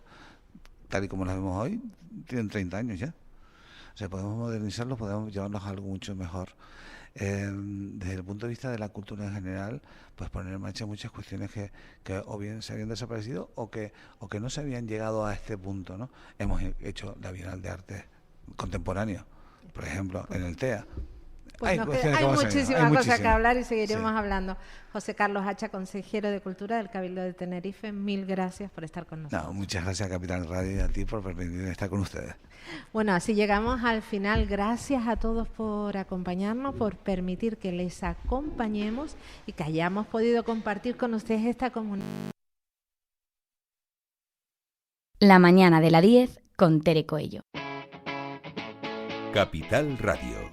tal y como las vemos hoy, tienen 30 años ya. O sea, podemos modernizarlos, podemos llevarlos a algo mucho mejor. Desde el punto de vista de la cultura en general, pues poner en marcha muchas cuestiones que o bien se habían desaparecido o que no se habían llegado a este punto, ¿no? Hemos hecho la Bienal de Arte Contemporáneo, por ejemplo, en el TEA. Pues hay muchísimas cosas que hablar y seguiremos hablando. José Carlos Hacha, consejero de Cultura del Cabildo de Tenerife, mil gracias por estar con nosotros. Muchas gracias a Capital Radio y a ti por permitirme estar con ustedes. Bueno, así llegamos al final. Gracias a todos por acompañarnos, por permitir que les acompañemos y que hayamos podido compartir con ustedes esta comunidad. La mañana de la 10 con Tere Coello. Capital Radio.